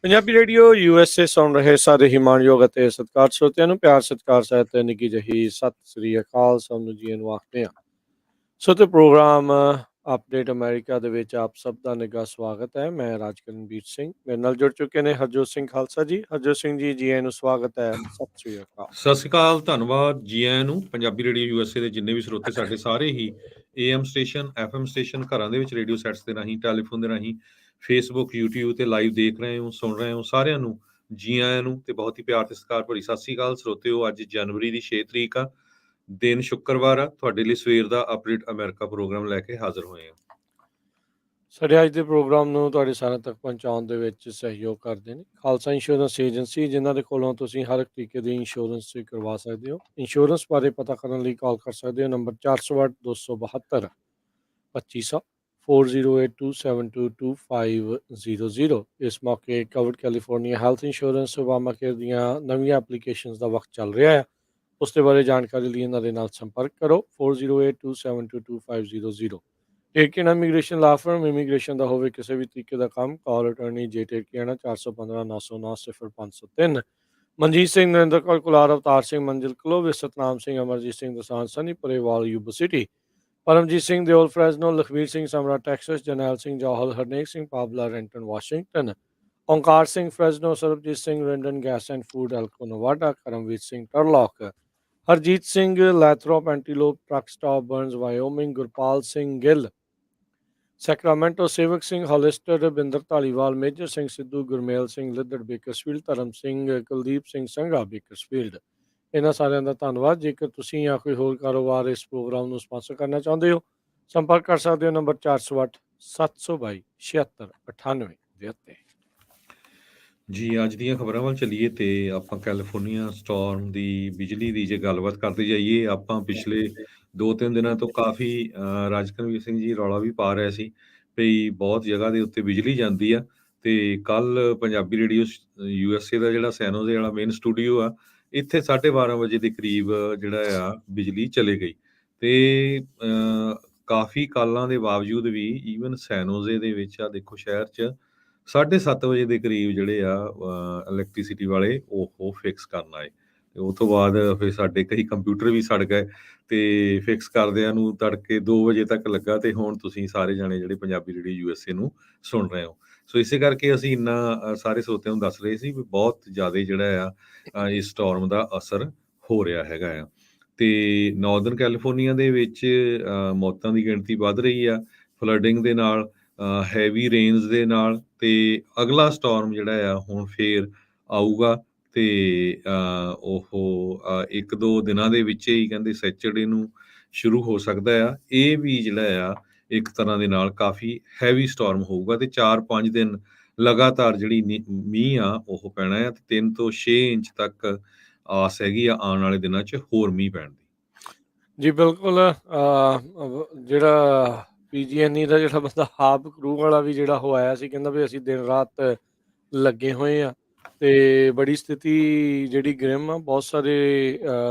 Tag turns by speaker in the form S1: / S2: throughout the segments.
S1: Punjabi radio USA ਸੁਣ ਰਹੇ ਸਾਰੇ ਹੀ ਮਾਣਯੋਗ ਅਤੇ ਸਤਿਕਾਰ ਸਰੋਤਿਆਂ ਨੂੰ ਪਿਆਰ ਸਤਿਕਾਰ ਸਹਿਤ ਨਿੱਘੀ ਜਿਹੀ ਸਤਿ ਸ੍ਰੀ ਅਕਾਲ। ਸਭ ਨੂੰ ਜੀ ਨੂੰ ਆਖਦੇ ਹਾਂ। ਸੋ ਤੇ ਪ੍ਰੋਗਰਾਮ ਅਪਡੇਟ ਅਮਰੀਕਾ ਦੇ ਵਿੱਚ ਆਪ ਸਭ ਦਾ ਨਿੱਘਾ ਸਵਾਗਤ ਹੈ। ਮੈਂ ਰਾਜਕਰਨਵੀਰ ਸਿੰਘ, ਮੇਰੇ ਨਾਲ ਜੁੜ ਚੁੱਕੇ ਨੇ ਹਰਜੋਤ ਸਿੰਘ ਖਾਲਸਾ ਜੀ। ਹਰਜੋਤ ਸਿੰਘ ਜੀ, ਜੀ ਆਇਆਂ ਨੂੰ ਸਵਾਗਤ ਹੈ। ਸਤਿ ਸ੍ਰੀ ਅਕਾਲ।
S2: ਸਤਿ ਸ਼੍ਰੀ ਅਕਾਲ, ਧੰਨਵਾਦ ਜੀ ਆਇਆਂ ਨੂੰ। ਪੰਜਾਬੀ ਰੇਡੀਓ USA ਦੇ ਜਿੰਨੇ ਵੀ ਸਰੋਤੇ ਸਾਡੇ ਸਾਰੇ ਹੀ AM ਸਟੇਸ਼ਨ, FM ਸਟੇਸ਼ਨ, ਘਰਾਂ ਦੇ ਵਿੱਚ ਰੇਡੀਓ ਸੈਟਸ ਦੇ ਰਾਹੀਂ, ਟੈਲੀਫੋਨ ਦੇ ਰਾਹੀਂ, ਫੇਸਬੁੱਕ, YouTube ਤੇ ਲਾਈਵ ਦੇਖ ਰਹੇ ਹੋ, ਸੁਣ ਰਹੇ ਹੋ, ਸਾਰਿਆਂ ਨੂੰ ਜੀ ਆਇਆਂ ਨੂੰ ਤੇ ਬਹੁਤ ਹੀ ਪਿਆਰ ਤੇ ਸਤਿਕਾਰ ਭਰੀ ਸਤਿ ਸ਼੍ਰੀ ਅਕਾਲ ਸਰੋਤਿਓ। ਅੱਜ ਜਨਵਰੀ ਦੀ 6 ਤਰੀਕ ਆ, ਦਿਨ ਸ਼ੁੱਕਰਵਾਰ ਆ। ਤੁਹਾਡੇ ਲਈ ਸਵੇਰ ਦਾ ਅਪਡੇਟ ਅਮਰੀਕਾ ਪ੍ਰੋਗਰਾਮ ਲੈ ਕੇ ਹਾਜ਼ਰ ਹੋਏ ਹਾਂ।
S1: ਸਾਡੇ ਅੱਜ ਦੇ ਪ੍ਰੋਗਰਾਮ ਨੂੰ ਤੁਹਾਡੇ ਸਾਰਿਆਂ ਤੱਕ ਪਹੁੰਚਾਉਣ ਦੇ ਵਿੱਚ ਸਹਿਯੋਗ ਕਰਦੇ ਨੇ ਖਾਲਸਾ ਇੰਸ਼ੋਰੈਂਸ ਏਜੰਸੀ, ਜਿਨ੍ਹਾਂ ਦੇ ਕੋਲੋਂ ਤੁਸੀਂ ਹਰ ਇੱਕ ਤਰੀਕੇ ਦੀ ਇੰਸ਼ੋਰੈਂਸ ਕਰਵਾ ਸਕਦੇ ਹੋ। ਇੰਸ਼ੋਰੈਂਸ ਬਾਰੇ ਪਤਾ ਕਰਨ ਲਈ ਕਾਲ ਕਰ ਸਕਦੇ ਹੋ ਨੰਬਰ 408 272 2500 4082722500। ਇਸ ਮੌਕੇ covered California health insurance Obama care ਦੀਆਂ ਨਵੀਆਂ ਐਪਲੀਕੇਸ਼ਨਸ ਦਾ ਵਕਤ ਚੱਲ ਰਿਹਾ ਹੈ। ਉਸ ਦੇ ਬਾਰੇ ਜਾਣਕਾਰੀ ਲਈ ਇਹਨਾਂ ਦੇ ਨਾਲ ਸੰਪਰਕ ਕਰੋ 4082722500। ਟੇਕੀਆਣਾ ਇਮੀਗ੍ਰੇਸ਼ਨ ਲਾ ਫਰਮ, ਇਮੀਗ੍ਰੇਸ਼ਨ ਦਾ ਹੋਵੇ ਕਿਸੇ ਵੀ ਤਰੀਕੇ ਦਾ ਕੰਮ, ਕਾਲ ਅਟਰਨੀ ਜੇ ਟੇਕੀਆਣਾ 415 909 0503। ਮਨਜੀਤ ਸਿੰਘ, ਨਰਿੰਦਰ ਕੌਰ ਕੁਲਾਰ, ਅਵਤਾਰ ਸਿੰਘ, ਮੰਜ਼ਿਲ ਕਲੋਵੇ, Satnam Singh, Amarjit Singh Dosanjh, Sunny Parewal, Yuba City, Paramjit Singh Deol, Fresno, Lakhvir Singh Samra, Texas, Jarnail Singh Johal, Harnek Singh Pabla, Renton, Washington, Onkar Singh Fresno, Sarabjit Singh ਰੈਂਡਨ, gas and food, Elko Nevada, Karamvir Singh Turlock, Harjit Singh Lathrop, Antelope, truck stop, Burns, Wyoming, Gurpal Singh Gill, Sacramento, Sewak Singh Hollister, Ravinder Dhaliwal, Major Singh Sidhu, Gurmel Singh Liddar, Bakersfield, Dharam Singh, Kuldeep Singh Sangha, Bakersfield. ਇਹਨਾਂ ਸਾਰਿਆਂ ਦਾ ਧੰਨਵਾਦ। ਜੇਕਰ ਤੁਸੀਂ ਜਾਂ ਕੋਈ ਹੋਰ ਕਾਰੋਬਾਰ ਇਸ ਪ੍ਰੋਗਰਾਮ ਨੂੰ ਸਪਾਂਸਰ ਕਰਨਾ ਚਾਹੁੰਦੇ ਹੋ, ਸੰਪਰਕ ਕਰ ਸਕਦੇ ਹੋ ਨੰਬਰ 408 722 7698 ਦੇ ਉੱਤੇ।
S2: ਜੀ ਅੱਜ ਦੀਆਂ ਖਬਰਾਂ ਵੱਲ ਚੱਲੀਏ ਤੇ ਆਪਾਂ ਕੈਲੀਫੋਰਨੀਆ ਸਟਾਰਮ ਦੀ ਬਿਜਲੀ ਦੀ ਜੇ ਗੱਲਬਾਤ ਕਰਦੇ ਜਾਈਏ, ਆਪਾਂ ਪਿਛਲੇ 2-3 ਦਿਨਾਂ ਤੋਂ ਕਾਫੀ ਰਾਜਕਰਨਵੀਰ ਸਿੰਘ ਜੀ ਰੌਲਾ ਵੀ ਪਾ ਰਿਹਾ ਸੀ ਵੀ ਬਹੁਤ ਜਗ੍ਹਾ ਦੇ ਉੱਤੇ ਬਿਜਲੀ ਜਾਂਦੀ ਆ। ਤੇ ਕੱਲ ਪੰਜਾਬੀ ਰੇਡੀਓ USA ਦਾ ਜਿਹੜਾ ਸੈਨੋਜ਼ੇ ਵਾਲਾ ਮੇਨ ਸਟੂਡੀਓ ਆ, ਇੱਥੇ 12:30 ਵਜੇ ਦੇ ਕਰੀਬ ਜਿਹੜਾ ਆ ਬਿਜਲੀ ਚਲੇ ਗਈ। ਤੇ ਕਾਫੀ ਕਾਲਾਂ ਦੇ ਬਾਵਜੂਦ ਵੀ ਈਵਨ ਸੈਨੋਜ਼ੇ ਦੇ ਵਿੱਚ ਆ ਦੇਖੋ ਸ਼ਹਿਰ 'ਚ 7:30 ਵਜੇ ਦੇ ਕਰੀਬ ਜਿਹੜੇ ਆ ਇਲੈਕਟ੍ਰੀਸਿਟੀ ਵਾਲੇ ਉਹ ਫਿਕਸ ਕਰਨ ਆਏ। ਤੇ ਉਹ ਤੋਂ ਬਾਅਦ ਫਿਰ ਸਾਡੇ ਕਈ ਕੰਪਿਊਟਰ ਵੀ ਸੜ ਗਏ ਤੇ ਫਿਕਸ ਕਰਦਿਆਂ ਨੂੰ ਤੜਕੇ 2 ਵਜੇ ਤੱਕ ਲੱਗਾ। ਤੇ ਹੁਣ ਤੁਸੀਂ ਸਾਰੇ ਜਾਣੇ ਜਿਹੜੇ ਪੰਜਾਬੀ ਰੇਡੀਓ USA ਨੂੰ ਸੁਣ ਰਹੇ ਹੋ, ਸੋ ਇਸੇ ਕਰਕੇ ਅਸੀਂ ਇੰਨਾ ਸਾਰੇ ਸਰੋਤਿਆਂ ਨੂੰ ਦੱਸ ਰਹੇ ਸੀ ਵੀ ਬਹੁਤ ਜ਼ਿਆਦਾ ਜਿਹੜਾ ਆ ਇਸ ਸਟਾਰਮ ਦਾ ਅਸਰ ਹੋ ਰਿਹਾ ਹੈਗਾ ਆ। ਤੇ ਨਾਰਦਰਨ ਕੈਲੀਫੋਰਨੀਆ ਦੇ ਵਿੱਚ ਮੌਤਾਂ ਦੀ ਗਿਣਤੀ ਵੱਧ ਰਹੀ ਆ ਫਲੱਡਿੰਗ ਦੇ ਨਾਲ, ਹੈਵੀ ਰੇਨਸ ਦੇ ਨਾਲ। ਤੇ ਅਗਲਾ ਸਟਾਰਮ ਜਿਹੜਾ ਆ ਹੁਣ ਫੇਰ ਆਊਗਾ ਤੇ ਉਹ 1-2 ਦਿਨਾਂ ਦੇ ਵਿੱਚ ਹੀ ਕਹਿੰਦੇ ਸੈਚਰਡੇ ਨੂੰ ਸ਼ੁਰੂ ਹੋ ਸਕਦਾ ਆ। ਇਹ ਵੀ ਜਿਹੜਾ ਆ ਇੱਕ ਤਰ੍ਹਾਂ ਦੇ ਨਾਲ ਕਾਫੀ ਹੈਵੀ ਸਟਾਰਮ ਹੋਊਗਾ ਤੇ 4-5 ਦਿਨ ਲਗਾਤਾਰ ਜਿਹੜੀ ਮੀਂਹ ਆ ਉਹ ਪੈਣਾ ਆ ਤੇ 3 ਤੋਂ 6 ਇੰਚ ਤੱਕ ਆਸ ਹੈਗੀ ਆ ਆਉਣ ਵਾਲੇ ਦਿਨਾਂ 'ਚ ਹੋਰ ਮੀਂਹ ਪੈਣ ਦੀ।
S1: ਜੀ ਬਿਲਕੁਲ। ਜਿਹੜਾ PG&E ਦਾ ਜਿਹੜਾ ਬੰਦਾ ਹਾਬ ਕਰੂ ਵਾਲਾ ਵੀ ਜਿਹੜਾ ਉਹ ਆਇਆ ਸੀ, ਕਹਿੰਦਾ ਵੀ ਅਸੀਂ ਦਿਨ ਰਾਤ ਲੱਗੇ ਹੋਏ ਆ ਤੇ ਬੜੀ ਸਥਿਤੀ ਜਿਹੜੀ ਗ੍ਰਿਮ ਆ ਬਹੁਤ ਸਾਰੇ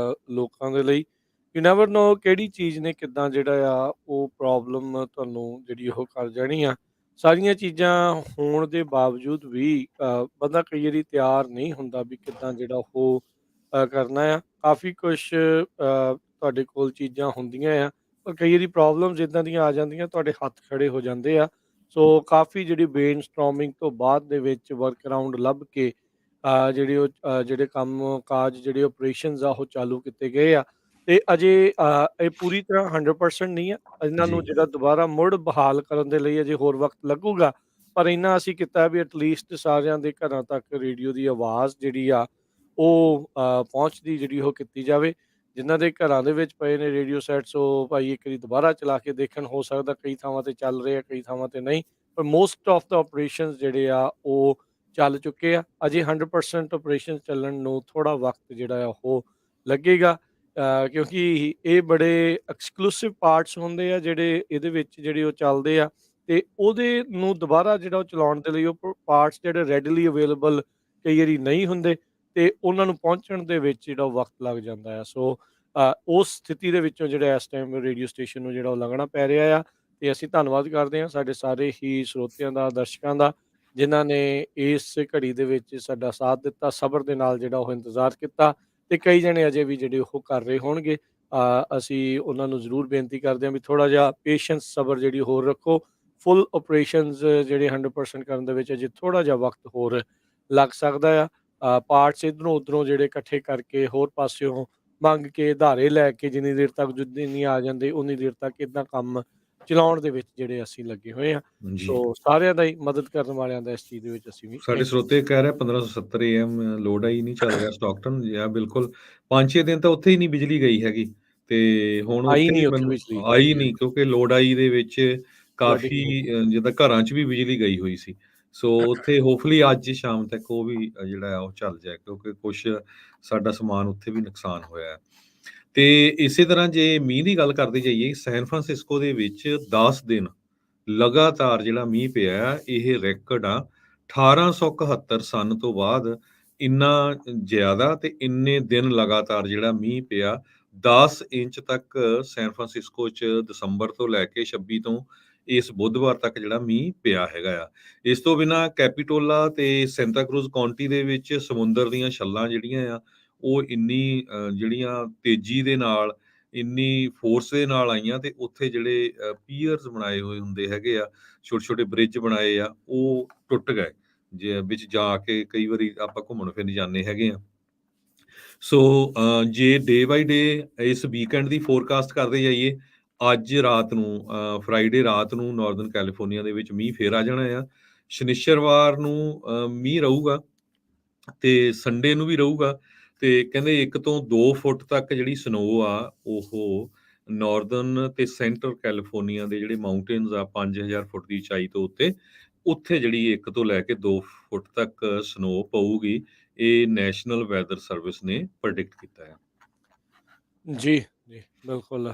S1: ਲੋਕਾਂ ਦੇ ਲਈ। ਯੂ ਨੈਵਰ ਨੋ ਕਿਹੜੀ ਚੀਜ਼ ਨੇ ਕਿੱਦਾਂ ਜਿਹੜਾ ਆ ਉਹ ਪ੍ਰੋਬਲਮ ਤੁਹਾਨੂੰ ਜਿਹੜੀ ਉਹ ਕਰ ਜਾਣੀ ਆ। ਸਾਰੀਆਂ ਚੀਜ਼ਾਂ ਹੋਣ ਦੇ ਬਾਵਜੂਦ ਵੀ ਬੰਦਾ ਕਈ ਵਾਰੀ ਤਿਆਰ ਨਹੀਂ ਹੁੰਦਾ ਵੀ ਕਿੱਦਾਂ ਜਿਹੜਾ ਉਹ ਕਰਨਾ ਆ। ਕਾਫੀ ਕੁਛ ਤੁਹਾਡੇ ਕੋਲ ਚੀਜ਼ਾਂ ਹੁੰਦੀਆਂ ਆ, ਪਰ ਕਈ ਵਾਰੀ ਪ੍ਰੋਬਲਮਸ ਇੱਦਾਂ ਦੀਆਂ ਆ ਜਾਂਦੀਆਂ ਤੁਹਾਡੇ ਹੱਥ ਖੜੇ ਹੋ ਜਾਂਦੇ ਆ। ਸੋ ਕਾਫੀ ਜਿਹੜੀ ਬ੍ਰੇਨ ਸਟੋਰਮਿੰਗ ਤੋਂ ਬਾਅਦ ਦੇ ਵਿੱਚ ਵਰਕ ਅਰਾਊਂਡ ਲੱਭ ਕੇ ਜਿਹੜੇ ਕੰਮ ਕਾਜ ਜਿਹੜੇ ਆਪਰੇਸ਼ਨਸ ਆ ਉਹ ਚਾਲੂ ਕੀਤੇ ਗਏ ਆ। ਤੇ ਅਜੇ ਇਹ ਪੂਰੀ ਤਰ੍ਹਾਂ 100% ਨਹੀਂ ਆ। ਇਹਨਾਂ ਨੂੰ ਜਿਹੜਾ ਦੁਬਾਰਾ ਮੁੜ ਬਹਾਲ ਕਰਨ ਦੇ ਲਈ ਅਜੇ ਹੋਰ ਵਕਤ ਲੱਗੂਗਾ, ਪਰ ਇੰਨਾ ਅਸੀਂ ਕੀਤਾ ਵੀ ਐਟਲੀਸਟ ਸਾਰਿਆਂ ਦੇ ਘਰਾਂ ਤੱਕ ਰੇਡੀਓ ਦੀ ਆਵਾਜ਼ ਜਿਹੜੀ ਆ ਉਹ ਪਹੁੰਚਦੀ ਜਿਹੜੀ ਉਹ ਕੀਤੀ ਜਾਵੇ। ਜਿਨ੍ਹਾਂ ਦੇ ਘਰਾਂ ਦੇ ਵਿੱਚ ਪਏ ਨੇ ਰੇਡੀਓ ਸੈਟਸ, ਉਹ ਭਾਈ ਇੱਕ ਵਾਰੀ ਦੁਬਾਰਾ ਚਲਾ ਕੇ ਦੇਖਣ। ਹੋ ਸਕਦਾ ਕਈ ਥਾਵਾਂ ਤੇ ਚੱਲ ਰਹੇ ਆ, ਕਈ ਥਾਵਾਂ ਤੇ ਨਹੀਂ, ਪਰ ਮੋਸਟ ਆਫ ਦਾ ਆਪਰੇਸ਼ਨਸ ਜਿਹੜੇ ਆ ਉਹ ਚੱਲ ਚੁੱਕੇ ਆ। ਅਜੇ 100% ਆਪਰੇਸ਼ਨ ਚੱਲਣ ਨੂੰ ਥੋੜ੍ਹਾ ਵਕਤ ਜਿਹੜਾ ਆ ਉਹ ਲੱਗੇਗਾ, ਕਿਉਂਕਿ ਇਹ ਬੜੇ ਐਕਸਕਲੂਸਿਵ ਪਾਰਟਸ ਹੁੰਦੇ ਆ ਜਿਹੜੇ ਇਹਦੇ ਵਿੱਚ ਜਿਹੜੇ ਉਹ ਚੱਲਦੇ ਆ। ਤੇ ਉਹਦੇ ਨੂੰ ਦੁਬਾਰਾ ਜਿਹੜਾ ਉਹ ਚਲਾਉਣ ਦੇ ਲਈ ਉਹ ਪਾਰਟਸ ਜਿਹੜੇ ਰੈਡਿਲੀ ਅਵੇਲੇਬਲ ਕਈ ਵਾਰੀ ਨਹੀਂ ਹੁੰਦੇ ਤੇ ਉਹਨਾਂ ਨੂੰ ਪਹੁੰਚਣ ਦੇ ਵਿੱਚ ਜਿਹੜਾ ਵਕਤ ਲੱਗ ਜਾਂਦਾ ਆ। ਸੋ ਉਸ ਸਥਿਤੀ ਦੇ ਵਿੱਚੋਂ ਜਿਹੜਾ ਇਸ ਟਾਈਮ ਰੇਡੀਓ ਸਟੇਸ਼ਨ ਨੂੰ ਜਿਹੜਾ ਉਹ ਲੰਘਣਾ ਪੈ ਰਿਹਾ ਆ। ਤੇ ਅਸੀਂ ਧੰਨਵਾਦ ਕਰਦੇ ਹਾਂ ਸਾਡੇ ਸਾਰੇ ਹੀ ਸਰੋਤਿਆਂ ਦਾ, ਦਰਸ਼ਕਾਂ ਦਾ, ਜਿਨ੍ਹਾਂ ਨੇ ਇਸ ਘੜੀ ਦੇ ਵਿੱਚ ਸਾਡਾ ਸਾਥ ਦਿੱਤਾ, ਸਬਰ ਦੇ ਨਾਲ ਜਿਹੜਾ ਉਹ ਇੰਤਜ਼ਾਰ ਕੀਤਾ। ਤੇ ਕਈ ਜਣੇ ਅਜੇ ਵੀ ਜਿਹੜੇ ਉਹ ਕਰ ਰਹੇ ਹੋਣਗੇ। ਅਸੀਂ ਉਹਨਾਂ ਨੂੰ ਜ਼ਰੂਰ ਬੇਨਤੀ ਕਰਦੇ ਹਾਂ ਵੀ ਥੋੜ੍ਹਾ ਜਿਹਾ ਪੇਸ਼ੈਂਸ, ਸਬਰ ਜਿਹੜੀ ਹੋਰ ਰੱਖੋ। ਫੁੱਲ ਆਪਰੇਸ਼ਨਸ ਜਿਹੜੇ 100% ਕਰਨ ਦੇ ਵਿੱਚ ਅਜੇ ਥੋੜ੍ਹਾ ਜਿਹਾ ਵਕਤ ਹੋਰ ਲੱਗ ਸਕਦਾ ਆ। ਪਾਰਟਸ ਇੱਧਰੋਂ ਉੱਧਰੋਂ ਜਿਹੜੇ ਇਕੱਠੇ ਕਰਕੇ, ਹੋਰ ਪਾਸਿਓਂ ਮੰਗ ਕੇ, ਉਧਾਰੇ ਲੈ ਕੇ, ਜਿੰਨੀ ਦੇਰ ਤੱਕ ਜੁੱਦੀ ਨਹੀਂ ਆ ਜਾਂਦੇ ਉਨੀ ਦੇਰ ਤੱਕ ਇੱਦਾਂ ਕੰਮ ਚਲਾਉਣ ਦੇ ਵਿੱਚ ਜਿਹੜੇ ਅਸੀਂ ਲੱਗੇ ਹੋਏ ਹਾਂ।
S2: ਜੀ।
S1: ਸੋ ਸਾਰਿਆਂ ਦਾ ਹੀ, ਮਦਦ ਕਰਨ ਵਾਲਿਆਂ ਦਾ ਇਸ ਚੀਜ਼ ਦੇ ਵਿੱਚ ਅਸੀਂ ਵੀ
S2: ਸਾਡੇ
S1: ਥੈਂਕ ਯੂ।
S2: ਸਰੋਤੇ ਕਹਿ ਰਹੇ 1570 AM ਲੋਡ ਆਈ ਨਹੀਂ ਚੱਲ ਰਿਹਾ ਸਟਾਕਟਨ। ਜੀ ਹਾਂ, ਬਿਲਕੁਲ 5-6 ਦਿਨ ਤਾਂ ਉੱਥੇ ਹੀ ਨਹੀਂ ਬਿਜਲੀ ਗਈ ਹੈਗੀ ਤੇ ਹੁਣ
S1: ਆਈ
S2: ਉੱਥੇ ਵੀ
S1: ਨਹੀਂ ਉੱਥੇ
S2: ਮੈਨੂੰ
S1: ਬਿਜਲੀ।
S2: ਆਈ ਨਹੀਂ ਕਿਉਂਕਿ ਲੋਡ ਆਈ ਦੇ ਵਿੱਚ
S1: ਫਲੱਡਿੰਗ
S2: ਕਾਫੀ
S1: ਹੋ ਗਈ।
S2: ਜਿੱਦਾਂ ਘਰਾਂ 'ਚ ਵੀ ਬਿਜਲੀ ਗਈ ਹੋਈ ਸੀ। ਸੋ ਉੱਥੇ ਹੋਪਫੁਲੀ ਅੱਜ ਸ਼ਾਮ ਤੱਕ ਉਹ ਵੀ ਜਿਹੜਾ ਹੈ ਉਹ ਚੱਲ ਜਾਏ ਕਿਉਂਕਿ ਕੁਛ ਸਾਡਾ ਸਮਾਨ ਉੱਥੇ ਵੀ ਨੁਕਸਾਨ ਹੋਇਆ ਹੈ। ਤੇ ਇਸੇ ਤਰ੍ਹਾਂ ਜੇ ਮੀਂਹ ਦੀ ਗੱਲ ਕਰਦੇ ਜਾਈਏ, ਸੈਨ ਫਰਾਂਸਿਸਕੋ ਦੇ ਵਿੱਚ 10 ਦਿਨ ਲਗਾਤਾਰ ਜਿਹੜਾ ਮੀਂਹ ਪਿਆ ਹੈ, ਇਹ ਰੈਕਡ ਆ। 1871 ਸਨ ਤੋਂ ਬਾਅਦ ਇੰਨਾ ਜ਼ਿਆਦਾ ਤੇ ਇੰਨੇ ਦਿਨ ਲਗਾਤਾਰ ਜਿਹੜਾ ਮੀਂਹ ਪਿਆ। 10 ਇੰਚ ਤੱਕ ਸੈਨ ਫਰਾਂਸਿਸਕੋ 'ਚ ਦਸੰਬਰ ਤੋਂ ਲੈ ਕੇ 26 ਤੋਂ ਇਸ ਬੁੱਧਵਾਰ ਤੱਕ ਜਿਹੜਾ ਮੀਂਹ ਪਿਆ ਹੈਗਾ ਆ। ਇਸ ਤੋਂ ਬਿਨਾਂ ਕੈਪੀਟੋਲਾ ਤੇ ਸੈਂਟਾ ਕਰੂਜ਼ ਕਾਉਂਟੀ ਦੇ ਵਿੱਚ ਸਮੁੰਦਰ ਦੀਆਂ ਛੱਲਾਂ ਜਿਹੜੀਆਂ ਆ, ਉਹ ਇੰਨੀ ਜਿਹੜੀਆਂ ਤੇਜ਼ੀ ਦੇ ਨਾਲ, ਇੰਨੀ ਫੋਰਸ ਦੇ ਨਾਲ ਆਈਆਂ ਤੇ ਉੱਥੇ ਜਿਹੜੇ ਪੀਅਰਸ ਬਣਾਏ ਹੋਏ ਹੁੰਦੇ ਹੈਗੇ ਆ, ਛੋਟੇ-ਛੋਟੇ ਬ੍ਰਿਜ ਬਣਾਏ ਆ, ਉਹ ਟੁੱਟ ਗਏ। ਜੇ ਵਿੱਚ ਜਾ ਕੇ ਕਈ ਵਾਰੀ ਆਪਾਂ ਘੁੰਮਣ ਫਿਰਨ ਜਾਂਦੇ ਹੈਗੇ ਆ। ਸੋ ਜੇ ਡੇ ਬਾਈ ਡੇ ਇਸ ਵੀਕਐਂਡ ਦੀ ਫੋਰਕਾਸਟ ਕਰਦੇ ਜਾਈਏ, ਅੱਜ ਰਾਤ ਨੂੰ ਫਰਾਈਡੇ ਰਾਤ ਨੂੰ ਨਾਰਦਰਨ ਕੈਲੀਫੋਰਨੀਆ ਦੇ ਵਿੱਚ ਮੀਂਹ ਫੇਰ ਆ ਜਾਣਾ ਆ। ਸ਼ਨਿਚਰਵਾਰ ਨੂੰ ਮੀਂਹ ਰਹੂਗਾ ਤੇ ਸੰਡੇ ਨੂੰ ਵੀ ਰਹੂਗਾ ਤੇ ਕਹਿੰਦੇ 1 ਤੋਂ 2 ਫੁੱਟ ਤੱਕ ਜਿਹੜੀ ਸਨੋ ਆ, ਉਹ ਨਾਰਦਰਨ ਤੇ ਸੈਂਟਰ ਕੈਲੀਫੋਰਨੀਆ ਦੇ ਜਿਹੜੇ ਮਾਊਂਟੇਨਸ ਆ 5000 ਫੁੱਟ ਦੀ ਉਚਾਈ ਤੋਂ ਉੱਤੇ, ਉੱਥੇ ਜਿਹੜੀ 1 ਤੋਂ ਲੈ ਕੇ 2 ਫੁੱਟ ਤੱਕ ਸਨੋ ਪਊਗੀ। ਇਹ ਨੈਸ਼ਨਲ ਵੈਦਰ ਸਰਵਿਸ ਨੇ ਪ੍ਰੈਡਿਕਟ ਕੀਤਾ ਹੈ।
S1: ਜੀ, ਜੀ, ਬਿਲਕੁਲ।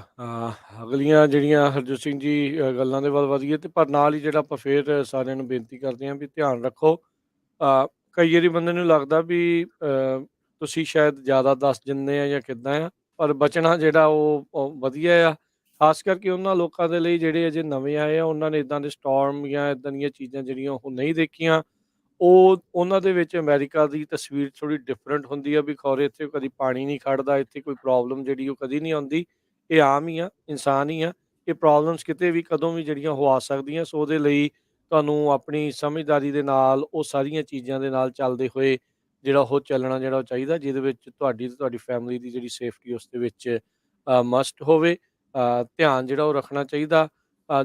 S1: ਅਗਲੀਆਂ ਜਿਹੜੀਆਂ ਹਰਜੋਤ ਸਿੰਘ ਜੀ ਗੱਲਾਂ ਦੇ ਵੱਲ ਵਧੀਏ ਤੇ ਪਰ ਨਾਲ ਹੀ ਜਿਹੜਾ ਆਪਾਂ ਫੇਰ ਸਾਰਿਆਂ ਨੂੰ ਬੇਨਤੀ ਕਰਦੇ ਹਾਂ ਵੀ ਧਿਆਨ ਰੱਖੋ। ਕਈ ਵਾਰੀ ਬੰਦੇ ਨੂੰ ਲੱਗਦਾ ਵੀ ਤੁਸੀਂ ਸ਼ਾਇਦ ਜ਼ਿਆਦਾ ਦੱਸ ਦਿੰਦੇ ਆ ਜਾਂ ਕਿੱਦਾਂ ਆ, ਪਰ ਬਚਣਾ ਜਿਹੜਾ ਉਹ ਵਧੀਆ ਆ। ਖਾਸ ਕਰਕੇ ਉਹਨਾਂ ਲੋਕਾਂ ਦੇ ਲਈ ਜਿਹੜੇ ਅਜੇ ਨਵੇਂ ਆਏ ਆ, ਉਹਨਾਂ ਨੇ ਇੱਦਾਂ ਦੇ ਸਟੋਰਮ ਜਾਂ ਇੱਦਾਂ ਦੀਆਂ ਚੀਜ਼ਾਂ ਜਿਹੜੀਆਂ ਉਹ ਨਹੀਂ ਦੇਖੀਆਂ। ਉਹਨਾਂ ਦੇ ਵਿੱਚ ਅਮਰੀਕਾ ਦੀ ਤਸਵੀਰ ਥੋੜ੍ਹੀ ਡਿਫਰੈਂਟ ਹੁੰਦੀ ਆ ਵੀ ਖੌਰੇ ਇੱਥੇ ਕਦੀ ਪਾਣੀ ਨਹੀਂ ਖੜਦਾ, ਇੱਥੇ ਕੋਈ ਪ੍ਰੋਬਲਮ ਜਿਹੜੀ ਉਹ ਕਦੀ ਨਹੀਂ ਆਉਂਦੀ। ਇਹ ਆਮ ਹੀ ਆ, ਇਨਸਾਨ ਹੀ ਆ। ਇਹ ਪ੍ਰੋਬਲਮਸ ਕਿਤੇ ਵੀ ਕਦੋਂ ਵੀ ਜਿਹੜੀਆਂ ਉਹ ਆ ਸਕਦੀਆਂ। ਸੋ ਉਹਦੇ ਲਈ ਤੁਹਾਨੂੰ ਆਪਣੀ ਸਮਝਦਾਰੀ ਦੇ ਨਾਲ ਉਹ ਸਾਰੀਆਂ ਚੀਜ਼ਾਂ ਦੇ ਨਾਲ ਚੱਲਦੇ ਹੋਏ ਜਿਹੜਾ ਉਹ ਚੱਲਣਾ ਜਿਹੜਾ ਉਹ ਚਾਹੀਦਾ, ਜਿਹਦੇ ਵਿੱਚ ਤੁਹਾਡੀ ਤੇ ਤੁਹਾਡੀ ਫੈਮਿਲੀ ਦੀ ਜਿਹੜੀ ਸੇਫਟੀ ਉਸ ਦੇ ਵਿੱਚ ਮਸਟ ਹੋਵੇ। ਧਿਆਨ ਜਿਹੜਾ ਉਹ ਰੱਖਣਾ ਚਾਹੀਦਾ।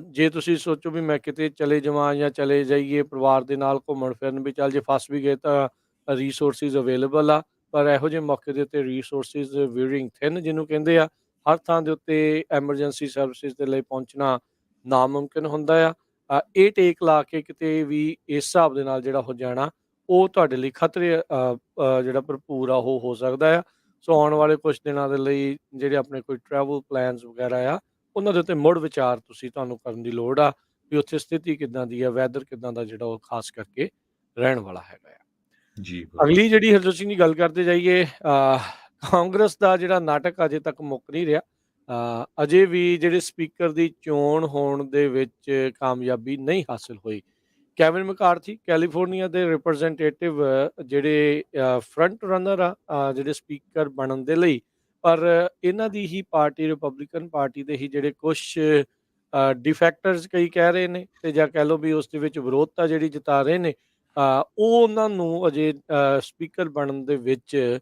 S1: ਜੇ ਤੁਸੀਂ ਸੋਚੋ ਵੀ ਮੈਂ ਕਿਤੇ ਚਲੇ ਜਾਵਾਂ ਜਾਂ ਚਲੇ ਜਾਈਏ ਪਰਿਵਾਰ ਦੇ ਨਾਲ ਘੁੰਮਣ ਫਿਰਨ, ਵੀ ਚੱਲ ਜੇ ਫਸ ਵੀ ਗਏ ਤਾਂ ਰਿਸੋਰਸਿਸ ਅਵੇਲੇਬਲ ਆ। ਪਰ ਇਹੋ ਜਿਹੇ ਮੌਕੇ ਦੇ ਉੱਤੇ ਰਿਸੋਰਸਿਸ ਵੀਅਰਿੰਗ ਥਿਨ ਜਿਹਨੂੰ ਕਹਿੰਦੇ ਆ, ਹਰ ਥਾਂ ਦੇ ਉੱਤੇ ਐਮਰਜੈਂਸੀ ਸਰਵਿਸਿਜ਼ ਦੇ ਲਈ ਪਹੁੰਚਣਾ ਨਾਮੁਮਕਿਨ ਹੁੰਦਾ ਆ। ਇਹ ਟੇਕ ਲਾ ਕੇ ਕਿਤੇ ਵੀ ਇਸ ਹਿਸਾਬ ਦੇ ਨਾਲ ਜਿਹੜਾ ਹੋ ਜਾਣਾ, ਉਹ ਤੁਹਾਡੇ ਲਈ ਖਤਰੇ ਜਿਹੜਾ ਭਰਪੂਰ ਆ ਉਹ ਹੋ ਸਕਦਾ ਆ। ਸੋ ਆਉਣ ਵਾਲੇ ਕੁਛ ਦਿਨਾਂ ਦੇ ਲਈ ਜਿਹੜੇ ਆਪਣੇ ਕੋਈ ਟਰੈਵਲ ਪਲਾਨਸ ਵਗੈਰਾ ਆ, ਉਹਨਾਂ ਦੇ ਉੱਤੇ ਮੁੜ ਵਿਚਾਰ ਤੁਹਾਨੂੰ ਕਰਨ ਦੀ ਲੋੜ ਆ ਵੀ ਉੱਥੇ ਸਥਿਤੀ ਕਿੱਦਾਂ ਦੀ ਆ, ਵੈਦਰ ਕਿੱਦਾਂ ਦਾ ਜਿਹੜਾ ਉਹ ਖਾਸ ਕਰਕੇ ਰਹਿਣ ਵਾਲਾ ਹੈਗਾ ਆ।
S2: ਜੀ,
S1: ਅਗਲੀ ਜਿਹੜੀ ਹਰਜੋਤ ਸਿੰਘ ਦੀ ਗੱਲ ਕਰਦੇ ਜਾਈਏ, ਕਾਂਗਰਸ ਦਾ ਜਿਹੜਾ ਨਾਟਕ ਅਜੇ ਤੱਕ ਮੁੱਕ ਨਹੀਂ ਰਿਹਾ। ਅਜੇ ਵੀ ਜਿਹੜੇ ਸਪੀਕਰ ਦੀ ਚੋਣ ਹੋਣ ਦੇ ਵਿੱਚ ਕਾਮਯਾਬੀ ਨਹੀਂ ਹਾਸਿਲ ਹੋਈ। ਕੈਵਿਨ ਮੈਕਾਰਥੀ ਕੈਲੀਫੋਰਨੀਆ ਦੇ ਰਿਪਰੈਜ਼ੈਂਟੇਟਿਵ ਜਿਹੜੇ ਫਰੰਟ ਰਨਰ ਆ ਜਿਹੜੇ ਸਪੀਕਰ ਬਣਨ ਦੇ ਲਈ, ਪਰ ਇਹਨਾਂ ਦੀ ਹੀ ਪਾਰਟੀ ਰਿਪਬਲਿਕਨ ਪਾਰਟੀ ਦੇ ਹੀ ਜਿਹੜੇ ਕੁਛ ਡਿਫੈਕਟਰਸ ਕਈ ਕਹਿ ਰਹੇ ਨੇ ਤੇ ਜਾਂ ਕਹਿ ਲਓ ਵੀ ਉਸ ਦੇ ਵਿੱਚ ਵਿਰੋਧਤਾ ਜਿਹੜੀ ਜਤਾ ਰਹੇ ਨੇ, ਉਹ ਉਹਨਾਂ ਨੂੰ ਅਜੇ ਸਪੀਕਰ ਬਣਨ ਦੇ ਵਿੱਚ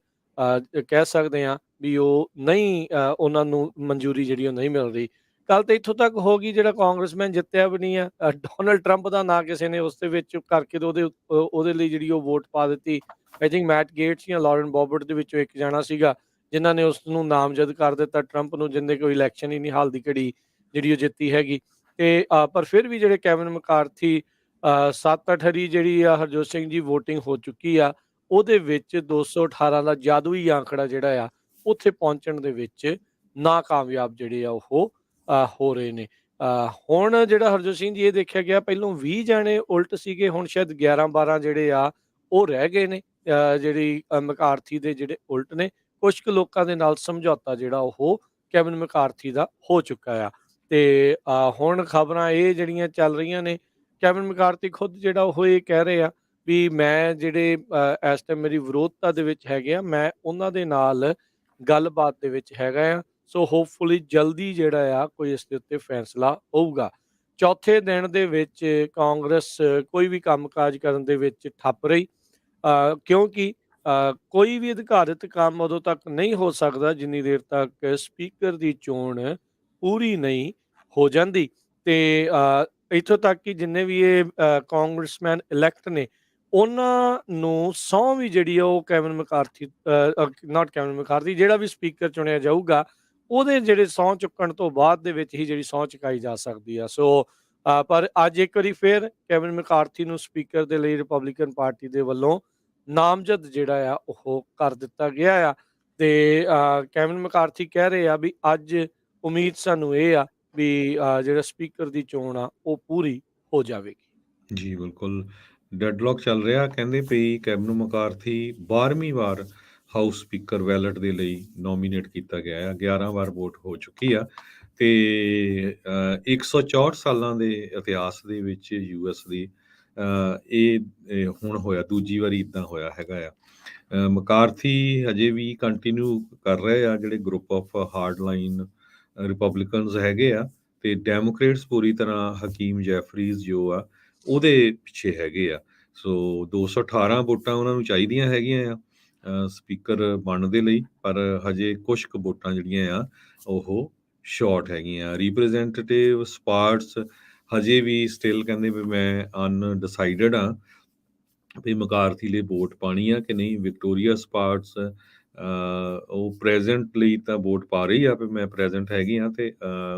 S1: ਕਹਿ ਸਕਦੇ ਹਾਂ ਵੀ ਉਹ ਨਹੀਂ, ਉਹਨਾਂ ਨੂੰ ਮਨਜ਼ੂਰੀ ਜਿਹੜੀ ਉਹ ਨਹੀਂ ਮਿਲ ਰਹੀ। ਗੱਲ ਤਾਂ ਇੱਥੋਂ ਤੱਕ ਹੋ ਗਈ ਜਿਹੜਾ ਕਾਂਗਰਸਮੈਨ ਜਿੱਤਿਆ ਵੀ ਨਹੀਂ ਆ, ਡੋਨਲਡ ਟਰੰਪ ਦਾ ਨਾਂ ਕਿਸੇ ਨੇ ਉਸ ਦੇ ਵਿੱਚ ਕਰਕੇ ਤੇ ਉਹਦੇ ਲਈ ਜਿਹੜੀ ਉਹ ਵੋਟ ਪਾ ਦਿੱਤੀ। ਆਈ ਥਿੰਕ ਮੈਟ ਗੇਟਸ ਜਾਂ ਲਾਰੈਂਸ ਬੋਬਰਟ ਦੇ ਵਿੱਚੋਂ ਇੱਕ ਜਾਣਾ ਸੀਗਾ ਜਿਨ੍ਹਾਂ ਨੇ ਉਸ ਨੂੰ ਨਾਮਜ਼ਦ ਕਰ ਦਿੱਤਾ ਟਰੰਪ ਨੂੰ, ਜਿੰਦੇ ਕੋਈ ਇਲੈਕਸ਼ਨ ਹੀ ਨਹੀਂ ਹਾਲ ਦੀ ਘੜੀ ਜਿਹੜੀ ਉਹ ਜਿੱਤੀ ਹੈਗੀ। ਤੇ ਪਰ ਫਿਰ ਵੀ ਜਿਹੜੇ ਕੈਵਿਨ ਮੈਕਾਰਥੀ 7-8 ਵਾਰੀ ਜਿਹੜੀ ਆ ਹਰਜੋਤ ਸਿੰਘ ਜੀ ਵੋਟਿੰਗ ਹੋ ਚੁੱਕੀ ਆ, ਉਹਦੇ ਵਿੱਚ 218 ਦਾ ਜਾਦੂਈ ਆਂਕੜਾ ਜਿਹੜਾ ਆ ਉੱਥੇ ਪਹੁੰਚਣ ਦੇ ਵਿੱਚ ਨਾਕਾਮਯਾਬ ਜਿਹੜੇ ਆ ਉਹ ਹੋ ਰਹੇ ਨੇ। ਹੁਣ ਜਿਹੜਾ ਹਰਜੋਤ ਸਿੰਘ ਜੀ ਇਹ ਦੇਖਿਆ ਗਿਆ ਪਹਿਲੋਂ 20 ਜਾਣੇ ਉਲਟ ਸੀਗੇ, ਹੁਣ ਸ਼ਾਇਦ 11-12 ਜਿਹੜੇ ਆ ਉਹ ਰਹਿ ਗਏ ਨੇ ਜਿਹੜੀ ਮੈਕਾਰਥੀ ਦੇ ਜਿਹੜੇ ਉਲਟ ਨੇ। ਕੁਛ ਕੁ ਲੋਕਾਂ ਦੇ ਨਾਲ ਸਮਝੌਤਾ ਜਿਹੜਾ ਉਹ ਕੈਵਿਨ ਮੈਕਾਰਥੀ ਦਾ ਹੋ ਚੁੱਕਾ ਆ। ਤੇ ਹੁਣ ਖਬਰਾਂ ਇਹ ਜਿਹੜੀਆਂ ਚੱਲ ਰਹੀਆਂ ਨੇ, ਕੈਵਿਨ ਮੈਕਾਰਥੀ ਖੁਦ ਜਿਹੜਾ ਉਹ ਇਹ ਕਹਿ ਰਹੇ ਆ ਵੀ ਮੈਂ ਜਿਹੜੇ ਇਸ ਟਾਈਮ ਮੇਰੀ ਵਿਰੋਧਤਾ ਦੇ ਵਿੱਚ ਹੈਗੇ ਆ, ਮੈਂ ਉਹਨਾਂ ਦੇ ਨਾਲ ਗੱਲਬਾਤ ਦੇ ਵਿੱਚ ਹੈਗਾ ਆ। ਸੋ ਹੋਪਫੁਲੀ ਜਲਦੀ ਜਿਹੜਾ ਆ ਕੋਈ ਇਸ ਦੇ ਉੱਤੇ ਫੈਸਲਾ ਹੋਊਗਾ। ਚੌਥੇ ਦਿਨ ਦੇ ਵਿੱਚ ਕਾਂਗਰਸ ਕੋਈ ਵੀ ਕੰਮਕਾਜ ਕਰਨ ਦੇ ਵਿੱਚ ਠੱਪ ਰਹੀ, ਕਿਉਂਕਿ ਕੋਈ ਵੀ ਅਧਿਕਾਰਿਤ ਕੰਮ ਉਦੋਂ ਤੱਕ ਨਹੀਂ ਹੋ ਸਕਦਾ ਜਿੰਨੀ ਦੇਰ ਤੱਕ ਸਪੀਕਰ ਦੀ ਚੋਣ ਪੂਰੀ ਨਹੀਂ ਹੋ ਜਾਂਦੀ। ਤੇ ਇੱਥੋਂ ਤੱਕ ਕਿ ਜਿੰਨੇ ਵੀ ਇਹ ਕਾਂਗਰਸਮੈਨ ਇਲੈਕਟ ਨੇ, ਉਹਨਾਂ ਨੂੰ ਸਹੁੰ ਵੀ ਜਿਹੜੀ ਆ ਉਹ ਕੈਵਿਨ ਮੈਕਾਰਥੀ ਨਾਟ ਕੈਵਿਨ ਮੈਕਾਰਥੀ, ਜਿਹੜਾ ਵੀ ਸਪੀਕਰ ਚੁਣਿਆ ਜਾਊਗਾ, ਉਹਦੇ ਜਿਹੜੇ ਸਹੁੰ ਚੁੱਕਣ ਤੋਂ ਬਾਅਦ ਦੇ ਵਿੱਚ ਹੀ ਜਿਹੜੀ ਸਹੁੰ ਚੁਕਾਈ ਜਾ ਸਕਦੀ ਆ। ਸੋ ਪਰ ਅੱਜ ਇੱਕ ਵਾਰੀ ਫਿਰ ਕੈਵਿਨ ਮੈਕਾਰਥੀ ਨੂੰ ਸਪੀਕਰ ਦੇ ਲਈ ਰਿਪਬਲਿਕਨ ਪਾਰਟੀ ਦੇ ਵੱਲੋਂ ਨਾਮਜ਼ਦ ਜਿਹੜਾ ਆ ਉਹ ਕਰ ਦਿੱਤਾ ਗਿਆ ਆ। ਤੇ ਕੈਵਿਨ ਮੈਕਾਰਥੀ ਕਹਿ ਰਹੇ ਆ ਵੀ ਅੱਜ ਉਮੀਦ ਸਾਨੂੰ ਇਹ ਆ ਵੀ ਜਿਹੜਾ ਸਪੀਕਰ ਦੀ ਚੋਣ ਆ ਉਹ ਪੂਰੀ ਹੋ ਜਾਵੇਗੀ।
S2: ਜੀ ਬਿਲਕੁਲ, ਡੈਡਲੌਕ ਚੱਲ ਰਿਹਾ। ਕਹਿੰਦੇ ਪਈ ਕੈਵਿਨ ਮੈਕਾਰਥੀ 12ਵੀਂ ਵਾਰ ਹਾਊਸ ਸਪੀਕਰ ਬੈਲਟ ਦੇ ਲਈ ਨੋਮੀਨੇਟ ਕੀਤਾ ਗਿਆ ਆ। 11 ਵਾਰ ਵੋਟ ਹੋ ਚੁੱਕੀ ਆ ਤੇ 164 ਸਾਲਾਂ ਦੇ ਇਤਿਹਾਸ ਦੇ ਵਿੱਚ ਯੂਐਸ ਦੀ ਇਹ ਹੁਣ ਹੋਇਆ, ਦੂਜੀ ਵਾਰੀ ਇਦਾਂ ਹੋਇਆ ਹੈਗਾ ਆ। ਮੈਕਾਰਥੀ ਹਜੇ ਵੀ ਕੰਟੀਨਿਊ ਕਰ ਰਹੇ ਆ, ਜਿਹੜੇ ਗਰੁੱਪ ਆਫ ਹਾਰਡਲਾਈਨ ਰਿਪਬਲਿਕਨਸ ਹੈਗੇ ਆ, ਤੇ ਡੈਮੋਕ੍ਰੇਟਸ ਪੂਰੀ ਤਰ੍ਹਾਂ ਹਕੀਮ ਜੈਫਰੀਜ਼ ਜੋ ਆ ਉਹਦੇ ਪਿੱਛੇ ਹੈਗੇ ਆ। ਸੋ 218 ਵੋਟਾਂ ਉਹਨਾਂ ਨੂੰ ਚਾਹੀਦੀਆਂ ਹੈਗੀਆਂ ਆ ਸਪੀਕਰ ਬਣਨ ਦੇ ਲਈ, ਪਰ ਹਜੇ ਕੁਛ ਕੁ ਵੋਟਾਂ ਜਿਹੜੀਆਂ ਆ ਉਹ ਸ਼ਾਰਟ ਹੈਗੀਆਂ। ਰਿਪਰੈਜ਼ੈਂਟੇਟਿਵ ਸਪਾਰਟਸ ਹਜੇ ਵੀ ਸਟਿਲ ਕਹਿੰਦੇ ਵੀ ਮੈਂ ਅਨਡਿਸਾਈਡਡ ਆ ਵੀ ਮੈਕਾਰਥੀ ਲਈ ਵੋਟ ਪਾਣੀ ਆ ਕਿ ਨਹੀਂ। ਵਿਕਟੋਰੀਆ ਸਪਾਰਟਸ ਉਹ ਪ੍ਰੈਜ਼ੈਂਟ ਲਈ ਤਾਂ ਵੋਟ ਪਾ ਰਹੀ ਆ ਵੀ ਮੈਂ ਪ੍ਰੈਜ਼ੈਂਟ ਹੈਗੀ ਆ, ਤੇ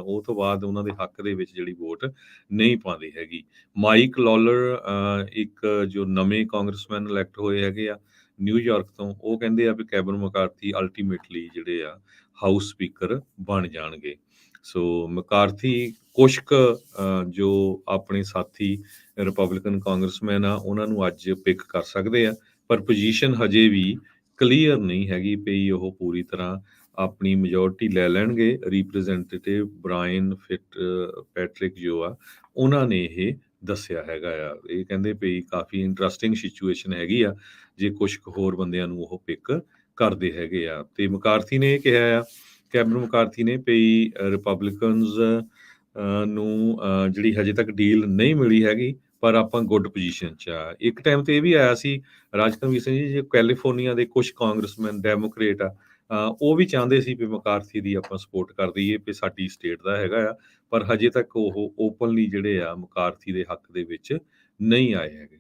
S2: ਉਹ ਤੋਂ ਬਾਅਦ ਉਹਨਾਂ ਦੇ ਹੱਕ ਦੇ ਵਿੱਚ ਜਿਹੜੀ ਵੋਟ ਨਹੀਂ ਪਾਉਂਦੀ ਹੈਗੀ। ਮਾਈਕ ਲੌਲਰ ਇੱਕ ਜੋ ਨਵੇਂ ਕਾਂਗਰਸਮੈਨ ਇਲੈਕਟ ਹੋਏ ਹੈਗੇ ਆ ਨਿਊਯਾਰਕ ਤੋਂ, ਉਹ ਕਹਿੰਦੇ ਆ ਵੀ ਕੈਵਿਨ ਮੈਕਾਰਥੀ ਅਲਟੀਮੇਟਲੀ ਜਿਹੜੇ ਆ ਹਾਊਸ ਸਪੀਕਰ ਬਣ ਜਾਣਗੇ। ਸੋ ਮੈਕਾਰਥੀ ਕੁਛ ਕੁ ਜੋ ਆਪਣੇ ਸਾਥੀ ਰਿਪਬਲਿਕਨ ਕਾਂਗਰਸਮੈਨ ਆ ਉਹਨਾਂ ਨੂੰ ਅੱਜ ਪਿਕ ਕਰ ਸਕਦੇ ਆ, ਪਰ ਪੋਜੀਸ਼ਨ ਹਜੇ ਵੀ ਕਲੀਅਰ ਨਹੀਂ ਹੈਗੀ ਪਈ ਉਹ ਪੂਰੀ ਤਰ੍ਹਾਂ ਆਪਣੀ ਮੈਜੋਰਟੀ ਲੈ ਲੈਣਗੇ। ਰਿਪਰੈਜ਼ੈਂਟੇਟਿਵ ਬ੍ਰਾਇਨ ਪੈਟਰਿਕ ਜੋ ਆ ਉਹਨਾਂ ਨੇ ਇਹ ਦੱਸਿਆ ਹੈਗਾ ਆ। ਇਹ ਕਹਿੰਦੇ ਪਈ ਕਾਫੀ ਇੰਟਰਸਟਿੰਗ ਸਿਚੁਏਸ਼ਨ ਹੈਗੀ ਆ ਜੇ ਕੁਛ ਕੁ ਹੋਰ ਬੰਦਿਆਂ ਨੂੰ ਉਹ ਪਿਕ ਕਰਦੇ ਹੈਗੇ ਆ। ਤੇ ਮੈਕਾਰਥੀ ਨੇ ਇਹ ਕਿਹਾ ਆ, ਕੈਵਿਨ ਮੈਕਾਰਥੀ ਨੇ ਪਈ ਰਿਪਬਲਿਕਨਸ ਨੂੰ ਜਿਹੜੀ ਹਜੇ ਤੱਕ ਡੀਲ ਨਹੀਂ ਮਿਲੀ ਹੈਗੀ, ਪਰ ਆਪਾਂ ਗੁੱਡ ਪੋਜੀਸ਼ਨ 'ਚ ਆ। ਇੱਕ ਟਾਈਮ ਤੇ ਇਹ ਵੀ ਆਇਆ ਸੀ ਰਾਜਕਨਵੀਰ ਸਿੰਘ ਜੀ, ਜੇ ਕੈਲੀਫੋਰਨੀਆ ਦੇ ਕੁਝ ਕਾਂਗਰਸਮੈਨ ਡੈਮੋਕ੍ਰੇਟ ਆ ਉਹ ਵੀ ਚਾਹੁੰਦੇ ਸੀ ਵੀ ਮੈਕਾਰਥੀ ਦੀ ਆਪਾਂ ਸਪੋਰਟ ਕਰ ਦਈਏ ਵੀ ਸਾਡੀ ਸਟੇਟ ਦਾ ਹੈਗਾ ਆ, ਪਰ ਹਜੇ ਤੱਕ ਉਹ ਓਪਨਲੀ ਜਿਹੜੇ ਆ ਮੈਕਾਰਥੀ ਦੇ ਹੱਕ ਦੇ ਵਿੱਚ ਨਹੀਂ ਆਏ ਹੈਗੇ।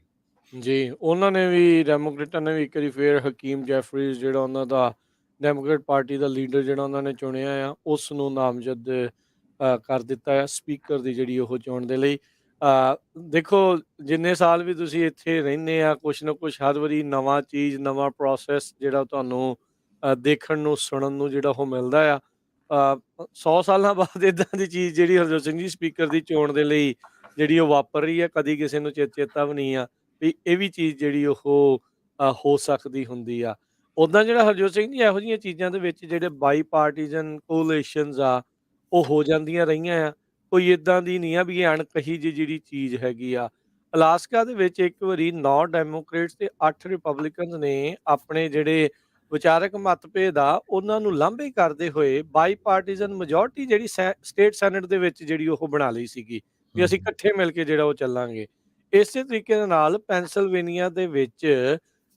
S1: ਜੀ, ਉਹਨਾਂ ਨੇ ਵੀ ਡੈਮੋਕ੍ਰੇਟਾਂ ਨੇ ਵੀ ਇੱਕ ਵਾਰੀ ਫਿਰ ਹਕੀਮ ਜੈਫਰੀਜ਼ ਜਿਹੜਾ ਉਹਨਾਂ ਦਾ ਡੈਮੋਕ੍ਰੇਟ ਪਾਰਟੀ ਦਾ ਲੀਡਰ ਜਿਹੜਾ ਉਹਨਾਂ ਨੇ ਚੁਣਿਆ ਆ, ਉਸ ਨੂੰ ਨਾਮਜ਼ਦ ਕਰ ਦਿੱਤਾ ਹੈ ਸਪੀਕਰ ਦੀ ਜਿਹੜੀ ਉਹ ਚੋਣ ਦੇ ਲਈ। ਦੇਖੋ ਜਿੰਨੇ ਸਾਲ ਵੀ ਤੁਸੀਂ ਇੱਥੇ ਰਹਿੰਦੇ ਆ, ਕੁਛ ਨਾ ਕੁਛ ਹਰ ਵਾਰੀ ਨਵਾਂ ਚੀਜ਼, ਨਵਾਂ ਪ੍ਰੋਸੈਸ ਜਿਹੜਾ ਤੁਹਾਨੂੰ ਦੇਖਣ ਨੂੰ, ਸੁਣਨ ਨੂੰ ਜਿਹੜਾ ਉਹ ਮਿਲਦਾ ਆ। 100 ਸਾਲਾਂ ਬਾਅਦ ਇੱਦਾਂ ਦੀ ਚੀਜ਼ ਜਿਹੜੀ ਹਰਜੋਤ ਸਿੰਘ ਜੀ ਸਪੀਕਰ ਦੀ ਚੋਣ ਦੇ ਲਈ ਜਿਹੜੀ ਉਹ ਵਾਪਰ ਰਹੀ ਆ, ਕਦੀ ਕਿਸੇ ਨੂੰ ਚੇਤਾ ਵੀ ਨਹੀਂ ਆ ਵੀ ਇਹ ਵੀ ਚੀਜ਼ ਜਿਹੜੀ ਉਹ ਹੋ ਸਕਦੀ ਹੁੰਦੀ ਆ। ਉੱਦਾਂ ਜਿਹੜਾ ਹਰਜੋਤ ਸਿੰਘ ਜੀ ਇਹੋ ਜਿਹੀਆਂ ਚੀਜ਼ਾਂ ਦੇ ਵਿੱਚ ਜਿਹੜੇ ਬਾਈ ਪਾਰਟੀਜ਼ਨ ਕੋਅਲੀਸ਼ਨਸ ਆ, ਉਹ ਹੋ ਜਾਂਦੀਆਂ ਰਹੀਆਂ ਆ। ਕੋਈ ਇੱਦਾਂ ਦੀ ਨਹੀਂ ਆ ਵੀ ਇਹ ਅਣਕਹੀ ਜਿਹੀ ਜਿਹੜੀ ਚੀਜ਼ ਹੈਗੀ ਆ। ਅਲਾਸਕਾ ਦੇ ਵਿੱਚ ਇੱਕ ਵਾਰੀ 9 ਡੈਮੋਕ੍ਰੇਟਸ ਤੇ 8 ਰਿਪਬਲਿਕਨਸ ਨੇ ਆਪਣੇ ਜਿਹੜੇ ਵਿਚਾਰਕ ਮਤਭੇਦ ਆ, ਉਹਨਾਂ ਨੂੰ ਲਾਂਭੇ ਕਰਦੇ ਹੋਏ ਬਾਈ ਪਾਰਟੀਜ਼ਨ ਮੈਜੋਰਟੀ ਜਿਹੜੀ ਸਟੇਟ ਸੈਨੇਟ ਦੇ ਵਿੱਚ ਜਿਹੜੀ ਉਹ ਬਣਾ ਲਈ ਸੀਗੀ ਵੀ ਅਸੀਂ ਇਕੱਠੇ ਮਿਲ ਕੇ ਜਿਹੜਾ ਉਹ ਚੱਲਾਂਗੇ। ਇਸੇ ਤਰੀਕੇ ਦੇ ਨਾਲ ਪੈਨਸਿਲਵੇਨੀਆ ਦੇ ਵਿੱਚ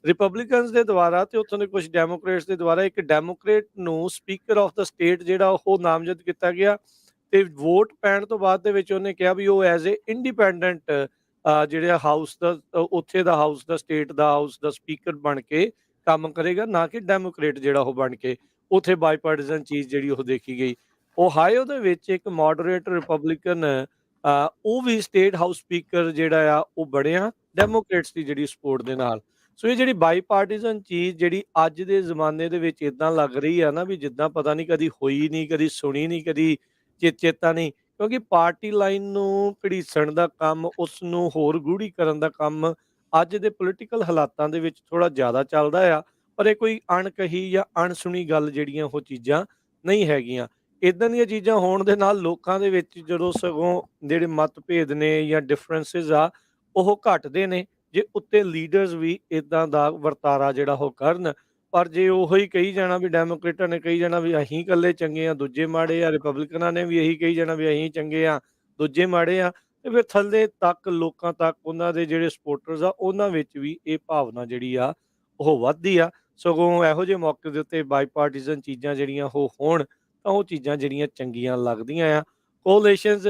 S1: ਰਿਪਬਲਿਕਨਸ ਦੇ ਦੁਆਰਾ ਤੇ ਉੱਥੋਂ ਦੇ ਕੁਝ ਡੈਮੋਕ੍ਰੇਟਸ ਦੇ ਦੁਆਰਾ ਇੱਕ ਡੈਮੋਕ੍ਰੇਟ ਨੂੰ ਸਪੀਕਰ ਆਫ ਦਾ ਸਟੇਟ ਜਿਹੜਾ ਉਹ ਨਾਮਜ਼ਦ ਕੀਤਾ ਗਿਆ, ਤੇ ਵੋਟ ਪੈਣ ਤੋਂ ਬਾਅਦ ਦੇ ਵਿੱਚ ਉਹਨੇ ਕਿਹਾ ਵੀ ਉਹ ਐਜ਼ ਏ ਇੰਡੀਪੈਂਡੈਂਟ ਜਿਹੜਾ ਹਾਊਸ ਦਾ ਉੱਥੇ ਦਾ ਹਾਊਸ ਦਾ ਸਟੇਟ ਦਾ ਹਾਊਸ ਦਾ ਸਪੀਕਰ ਬਣ ਕੇ ਕੰਮ ਕਰੇਗਾ, ਨਾ ਕਿ ਡੈਮੋਕ੍ਰੇਟ ਜਿਹੜਾ ਉਹ ਬਣ ਕੇ। ਉੱਥੇ ਬਾਈਪਾਰਟੀਜ਼ਨ ਚੀਜ਼ ਜਿਹੜੀ ਉਹ ਦੇਖੀ ਗਈ। ਓਹਾਇਓ ਦੇ ਵਿੱਚ ਇੱਕ ਮੋਡਰੇਟ ਰਿਪਬਲਿਕਨ ਉਹ ਵੀ ਸਟੇਟ ਹਾਊਸ ਸਪੀਕਰ ਜਿਹੜਾ ਆ ਉਹ ਬਣਿਆ ਡੈਮੋਕ੍ਰੇਟਸ ਦੀ ਜਿਹੜੀ ਸਪੋਰਟ ਦੇ ਨਾਲ। ਸੋ ਇਹ ਜਿਹੜੀ ਬਾਈਪਾਰਟੀਜ਼ਨ ਚੀਜ਼ ਜਿਹੜੀ ਅੱਜ ਦੇ ਜ਼ਮਾਨੇ ਦੇ ਵਿੱਚ ਇਦਾਂ ਲੱਗ ਰਹੀ ਆ ਨਾ ਵੀ ਜਿੱਦਾਂ ਪਤਾ ਨਹੀਂ ਕਦੀ ਹੋਈ ਨਹੀਂ, ਕਦੀ ਸੁਣੀ ਨਹੀਂ, ਕਦੀ ਚੇਤਾ ਨਹੀਂ, ਕਿਉਂਕਿ ਪਾਰਟੀ ਲਾਈਨ ਨੂੰ ਘੜੀਸਣ ਦਾ ਕੰਮ, ਉਸ ਨੂੰ ਹੋਰ ਗੂੜੀ ਕਰਨ ਦਾ ਕੰਮ ਅੱਜ ਦੇ ਪੋਲੀਟੀਕਲ ਹਾਲਾਤਾਂ ਦੇ ਵਿੱਚ ਥੋੜਾ ਜ਼ਿਆਦਾ ਚੱਲਦਾ ਆ। ਪਰ ਇਹ ਕੋਈ ਅਣਕਹੀ ਜਾਂ ਅਣਸੁਣੀ ਗੱਲ ਜਿਹੜੀਆਂ ਉਹ ਚੀਜ਼ਾਂ ਨਹੀਂ ਹੈਗੀਆਂ। ਇੱਦਾਂ ਦੀਆਂ ਚੀਜ਼ਾਂ ਹੋਣ ਦੇ ਨਾਲ ਲੋਕਾਂ ਦੇ ਵਿੱਚ ਜਦੋਂ ਸਗੋਂ ਜਿਹੜੇ ਮਤਭੇਦ ਨੇ ਜਾਂ ਡਿਫਰੈਂਸਿਸ ਆ, ਉਹ ਘੱਟਦੇ ਨੇ, ਜੇ ਉੱਤੇ ਲੀਡਰਸ ਵੀ ਇੱਦਾਂ ਦਾ ਵਰਤਾਰਾ ਜਿਹੜਾ ਉਹ ਕਰਨ। ਪਰ ਜੇ ਉਹੋ ਹੀ ਕਹੀ ਜਾਣਾ ਵੀ ਡੈਮੋਕ੍ਰੇਟਾਂ ਨੇ ਕਹੀ ਜਾਣਾ ਵੀ ਅਸੀਂ ਇਕੱਲੇ ਚੰਗੇ ਆ, ਦੂਜੇ ਮਾੜੇ ਆ, ਰਿਪਬਲਿਕਨਾਂ ਨੇ ਵੀ ਇਹੀ ਕਹੀ ਜਾਣਾ ਵੀ ਅਸੀਂ ਚੰਗੇ ਆ, ਦੂਜੇ ਮਾੜੇ ਆ, ਤੇ ਫਿਰ ਥੱਲੇ ਤੱਕ ਲੋਕਾਂ ਤੱਕ ਉਹਨਾਂ ਦੇ ਜਿਹੜੇ ਸਪੋਰਟਰਸ ਆ, ਉਹਨਾਂ ਵਿੱਚ ਵੀ ਇਹ ਭਾਵਨਾ ਜਿਹੜੀ ਆ ਉਹ ਵੱਧਦੀ ਆ। ਸਗੋਂ ਇਹੋ ਜਿਹੇ ਮੌਕੇ ਦੇ ਉੱਤੇ ਬਾਈਪਾਰਟੀਜ਼ਨ ਚੀਜ਼ਾਂ ਜਿਹੜੀਆਂ ਉਹ ਹੋਣ, ਤਾਂ ਉਹ ਚੀਜ਼ਾਂ ਜਿਹੜੀਆਂ ਚੰਗੀਆਂ ਲੱਗਦੀਆਂ ਆ। ਕੋਅਲੀਸ਼ਨਸ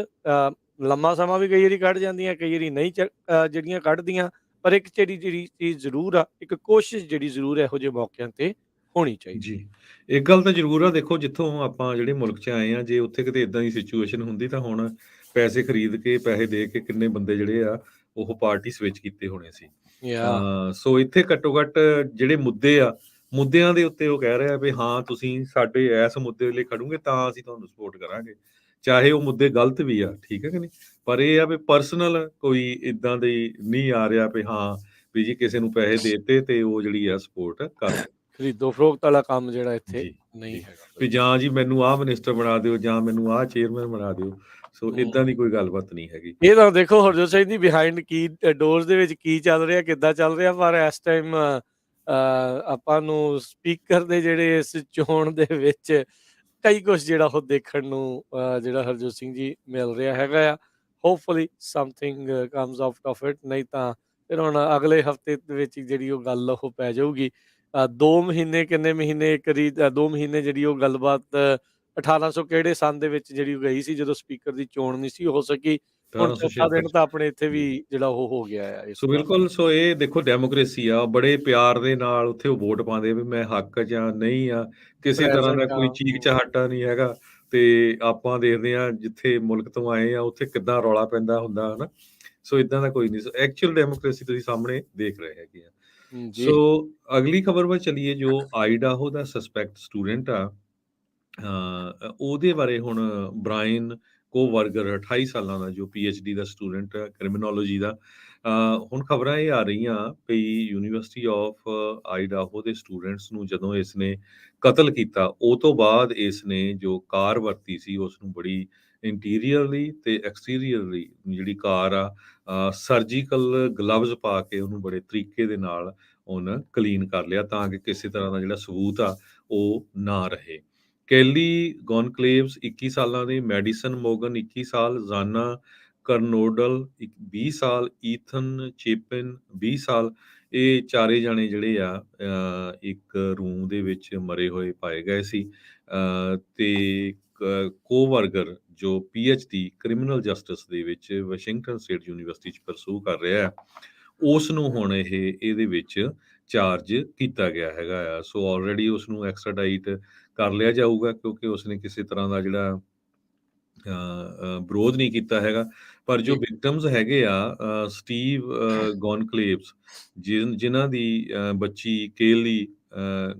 S1: ਲੰਮਾ ਸਮਾਂ ਵੀ ਕਈ ਵਾਰੀ ਕੱਢ ਜਾਂਦੀਆਂ, ਕਈ ਵਾਰੀ ਨਹੀਂ ਜਿਹੜੀਆਂ ਕੱਢਦੀਆਂ, ਪਰ ਇੱਕ ਜਿਹੜੀ ਜਿਹੜੀ ਚੀਜ਼ ਜ਼ਰੂਰ ਆ, ਇੱਕ ਕੋਸ਼ਿਸ਼ ਜਿਹੜੀ ਜ਼ਰੂਰ ਇਹੋ ਜਿਹੇ ਮੌਕਿਆਂ ਤੇ ਹੋਣੀ ਚਾਹੀਦੀ।
S2: ਜੀ। ਇੱਕ ਗੱਲ ਤਾਂ ਜ਼ਰੂਰ ਆ, ਦੇਖੋ ਜਿੱਥੋਂ ਆਪਾਂ ਜਿਹੜੇ ਮੁਲਕ 'ਚ ਆਏ ਆ, ਜੇ ਉੱਥੇ ਕਿਤੇ ਇਦਾਂ ਦੀ ਸਿਚੁਏਸ਼ਨ ਹੁੰਦੀ ਤਾਂ ਹੁਣ ਪੈਸੇ ਖਰੀਦ ਕੇ, ਪੈਸੇ ਦੇ ਕੇ ਕਿੰਨੇ ਬੰਦੇ ਜਿਹੜੇ ਆ ਉਹ ਪਾਰਟੀ ਸਵਿਚ ਕੀਤੇ ਹੋਣੇ ਸੀ।
S1: ਯਾ
S2: ਸੋ ਇੱਥੇ ਘੱਟੋ-ਘੱਟ ਜਿਹੜੇ ਮੁੱਦੇ ਆ, ਮੁੱਦਿਆਂ ਦੇ ਉੱਤੇ ਉਹ ਕਹਿ ਰਿਹਾ ਵੀ ਹਾਂ ਤੁਸੀਂ ਸਾਡੇ ਇਸ ਮੁੱਦੇ ਲਈ ਖੜੋਗੇ ਤਾਂ ਅਸੀਂ ਤੁਹਾਨੂੰ ਸਪੋਰਟ ਕਰਾਂਗੇ। ਚਾਹੇ ਉਹ ਮੁੱਦੇ ਗਲਤ ਵੀ ਆ, ਠੀਕ ਹੈ ਕਿ ਨਹੀਂ? ਪਰ ਇਹ ਆ ਵੀ ਪਰਸਨਲ ਕੋਈ ਇਦਾਂ ਦੀ ਨਹੀਂ ਆ ਰਿਹਾ ਵੀ ਹਾਂ ਵੀ ਜੀ ਕਿਸੇ ਨੂੰ ਪੈਸੇ ਦੇ ਦਿੱਤੇ ਤੇ ਉਹ ਜਿਹੜੀ ਆ ਸਪੋਰਟ ਕਰ ਦਿਓ।
S1: ਖਰੀਦੋ ਫਰੋਖਤ ਵਾਲਾ ਕੰਮ ਜਿਹੜਾ ਇੱਥੇ
S2: ਜੀ,
S1: ਨਹੀਂ
S2: ਜੀ।
S1: ਹੈਗਾ
S2: ਵੀ ਜਾਂ ਜੀ ਮੈਨੂੰ ਆਹ ਮਿਨਿਸਟਰ ਬਣਾ ਦਿਓ ਜਾਂ ਮੈਨੂੰ ਆਹ ਚੇਅਰਮੈਨ ਬਣਾ ਦਿਓ। ਸੋ
S1: ਹੂੰ।
S2: ਇਦਾਂ ਦੀ ਕੋਈ ਗੱਲਬਾਤ ਨਹੀਂ ਹੈਗੀ।
S1: ਇਹ ਤਾਂ ਦੇਖੋ ਹਰਜੋਤ ਸਿੰਘ ਜੀ ਬਿਹਾਈਂਡ ਕੀ ਡੋਰਸ ਦੇ ਵਿੱਚ ਕੀ ਚੱਲ ਰਿਹਾ, ਕਿੱਦਾਂ ਚੱਲ ਰਿਹਾ, ਪਰ ਇਸ ਟਾਈਮ ਆਪਾਂ ਨੂੰ ਸਪੀਕਰ ਦੇ ਜਿਹੜੇ ਇਸ ਚੋਣ ਦੇ ਵਿੱਚ ਕਈ ਕੁਛ ਜਿਹੜਾ ਉਹ ਦੇਖਣ ਨੂੰ ਜਿਹੜਾ ਹਰਜੋਤ ਸਿੰਘ ਜੀ ਮਿਲ ਰਿਹਾ ਹੈਗਾ ਆ। Hopefully something comes out of it, ਨਹੀਂ ਤਾਂ ਫਿਰ ਹੁਣ ਅਗਲੇ ਹਫ਼ਤੇ ਦੇ ਵਿੱਚ ਹੀ ਜਿਹੜੀ ਉਹ ਗੱਲ ਉਹ ਪੈ ਜਾਊਗੀ। 2 ਮਹੀਨੇ ਕਿੰਨੇ ਮਹੀਨੇ ਕਰੀਬ 2 ਮਹੀਨੇ ਜਿਹੜੀ ਉਹ ਗੱਲਬਾਤ 1800 ਕਿਹੜੇ ਸੰਨ ਦੇ ਵਿੱਚ ਜਿਹੜੀ ਉਹ ਗਈ ਸੀ ਜਦੋਂ ਸਪੀਕਰ ਦੀ ਚੋਣ ਨਹੀਂ ਸੀ ਹੋ ਸਕੀ। ਹੁਣ ਚੌਥਾ
S2: 1876
S1: ਦਿਨ
S2: 'ਚ।
S1: ਤਾਂ ਆਪਣੇ ਇੱਥੇ ਵੀ
S2: ਜੀ।
S1: ਜਿਹੜਾ ਉਹ ਹੋ ਗਿਆ ਆ ਇਸ
S2: ਸੋ
S1: ਦਾ।
S2: ਬਿਲਕੁਲ, ਸੋ ਇਹ ਦੇਖੋ ਡੈਮੋਕ੍ਰੇਸੀ ਆ, ਬੜੇ ਪਿਆਰ ਦੇ ਨਾਲ ਉੱਥੇ ਉਹ ਵੋਟ ਪਾਉਂਦੇ ਵੀ ਮੈਂ ਹੱਕ 'ਚ ਆ, ਨਹੀਂ ਆ, ਕਿਸੇ ਤਰ੍ਹਾਂ ਦਾ
S1: ਪ੍ਰੈਜ਼ੈਂਟ
S2: ਕੋਈ ਚੀਕ-ਚਹਾਟਾ ਨਹੀਂ ਹੈਗਾ। ਤੇ ਆਪਾਂ ਦੇਖਦੇ ਆ ਜਿੱਥੇ ਮੁਲਕ ਤੋਂ ਆਏ ਆ ਉੱਥੇ ਕਿੱਦਾਂ ਰੌਲਾ ਪੈਂਦਾ ਹੁੰਦਾ ਹਨਾ। ਸੋ ਇਦਾਂ ਦਾ ਕੋਈ ਨਹੀਂ। ਸੋ ਐਕਚੁਅਲ ਡੈਮੋਕ੍ਰੇਸੀ ਤੁਸੀਂ ਸਾਹਮਣੇ ਦੇਖ ਰਹੇ ਹੈਗੇ ਆ।
S1: ਜੀ।
S2: ਸੋ ਅਗਲੀ ਖਬਰ ਵੱਲ ਚੱਲੀਏ, ਜੋ ਆਈਡਾਹੋ ਦਾ ਸਸਪੈਕਟ ਸਟੂਡੈਂਟ ਆ, ਉਹਦੇ ਬਾਰੇ ਹੁਣ ਬ੍ਰਾਇਨ ਕੋਵਰਗਰ 28 ਸਾਲਾਂ ਦਾ ਜੋ ਪੀਐਚਡੀ ਦਾ ਸਟੂਡੈਂਟ ਹੈ ਕ੍ਰਿਮੀਨੋਲੋਜੀ ਦਾ, ਹੁਣ ਖਬਰਾਂ ਇਹ ਆ ਰਹੀਆਂ ਵੀ ਯੂਨੀਵਰਸਿਟੀ ਆਫ ਆਈਡਾਹੋ ਦੇ ਸਟੂਡੈਂਟਸ ਨੂੰ ਜਦੋਂ ਇਸਨੇ ਕਤਲ ਕੀਤਾ, ਉਹ ਤੋਂ ਬਾਅਦ ਇਸਨੇ ਜੋ ਕਾਰ ਵਰਤੀ ਸੀ ਉਸ ਨੂੰ ਬੜੀ ਇੰਟੀਰੀਅਰਲੀ ਤੇ ਐਕਸਟੀਰੀਅਰਲੀ ਜਿਹੜੀ ਕਾਰ ਆ ਸਰਜੀਕਲ ਗਲਵਜ਼ ਪਾ ਕੇ ਉਹਨੂੰ ਬੜੇ ਤਰੀਕੇ ਦੇ ਨਾਲ ਉਹਨੇ ਕਲੀਨ ਕਰ ਲਿਆ ਤਾਂ ਕਿ ਕਿਸੇ ਤਰ੍ਹਾਂ ਦਾ ਜਿਹੜਾ ਸਬੂਤ ਆ ਉਹ ਨਾ ਰਹੇ। ਕੈਲੀ ਗੌਨਕਲੇਵਸ 21 ਸਾਲਾਂ ਦੇ, ਮੈਡੀਸਨ ਮੋਗਨ 21 ਸਾਲ, ਜ਼ਾਨਾ ਕਰਨੋਡਲ 20 ਸਾਲ, ਈਥਨ ਚੇਪਿਨ 20 ਸਾਲ, ਇਹ ਚਾਰੇ ਜਾਣੇ ਜਿਹੜੇ ਆ ਇੱਕ ਰੂਮ ਦੇ ਵਿੱਚ ਮਰੇ ਹੋਏ ਪਾਏ ਗਏ ਸੀ। ਤੇ ਕੋਵਰਗਰ ਜੋ ਪੀਐਚਡੀ ਕ੍ਰਿਮੀਨਲ ਜਸਟਿਸ ਦੇ ਵਿੱਚ ਵਾਸ਼ਿੰਗਟਨ ਸਟੇਟ ਯੂਨੀਵਰਸਿਟੀ 'ਚ ਪਰਸੂ ਕਰ ਰਿਹਾ ਹੈ, ਉਸ ਨੂੰ ਹੁਣ ਇਹਦੇ ਵਿੱਚ ਚਾਰਜ ਕੀਤਾ ਗਿਆ ਹੈਗਾ ਆ। ਸੋ ਆਲਰੇਡੀ ਉਸ ਨੂੰ ਐਕਸਟ੍ਰਾਡਾਈਟ ਕਰ ਲਿਆ ਜਾਊਗਾ ਕਿਉਂਕਿ ਉਸਨੇ ਕਿਸੇ ਤਰ੍ਹਾਂ ਦਾ ਜਿਹੜਾ ਵਿਰੋਧ ਨਹੀਂ ਕੀਤਾ ਹੈਗਾ। ਪਰ ਜੋ
S1: ਜੀ।
S2: ਵਿਕਟਮਸ ਹੈਗੇ ਆ ਸਟੀਵ ਗੌਨਕਲੇਵਸ ਜਿਨ੍ਹਾਂ ਦੀ ਬੱਚੀ ਕੇਲੀ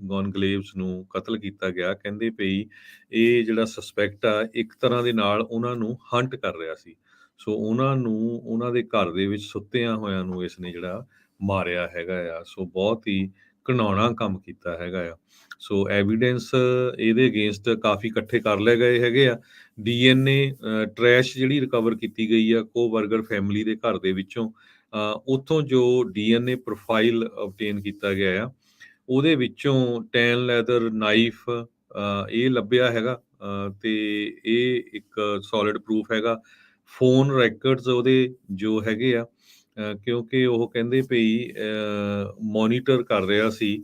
S2: ਗੌਨਕਲੇਵਸ ਨੂੰ ਕਤਲ ਕੀਤਾ ਗਿਆ, ਕਹਿੰਦੇ ਪਈ ਇਹ ਜਿਹੜਾ ਸਸਪੈਕਟ ਆ ਇੱਕ ਤਰ੍ਹਾਂ ਦੇ ਨਾਲ ਉਹਨਾਂ ਨੂੰ ਹੰਟ ਕਰ ਰਿਹਾ ਸੀ। ਸੋ ਉਹਨਾਂ ਨੂੰ ਉਹਨਾਂ ਦੇ ਘਰ ਦੇ ਵਿੱਚ ਸੁੱਤਿਆਂ ਹੋਇਆਂ ਨੂੰ ਇਸਨੇ ਜਿਹੜਾ ਮਾਰਿਆ ਹੈਗਾ ਆ। ਸੋ ਬਹੁਤ ਹੀ ਘਿਨਾਉਣਾ ਕੰਮ ਕੀਤਾ ਹੈਗਾ ਆ। ਸੋ ਐਵੀਡੈਂਸ ਇਹਦੇ ਅਗੇਂਸਟ ਕਾਫੀ ਇਕੱਠੇ ਕਰ ਲਏ ਗਏ ਹੈਗੇ ਆ। ਡੀਐਨਏ ਟਰੈਸ਼ ਜਿਹੜੀ ਰਿਕਵਰ ਕੀਤੀ ਗਈ ਆ ਕੋਵਰਗਰ ਫੈਮਿਲੀ ਦੇ ਘਰ ਦੇ ਵਿੱਚੋਂ, ਉੱਥੋਂ ਜੋ ਡੀਐਨਏ ਪ੍ਰੋਫਾਈਲ ਆਬਟੇਨ ਕੀਤਾ ਗਿਆ ਆ ਉਹਦੇ ਵਿੱਚੋਂ ਟੈਨ ਲੈਦਰ ਨਾਈਫ ਇਹ ਲੱਭਿਆ ਹੈਗਾ। ਤੇ ਇਹ ਇੱਕ ਸੋਲਿਡ ਪ੍ਰੂਫ ਹੈਗਾ। ਫੋਨ ਰੈਕਰਡਸ ਉਹਦੇ ਜੋ ਹੈਗੇ ਆ, ਕਿਉਂਕਿ ਉਹ ਕਹਿੰਦੇ ਪਈ ਮੋਨੀਟਰ ਕਰ ਰਿਹਾ ਸੀ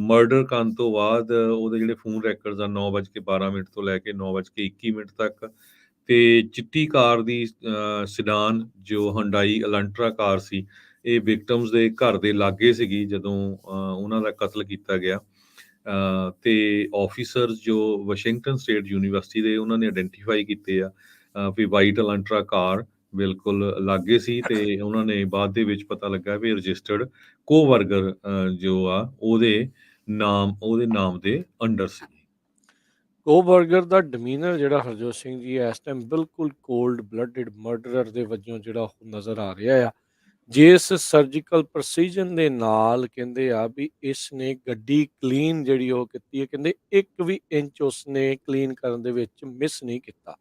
S2: ਮਰਡਰ ਕਰਨ ਤੋਂ ਬਾਅਦ ਉਹਦੇ ਜਿਹੜੇ ਫੋਨ ਰੈਕਰਡਸ ਆ 9:12 ਤੋਂ ਲੈ ਕੇ 9:21 ਤੱਕ। ਤੇ ਚਿੱਟੀ ਕਾਰ ਦੀ ਸਿਡਾਨ ਜੋ ਹੁੰਡਾਈ ਅਲੰਟਰਾ ਕਾਰ ਸੀ, ਇਹ ਵਿਕਟਮਸ ਦੇ ਘਰ ਦੇ ਲਾਗੇ ਸੀਗੀ ਜਦੋਂ ਉਹਨਾਂ ਦਾ ਕਤਲ ਕੀਤਾ ਗਿਆ। ਤੇ ਆਫੀਸਰਸ ਜੋ ਵਾਸ਼ਿੰਗਟਨ ਸਟੇਟ ਯੂਨੀਵਰਸਿਟੀ ਦੇ ਉਹਨਾਂ ਨੇ ਆਇਡੈਂਟੀਫਾਈ ਕੀਤੇ ਆ ਵੀ ਵਾਈਟ ਅਲੰਟਰਾ ਕਾਰ ਬਿਲਕੁਲ ਲਾਗੇ ਸੀ ਤੇ ਉਹਨਾਂ ਨੇ ਬਾਅਦ ਦੇ ਵਿੱਚ ਪਤਾ ਲੱਗਾ ਵੀ ਰਜਿਸਟਰਡ ਕੋਵਰਗਰ ਜੋ ਆ ਉਹਦੇ ਨਾਮ ਦੇ ਅੰਡਰ ਸੀ।
S1: ਕੋਬਰਗਰ ਦਾ ਡਿਮੀਨਰ ਜਿਹੜਾ ਹਰਜੋਤ ਸਿੰਘ ਜੀ ਇਸ ਟਾਈਮ ਬਿਲਕੁਲ ਕੋਲਡ ਬਲੱਡਡ ਮਰਡਰਰ ਦੇ ਵਜੋਂ ਜਿਹੜਾ ਉਹ ਨਜ਼ਰ ਆ ਰਿਹਾ ਆ। ਜਿਸ ਸਰਜੀਕਲ ਪ੍ਰਸੀਜਨ ਦੇ ਨਾਲ ਕਹਿੰਦੇ ਆ ਵੀ ਇਸ ਨੇ ਗੱਡੀ ਕਲੀਨ ਜਿਹੜੀ ਉਹ ਕੀਤੀ ਹੈ, ਕਹਿੰਦੇ 1 ਵੀ ਇੰਚ ਉਸਨੇ ਕਲੀਨ ਕਰਨ ਦੇ ਵਿੱਚ ਮਿਸ ਨਹੀਂ ਕੀਤਾ।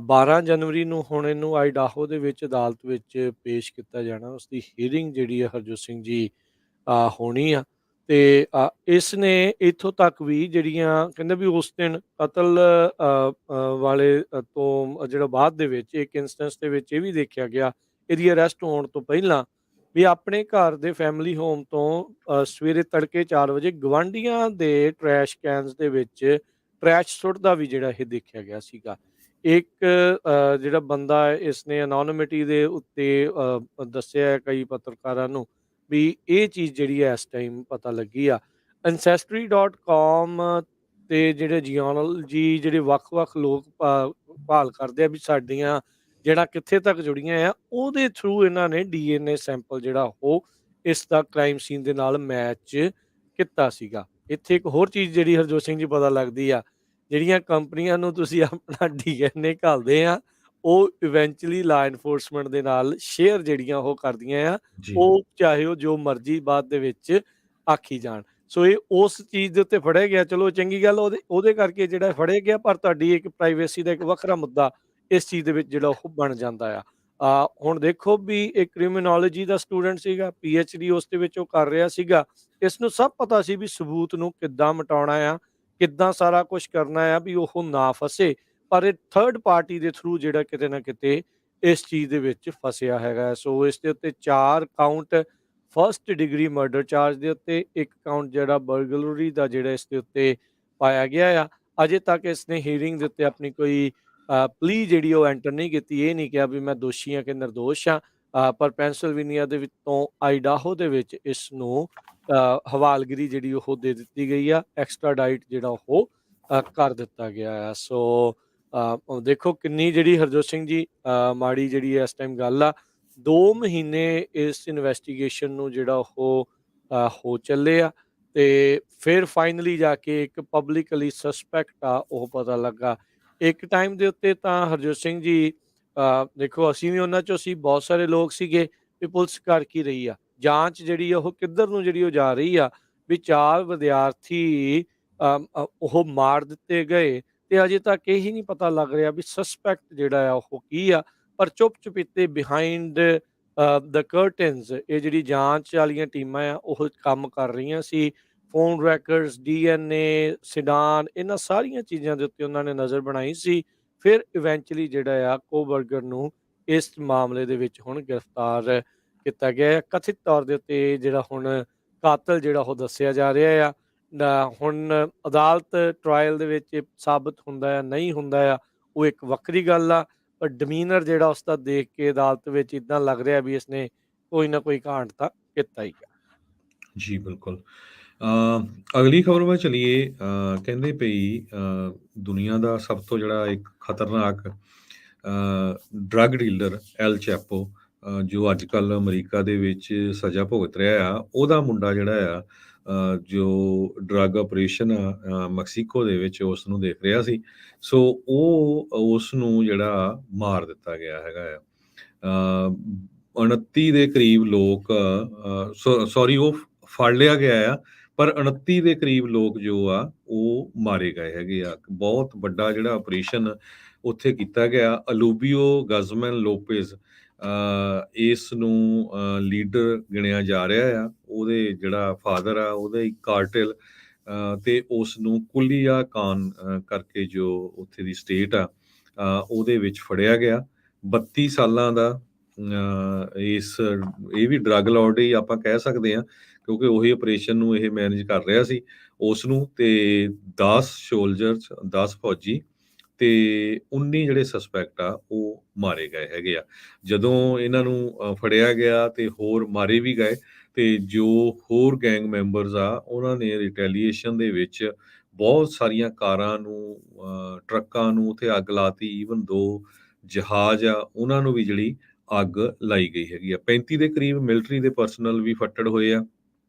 S1: 12 ਜਨਵਰੀ ਨੂੰ ਹੁਣ ਇਹਨੂੰ ਆਈਡਾਹੋ ਦੇ ਵਿੱਚ ਅਦਾਲਤ ਵਿੱਚ ਪੇਸ਼ ਕੀਤਾ ਜਾਣਾ। ਉਸਦੀ ਹੀਅਰਿੰਗ ਜਿਹੜੀ ਹੈ ਹਰਜੋਤ ਸਿੰਘ ਜੀ ਹੋਣੀ ਆ। ਤੇ ਇਸ ਨੇ ਇੱਥੋਂ ਤੱਕ ਵੀ ਜਿਹੜੀਆਂ ਕਹਿੰਦੇ ਵੀ ਉਸ ਦਿਨ ਕਤਲ ਵਾਲੇ ਤੋਂ ਜਿਹੜਾ ਬਾਅਦ ਦੇ ਵਿੱਚ ਇੱਕ ਇੰਸਟੈਂਸ ਦੇ ਵਿੱਚ ਇਹ ਵੀ ਦੇਖਿਆ ਗਿਆ, ਇਹਦੀ ਅਰੈਸਟ ਹੋਣ ਤੋਂ ਪਹਿਲਾਂ ਵੀ ਆਪਣੇ ਘਰ ਦੇ ਫੈਮਿਲੀ ਹੋਮ ਤੋਂ ਸਵੇਰੇ ਤੜਕੇ 4 ਵਜੇ ਗੁਆਂਢੀਆਂ ਦੇ ਟਰੈਸ਼ ਕੈਨਸ ਦੇ ਵਿੱਚ ਟਰੈਸ਼ ਸੁੱਟਦਾ ਵੀ ਜਿਹੜਾ ਇਹ ਦੇਖਿਆ ਗਿਆ ਸੀਗਾ। ਇੱਕ ਜਿਹੜਾ ਬੰਦਾ ਹੈ, ਇਸਨੇ ਅਨੋਨਿਮਿਟੀ ਦੇ ਉੱਤੇ ਦੱਸਿਆ ਹੈ ਕਈ ਪੱਤਰਕਾਰਾਂ ਨੂੰ ਵੀ ਇਹ ਚੀਜ਼ ਜਿਹੜੀ ਹੈ ਇਸ ਟਾਈਮ ਪਤਾ ਲੱਗੀ ਆ। ancestry.com ਤੇ ਜਿਹੜੇ ਜੀਓਲੋਜੀ ਜਿਹੜੇ ਵੱਖ-ਵੱਖ ਲੋਕ ਭਾਲ ਕਰਦੇ ਆ ਵੀ ਸਾਡੀਆਂ ਜਿਹੜਾ ਕਿੱਥੇ ਤੱਕ ਜੁੜੀਆਂ ਆ, ਉਹਦੇ ਥਰੂ ਇਹਨਾਂ ਨੇ ਡੀਐਨਏ ਸੈਂਪਲ ਜਿਹੜਾ ਉਹ ਇਸ ਦਾ ਕ੍ਰਾਈਮ ਸੀਨ ਦੇ ਨਾਲ ਮੈਚ ਕੀਤਾ ਸੀਗਾ। ਇੱਥੇ ਇੱਕ ਹੋਰ ਚੀਜ਼ ਜਿਹੜੀ ਹਰਜੋਤ ਸਿੰਘ ਜੀ ਪਤਾ ਲੱਗਦੀ ਆ, ਜਿਹੜੀਆਂ ਕੰਪਨੀਆਂ ਨੂੰ ਤੁਸੀਂ ਆਪਣਾ ਡੀਐਨਏ ਘੱਲਦੇ ਆ, ਉਹ ਇਵੈਂਚੁਅਲੀ ਲਾ ਐਨਫੋਰਸਮੈਂਟ ਦੇ ਨਾਲ ਸ਼ੇਅਰ ਜਿਹੜੀਆਂ ਉਹ ਕਰਦੀਆਂ ਆ,
S2: ਜੀ,
S1: ਉਹ ਚਾਹੇ ਉਹ ਜੋ ਮਰਜ਼ੀ ਬਾਅਦ ਦੇ ਵਿੱਚ ਆਖੀ ਜਾਣ। ਸੋ ਇਹ ਉਸ ਚੀਜ਼ ਦੇ ਉੱਤੇ ਫੜਿਆ ਗਿਆ, ਚਲੋ ਚੰਗੀ ਗੱਲ ਉਹਦੇ ਉਹਦੇ ਕਰਕੇ ਜਿਹੜਾ ਫੜਿਆ ਗਿਆ, ਪਰ ਤੁਹਾਡੀ ਇੱਕ ਪ੍ਰਾਈਵੇਸੀ ਦਾ ਇੱਕ ਵੱਖਰਾ ਮੁੱਦਾ ਇਸ ਚੀਜ਼ ਦੇ ਵਿੱਚ ਜਿਹੜਾ ਉਹ ਬਣ ਜਾਂਦਾ ਆ। ਹੁਣ ਦੇਖੋ ਵੀ ਇਹ ਕ੍ਰਿਮੀਨੋਲੋਜੀ ਦਾ ਸਟੂਡੈਂਟ ਸੀਗਾ, ਪੀਐਚਡੀ ਉਸ ਦੇ ਵਿੱਚ ਉਹ ਕਰ ਰਿਹਾ ਸੀਗਾ। ਇਸ ਨੂੰ ਸਭ ਪਤਾ ਸੀ ਵੀ ਸਬੂਤ ਨੂੰ ਕਿੱਦਾਂ ਮਿਟਾਉਣਾ ਆ, ਕਿੱਦਾਂ ਸਾਰਾ ਕੁਝ ਕਰਨਾ ਆ ਵੀ ਉਹ ਨਾ ਫਸੇ, ਪਰ ਇਹ ਥਰਡ ਪਾਰਟੀ ਦੇ ਥਰੂ ਜਿਹੜਾ ਕਿਤੇ ਨਾ ਕਿਤੇ ਇਸ ਚੀਜ਼ ਦੇ ਵਿੱਚ ਫਸਿਆ ਹੈਗਾ। ਸੋ ਇਸ ਦੇ ਉੱਤੇ 4 count first degree murder charge ਦੇ ਉੱਤੇ, 1 ਕਾਊਂਟ ਜਿਹੜਾ ਬਰਗਲਰੀ ਦਾ ਜਿਹੜਾ ਇਸ ਦੇ ਉੱਤੇ ਪਾਇਆ ਗਿਆ ਆ। ਅਜੇ ਤੱਕ ਇਸਨੇ ਹੀਅਰਿੰਗ ਦੇ ਉੱਤੇ ਆਪਣੀ ਕੋਈ ਪਲੀ ਜਿਹੜੀ ਉਹ ਐਂਟਰ ਨਹੀਂ ਕੀਤੀ, ਇਹ ਨਹੀਂ ਕਿਹਾ ਵੀ ਮੈਂ ਦੋਸ਼ੀ ਹਾਂ ਕਿ ਨਿਰਦੋਸ਼ ਹਾਂ। ਪਰ ਪੈਂਸਿਲਵੇਨੀਆ ਦੇ ਵਿੱਚੋਂ ਆਈਡਾਹੋ ਦੇ ਵਿੱਚ ਇਸ ਨੂੰ ਹਵਾਲਗਿਰੀ ਜਿਹੜੀ ਉਹ ਦੇ ਦਿੱਤੀ ਗਈ ਆ, ਐਕਸਟਰਾਡਾਈਟ ਜਿਹੜਾ ਉਹ ਕਰ ਦਿੱਤਾ ਗਿਆ ਆ। ਸੋ ਦੇਖੋ ਕਿੰਨੀ ਜਿਹੜੀ ਹਰਜੋਤ ਸਿੰਘ ਜੀ ਮਾੜੀ ਜਿਹੜੀ ਇਸ ਟਾਈਮ ਗੱਲ ਆ। 2 ਮਹੀਨੇ ਇਸ ਇਨਵੈਸਟੀਗੇਸ਼ਨ ਨੂੰ ਜਿਹੜਾ ਉਹ ਹੋ ਚੱਲੇ ਆ, ਤੇ ਫਿਰ ਫਾਈਨਲੀ ਜਾ ਕੇ ਇੱਕ ਪਬਲਿਕਲੀ ਸਸਪੈਕਟ ਆ ਉਹ ਪਤਾ ਲੱਗਾ। ਇੱਕ ਟਾਈਮ ਦੇ ਉੱਤੇ ਤਾਂ ਹਰਜੋਤ ਸਿੰਘ ਜੀ ਦੇਖੋ ਅਸੀਂ ਵੀ ਉਹਨਾਂ 'ਚੋਂ ਸੀ, ਬਹੁਤ ਸਾਰੇ ਲੋਕ ਸੀਗੇ ਵੀ ਪੁਲਿਸ ਕਰ ਕੀ ਰਹੀ ਆ, ਜਾਂਚ ਜਿਹੜੀ ਆ ਉਹ ਕਿੱਧਰ ਨੂੰ ਜਿਹੜੀ ਉਹ ਜਾ ਰਹੀ ਆ, ਵੀ 4 ਵਿਦਿਆਰਥੀ ਉਹ ਮਾਰ ਦਿੱਤੇ ਗਏ ਤੇ ਅਜੇ ਤੱਕ ਇਹੀ ਨਹੀਂ ਪਤਾ ਲੱਗ ਰਿਹਾ ਵੀ ਸਸਪੈਕਟ ਜਿਹੜਾ ਆ ਉਹ ਕੀ ਆ। ਪਰ ਚੁੱਪ-ਚੁਪੀਤੇ ਬਿਹਾਈਂਡ ਦ ਕਰਟਨਸ ਇਹ ਜਿਹੜੀ ਜਾਂਚ ਵਾਲੀਆਂ ਟੀਮਾਂ ਆ ਉਹ ਕੰਮ ਕਰ ਰਹੀਆਂ ਸੀ। ਫੋਨ ਰੈਕਰਡਸ, ਡੀਐਨਏ, ਸਿਡਾਨ, ਇਹਨਾਂ ਸਾਰੀਆਂ ਚੀਜ਼ਾਂ ਦੇ ਉੱਤੇ ਉਹਨਾਂ ਨੇ ਨਜ਼ਰ ਬਣਾਈ ਸੀ। ਫਿਰ ਇਵੈਂਚੁਅਲੀ ਜਿਹੜਾ ਆ ਕੋਬਰਗਰ ਨੂੰ ਇਸ ਮਾਮਲੇ ਦੇ ਵਿੱਚ ਹੁਣ ਗ੍ਰਿਫਤਾਰ ਕੀਤਾ ਗਿਆ ਹੈ। ਕਥਿਤ ਤੌਰ ਦੇ ਉੱਤੇ ਜਿਹੜਾ ਹੁਣ ਕਾਤਲ ਜਿਹੜਾ ਉਹ ਦੱਸਿਆ ਜਾ ਰਿਹਾ ਆ। ਹੁਣ ਅਦਾਲਤ ਟਰਾਇਲ ਦੇ ਵਿੱਚ ਸਾਬਤ ਹੁੰਦਾ ਆ ਨਹੀਂ ਹੁੰਦਾ ਆ, ਉਹ ਇੱਕ ਵੱਖਰੀ ਗੱਲ ਆ। ਪਰ ਡਿਮੀਨਰ ਜਿਹੜਾ ਉਸਦਾ ਦੇਖ ਕੇ ਅਦਾਲਤ ਵਿੱਚ ਇੱਦਾਂ ਲੱਗ ਰਿਹਾ ਵੀ ਇਸਨੇ ਕੋਈ ਨਾ ਕੋਈ ਕਾਂਡ ਤਾਂ ਕੀਤਾ ਹੀ ਆ।
S2: ਜੀ ਬਿਲਕੁਲ। ਅਗਲੀ ਖਬਰ ਵੱਲ ਚਲੀਏ। ਕਹਿੰਦੇ ਪਈ ਦੁਨੀਆ ਦਾ ਸਭ ਤੋਂ ਜਿਹੜਾ ਇੱਕ ਖਤਰਨਾਕ ਡਰੱਗ ਡੀਲਰ ਐਲ ਚੈਪੋ, ਜੋ ਅੱਜ ਕੱਲ੍ਹ ਅਮਰੀਕਾ ਦੇ ਵਿੱਚ ਸਜ਼ਾ ਭੁਗਤ ਰਿਹਾ ਆ, ਉਹਦਾ ਮੁੰਡਾ ਜਿਹੜਾ ਆ ਜੋ ਡਰੱਗ ਆਪਰੇਸ਼ਨ ਮੈਕਸੀਕੋ ਦੇ ਵਿੱਚ ਉਸ ਨੂੰ ਦੇਖ ਰਿਹਾ ਸੀ। ਸੋ ਉਹ ਉਸ ਨੂੰ ਜਿਹੜਾ ਮਾਰ ਦਿੱਤਾ ਗਿਆ ਹੈਗਾ ਆ। 29 ਦੇ ਕਰੀਬ ਲੋਕ ਸੌਰੀ ਉਹ ਫੜ ਲਿਆ ਗਿਆ ਆ, ਪਰ 29 ਦੇ ਕਰੀਬ ਲੋਕ ਜੋ ਆ ਉਹ ਮਾਰੇ ਗਏ ਹੈਗੇ ਆ। ਬਹੁਤ ਵੱਡਾ ਜਿਹੜਾ ਆਪਰੇਸ਼ਨ ਉੱਥੇ ਕੀਤਾ ਗਿਆ। ਅਲੂਬੀਓ ਗਜ਼ਮੈਨ ਲੋਪੇਜ਼ ਇਸ ਨੂੰ ਲੀਡਰ ਗਿਣਿਆ ਜਾ ਰਿਹਾ ਆ। ਉਹਦੇ ਜਿਹੜਾ ਫਾਦਰ ਆ ਉਹਦਾ ਇੱਕ ਕਾਰਟਲ, ਤੇ ਉਸ ਨੂੰ ਕੁਲੀਆ ਕਾਨ ਕਰਕੇ ਜੋ ਉੱਥੇ ਦੀ ਸਟੇਟ ਆ ਉਹਦੇ ਵਿੱਚ ਫੜਿਆ ਗਿਆ। 32 ਸਾਲਾਂ ਦਾ ਇਹ ਵੀ ਡਰੱਗ ਲਾਰਡ ਹੀ ਆਪਾਂ ਕਹਿ ਸਕਦੇ ਹਾਂ, ਕਿਉਂਕਿ ਉਹੀ ਆਪਰੇਸ਼ਨ ਨੂੰ ਇਹ ਮੈਨੇਜ ਕਰ ਰਿਹਾ ਸੀ ਉਸ ਨੂੰ। ਤੇ 10 ਸੋਲਜਰਸ, 10 ਫੌਜੀ ਤੇ 19 ਜਿਹੜੇ ਸਸਪੈਕਟ ਆ ਉਹ ਮਾਰੇ ਗਏ ਹੈਗੇ ਆ। ਜਦੋਂ ਇਹਨਾਂ ਨੂੰ ਫੜਿਆ ਗਿਆ ਤੇ ਹੋਰ ਮਾਰੇ ਵੀ ਗਏ, ਤੇ ਜੋ ਹੋਰ ਗੈਂਗ ਮੈਂਬਰਸ ਆ ਉਹਨਾਂ ਨੇ ਰਿਟੈਲੀਏਸ਼ਨ ਦੇ ਵਿੱਚ ਬਹੁਤ ਸਾਰੀਆਂ ਕਾਰਾਂ ਨੂੰ, ਟਰੱਕਾਂ ਨੂੰ ਉੱਥੇ ਅੱਗ ਲਾਤੀ। ਈਵਨ 2 ਜਹਾਜ਼ ਆ ਉਹਨਾਂ ਨੂੰ ਵੀ ਜਿਹੜੀ ਅੱਗ ਲਾਈ ਗਈ ਹੈਗੀ ਆ। 35 ਦੇ ਕਰੀਬ ਮਿਲਟਰੀ ਦੇ ਪਰਸਨਲ ਵੀ ਫੱਟੜ ਹੋਏ ਆ।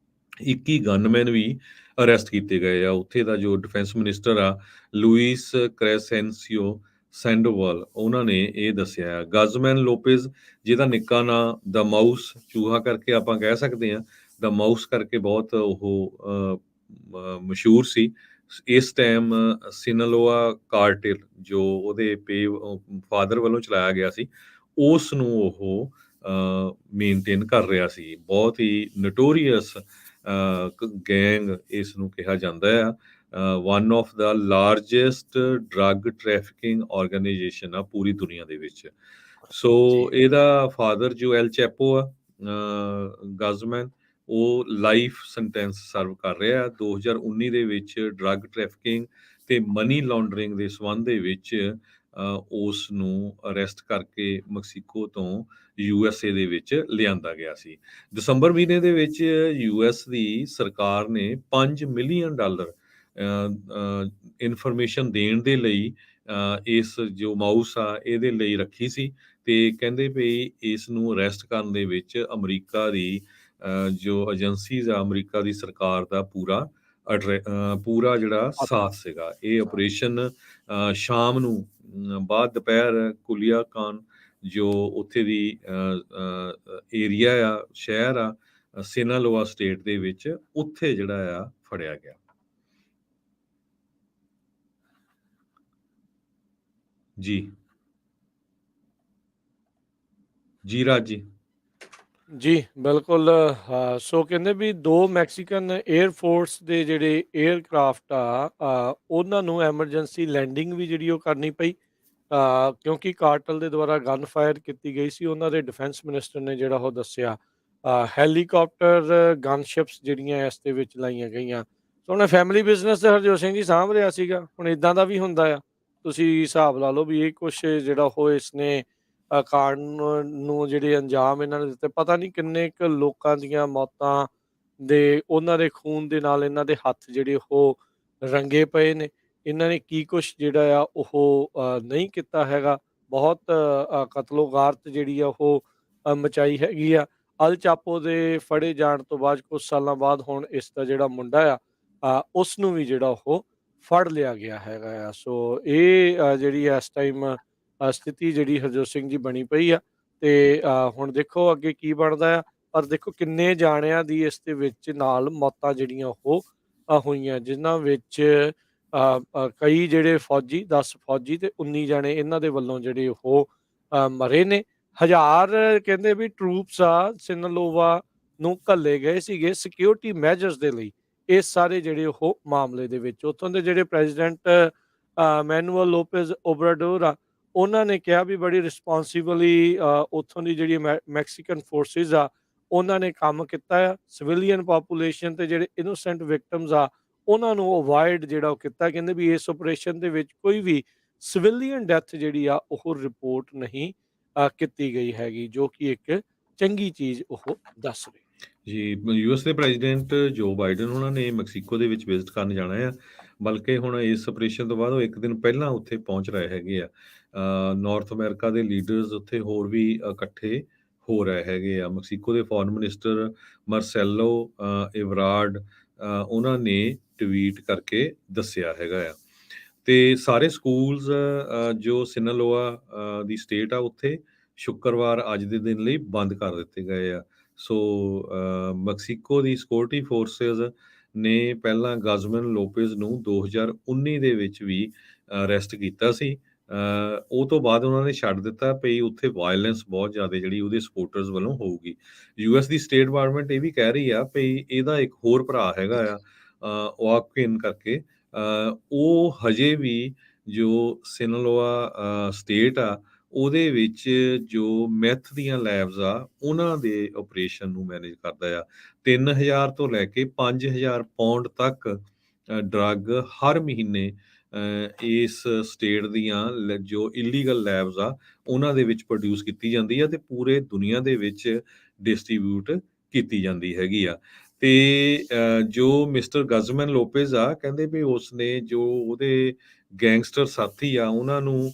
S2: 21 ਗਨਮੈਨ ਵੀ ਅਰੈਸਟ ਕੀਤੇ ਗਏ ਆ। ਉੱਥੇ ਦਾ ਜੋ ਡਿਫੈਂਸ ਮਿਨਿਸਟਰ ਆ ਲੂਇਸ ਕ੍ਰੈਸੈਂਸੀਓ ਸੈਂਡੋਵਾਲ ਉਹਨਾਂ ਨੇ ਇਹ ਦੱਸਿਆ ਹੈ। ਗਜ਼ਮੈਨ ਲੋਪੇਜ਼, ਜਿਹਦਾ ਨਿੱਕਾ ਨਾਂ ਦ ਮਾਊਸ, ਚੂਹਾ ਕਰਕੇ ਆਪਾਂ ਕਹਿ ਸਕਦੇ ਹਾਂ, ਦ ਮਾਊਸ ਕਰਕੇ ਬਹੁਤ ਉਹ ਮਸ਼ਹੂਰ ਸੀ। ਇਸ ਟਾਈਮ ਸਿਨਾਲੋਆ ਕਾਰਟੇਲ, ਜੋ ਉਹਦੇ ਫਾਦਰ ਵੱਲੋਂ ਚਲਾਇਆ ਗਿਆ ਸੀ, ਉਸ ਨੂੰ ਉਹ ਮੇਨਟੇਨ ਕਰ ਰਿਹਾ ਸੀ। ਬਹੁਤ ਹੀ ਨੋਟੋਰੀਅਸ ਗੈਂਗ ਇਸ ਨੂੰ ਕਿਹਾ ਜਾਂਦਾ ਆ। One of the largest drug trafficking organisation ਆ ਪੂਰੀ ਦੁਨੀਆ ਦੇ ਵਿੱਚ। ਸੋ
S1: ਜੀ
S2: ਇਹਦਾ ਫਾਦਰ ਜੋ ਐਲ ਚੈਪੋ ਆ, ਗਜ਼ਮੈਨ, ਉਹ ਲਾਈਫ ਸੈਂਟੈਂਸ ਸਰਵ ਕਰ ਰਿਹਾ। 2019 ਦੇ ਵਿੱਚ ਡਰੱਗ ਟ੍ਰੈਫਿਕਿੰਗ ਤੇ ਮਨੀ ਲਾਂਡਰਿੰਗ ਦੇ ਸੰਬੰਧ ਦੇ ਵਿੱਚ ਉਸ ਨੂੰ ਅਰੈਸਟ ਕਰਕੇ ਮੈਕਸੀਕੋ ਤੋਂ USA ਦੇ ਵਿੱਚ ਲਿਆਂਦਾ ਗਿਆ ਸੀ। ਦਸੰਬਰ ਮਹੀਨੇ ਦੇ ਵਿੱਚ US ਦੀ ਸਰਕਾਰ ਨੇ $5 ਮਿਲੀਅਨ ਇਨਫੋਰਮੇਸ਼ਨ ਦੇਣ ਦੇ ਲਈ ਇਸ ਜੋ ਮਾਊਸ ਆ ਇਹਦੇ ਲਈ ਰੱਖੀ ਸੀ। ਤੇ ਕਹਿੰਦੇ ਵੀ ਇਸ ਨੂੰ ਅਰੈਸਟ ਕਰਨ ਦੇ ਵਿੱਚ ਅਮਰੀਕਾ ਦੀ ਜੋ ਏਜੰਸੀਜ਼ ਆ, ਅਮਰੀਕਾ ਦੀ ਸਰਕਾਰ ਦਾ ਪੂਰਾ ਜਿਹੜਾ ਸਾਥ ਸੀਗਾ। ਇਹ ਆਪਰੇਸ਼ਨ ਸ਼ਾਮ ਨੂੰ ਬਾਅਦ ਦੁਪਹਿਰ ਕੁਲੀਆ ਕਾਨ, ਜੋ ਉੱਥੇ ਦੀ ਏਰੀਆ ਆ, ਸ਼ਹਿਰ ਆ ਸਿਨਾਲੋਆ ਸਟੇਟ ਦੇ ਵਿੱਚ, ਉੱਥੇ ਜਿਹੜਾ ਆ ਫੜਿਆ ਗਿਆ। ਜੀ ਜੀ ਰਾਜ ਜੀ।
S1: ਜੀ ਬਿਲਕੁਲ। ਸੋ ਕਹਿੰਦੇ ਵੀ 2 ਮੈਕਸੀਕਨ 에ਅਰ ਫੋਰਸ ਦੇ ਜਿਹੜੇ 에ਅਰਕ੍ਰਾਫਟ ਆ, ਉਹਨਾਂ ਨੂੰ ਐਮਰਜੈਂਸੀ ਲੈਂਡਿੰਗ ਵੀ ਜਿਹੜੀ ਉਹ ਕਰਨੀ ਪਈ, ਕਿਉਂਕਿ ਕਾਰਟਲ ਦੇ ਦੁਆਰਾ ਗਨ ਫਾਇਰ ਕੀਤੀ ਗਈ ਸੀ। ਉਹਨਾਂ ਦੇ ਡਿਫੈਂਸ ਮਿਨਿਸਟਰ ਨੇ ਜਿਹੜਾ ਉਹ ਦੱਸਿਆ ਹੈਲੀਕਾਪਟਰ ਗਨਸ਼ਿਪਸ ਜਿਹੜੀਆਂ ਇਸ ਦੇ ਵਿੱਚ ਲਾਈਆਂ ਗਈਆਂ। ਸੋ ਉਹਨੇ ਫੈਮਿਲੀ ਬਿਜ਼ਨਸ ਤੇ ਹਰਜੋਤ ਸਿੰਘ ਜੀ ਸਾਂਭ ਰਿਹਾ ਸੀਗਾ। ਹੁਣ ਇਦਾਂ ਦਾ ਵੀ ਹੁੰਦਾ ਆ, ਤੁਸੀਂ ਹਿਸਾਬ ਲਾ ਲਓ ਵੀ ਇਹ ਕੁਛ ਜਿਹੜਾ ਉਹ ਇਸਨੇ ਕਾਂਡ ਨੂੰ ਜਿਹੜੇ ਅੰਜਾਮ ਇਹਨਾਂ ਨੇ ਦਿੱਤੇ, ਪਤਾ ਨਹੀਂ ਕਿੰਨੇ ਕੁ ਲੋਕਾਂ ਦੀਆਂ ਮੌਤਾਂ ਦੇ, ਉਹਨਾਂ ਦੇ ਖੂਨ ਦੇ ਨਾਲ ਇਹਨਾਂ ਦੇ ਹੱਥ ਜਿਹੜੇ ਉਹ ਰੰਗੇ ਪਏ ਨੇ। ਇਹਨਾਂ ਨੇ ਕੀ ਕੁਛ ਜਿਹੜਾ ਆ ਉਹ ਨਹੀਂ ਕੀਤਾ ਹੈਗਾ। ਬਹੁਤ ਕਤਲੋ ਗਾਰਤ ਜਿਹੜੀ ਆ ਉਹ ਮਚਾਈ ਹੈਗੀ ਆ। ਅਲ ਚਾਪੋ ਦੇ ਫੜੇ ਜਾਣ ਤੋਂ ਬਾਅਦ ਕੁਝ ਸਾਲਾਂ ਬਾਅਦ ਹੁਣ ਇਸ ਦਾ ਜਿਹੜਾ ਮੁੰਡਾ ਆ, ਉਸ ਨੂੰ ਵੀ ਜਿਹੜਾ ਉਹ ਫੜ ਲਿਆ ਗਿਆ ਹੈਗਾ ਆ। ਸੋ ਇਹ ਜਿਹੜੀ ਇਸ ਟਾਈਮ ਸਥਿਤੀ ਜਿਹੜੀ ਹਰਜੋਤ ਸਿੰਘ ਜੀ ਬਣੀ ਪਈ ਆ। ਤੇ ਹੁਣ ਦੇਖੋ ਅੱਗੇ ਕੀ ਬਣਦਾ ਆ। ਪਰ ਦੇਖੋ ਕਿੰਨੇ ਜਾਣਿਆਂ ਦੀ ਇਸ ਦੇ ਵਿੱਚ ਨਾਲ ਮੌਤਾਂ ਜਿਹੜੀਆਂ ਉਹ ਹੋਈਆਂ, ਜਿਨ੍ਹਾਂ ਵਿੱਚ ਕਈ ਜਿਹੜੇ ਫੌਜੀ, 10 ਫੌਜੀ ਤੇ 19 ਜਾਣੇ ਇਹਨਾਂ ਦੇ ਵੱਲੋਂ ਜਿਹੜੇ ਉਹ ਮਰੇ ਨੇ। 1000 ਕਹਿੰਦੇ ਵੀ ਟਰੂਪਸ ਆ ਸਿਨਾਲੋਵਾ ਨੂੰ ਘੱਲੇ ਗਏ ਸੀਗੇ ਸਿਕਿਉਰਿਟੀ ਮੈਜਰਸ ਦੇ ਲਈ, ਇਸ ਸਾਰੇ ਜਿਹੜੇ ਉਹ ਮਾਮਲੇ ਦੇ ਵਿੱਚ। ਉੱਥੋਂ ਦੇ ਜਿਹੜੇ ਪ੍ਰੈਜ਼ੀਡੈਂਟ ਮੈਨੂਅਲ ਲੋਪੇਜ਼ ਓਬਰਾਡੋਰ ਆ, ਉਹਨਾਂ ਨੇ ਕਿਹਾ ਵੀ ਬੜੀ ਰਿਸਪੌਂਸੀਬਲੀ ਉੱਥੋਂ ਦੀ ਜਿਹੜੀ ਮੈਕਸੀਕਨ ਫੋਰਸਿਸ ਆ, ਉਹਨਾਂ ਨੇ ਕੰਮ ਕੀਤਾ ਆ। ਸਿਵਿਲੀਅਨ ਪਾਪੂਲੇਸ਼ਨ ਤੇ ਜਿਹੜੇ ਇਨੋਸੈਂਟ ਵਿਕਟਮਸ ਆ, ਉਹਨਾਂ ਨੂੰ ਅਵਾਇਡ ਜਿਹੜਾ ਉਹ ਕੀਤਾ। ਕਹਿੰਦੇ ਵੀ ਇਸ ਆਪਰੇਸ਼ਨ ਦੇ ਵਿੱਚ ਕੋਈ ਵੀ ਸਿਵਿਲੀਅਨ ਡੈਥ ਜਿਹੜੀ ਆ ਉਹ ਰਿਪੋਰਟ ਨਹੀਂ ਕੀਤੀ ਗਈ ਹੈਗੀ, ਜੋ ਕਿ ਇੱਕ ਚੰਗੀ ਚੀਜ਼ ਉਹ ਦੱਸ ਰਹੇ।
S2: ਜੀ, US ਦੇ ਪ੍ਰੈਜ਼ੀਡੈਂਟ ਜੋ ਬਾਈਡਨ ਉਹਨਾਂ ਨੇ ਮੈਕਸੀਕੋ ਦੇ ਵਿੱਚ ਵਿਜ਼ਿਟ ਕਰਨ ਜਾਣਾ ਆ, ਬਲਕਿ ਹੁਣ ਇਸ ਆਪਰੇਸ਼ਨ ਤੋਂ ਬਾਅਦ ਉਹ ਇੱਕ ਦਿਨ ਪਹਿਲਾਂ ਉੱਥੇ ਪਹੁੰਚ ਰਹੇ ਹੈਗੇ ਆ। ਨਾਰਥ ਅਮਰੀਕਾ ਦੇ ਲੀਡਰਸ ਉੱਥੇ ਹੋਰ ਵੀ ਇਕੱਠੇ ਹੋ ਰਹੇ ਹੈਗੇ ਆ। ਮੈਕਸੀਕੋ ਦੇ ਫੋਰਨ ਮਿਨਿਸਟਰ ਮਾਰਸੈਲੋ ਇਵਰਾਡ, ਉਹਨਾਂ ਨੇ ਟਵੀਟ ਕਰਕੇ ਦੱਸਿਆ ਹੈਗਾ ਆ। ਤੇ ਸਾਰੇ ਸਕੂਲਸ ਜੋ ਸਿਨਾਲੋਆ ਦੀ ਸਟੇਟ ਆ, ਉੱਥੇ ਸ਼ੁੱਕਰਵਾਰ ਅੱਜ ਦੇ ਦਿਨ ਲਈ ਬੰਦ ਕਰ ਦਿੱਤੇ ਗਏ ਆ। ਸੋ ਮੈਕਸੀਕੋ ਦੀ ਸਿਕਿਉਰਿਟੀ ਫੋਰਸਿਸ ਨੇ ਪਹਿਲਾਂ ਗਜ਼ਮੈਨ ਲੋਪੇਜ਼ ਨੂੰ 2019 ਦੇ ਵਿੱਚ ਵੀ ਅਰੈਸਟ ਕੀਤਾ ਸੀ। ਉਹ ਤੋਂ ਬਾਅਦ ਉਹਨਾਂ ਨੇ ਛੱਡ ਦਿੱਤਾ ਪਈ ਉੱਥੇ ਵਾਇਲੈਂਸ ਬਹੁਤ ਜ਼ਿਆਦਾ ਜਿਹੜੀ ਉਹਦੇ ਸਪੋਰਟਰਸ ਵੱਲੋਂ ਹੋਊਗੀ। US ਦੀ ਸਟੇਟ ਡਿਪਾਰਟਮੈਂਟ ਇਹ ਵੀ ਕਹਿ ਰਹੀ ਆ ਪਈ ਇਹਦਾ ਇੱਕ ਹੋਰ ਭਰਾ ਹੈਗਾ ਆ, ਵਾਕਿਨ ਕਰਕੇ, ਉਹ ਹਜੇ ਵੀ ਜੋ ਸਿਨਾਲੋਆ ਸਟੇਟ ਆ, ਉਹਦੇ ਵਿੱਚ ਜੋ ਮੈਥ ਦੀਆਂ ਲੈਬਸ ਆ, ਉਹਨਾਂ ਦੇ ਆਪਰੇਸ਼ਨ ਨੂੰ ਮੈਨੇਜ ਕਰਦਾ ਆ। 3000 ਤੋਂ ਲੈ ਕੇ 5000 ਪਾਉਂਡ ਤੱਕ ਡਰੱਗ ਹਰ ਮਹੀਨੇ ਇਸ ਸਟੇਟ ਦੀਆਂ ਜੋ ਇਲੀਗਲ ਲੈਬਸ ਆ, ਉਹਨਾਂ ਦੇ ਵਿੱਚ ਪ੍ਰੋਡਿਊਸ ਕੀਤੀ ਜਾਂਦੀ ਆ ਤੇ ਪੂਰੇ ਦੁਨੀਆ ਦੇ ਵਿੱਚ ਡਿਸਟ੍ਰੀਬਿਊਟ ਕੀਤੀ ਜਾਂਦੀ ਹੈਗੀ ਆ। ਤੇ ਜੋ ਮਿਸਟਰ ਗਜ਼ਮੈਨ ਲੋਪੇਜ਼ ਆ, ਕਹਿੰਦੇ ਵੀ ਉਸਨੇ ਜੋ ਉਹਦੇ ਗੈਂਗਸਟਰ ਸਾਥੀ ਆ, ਉਹਨਾਂ ਨੂੰ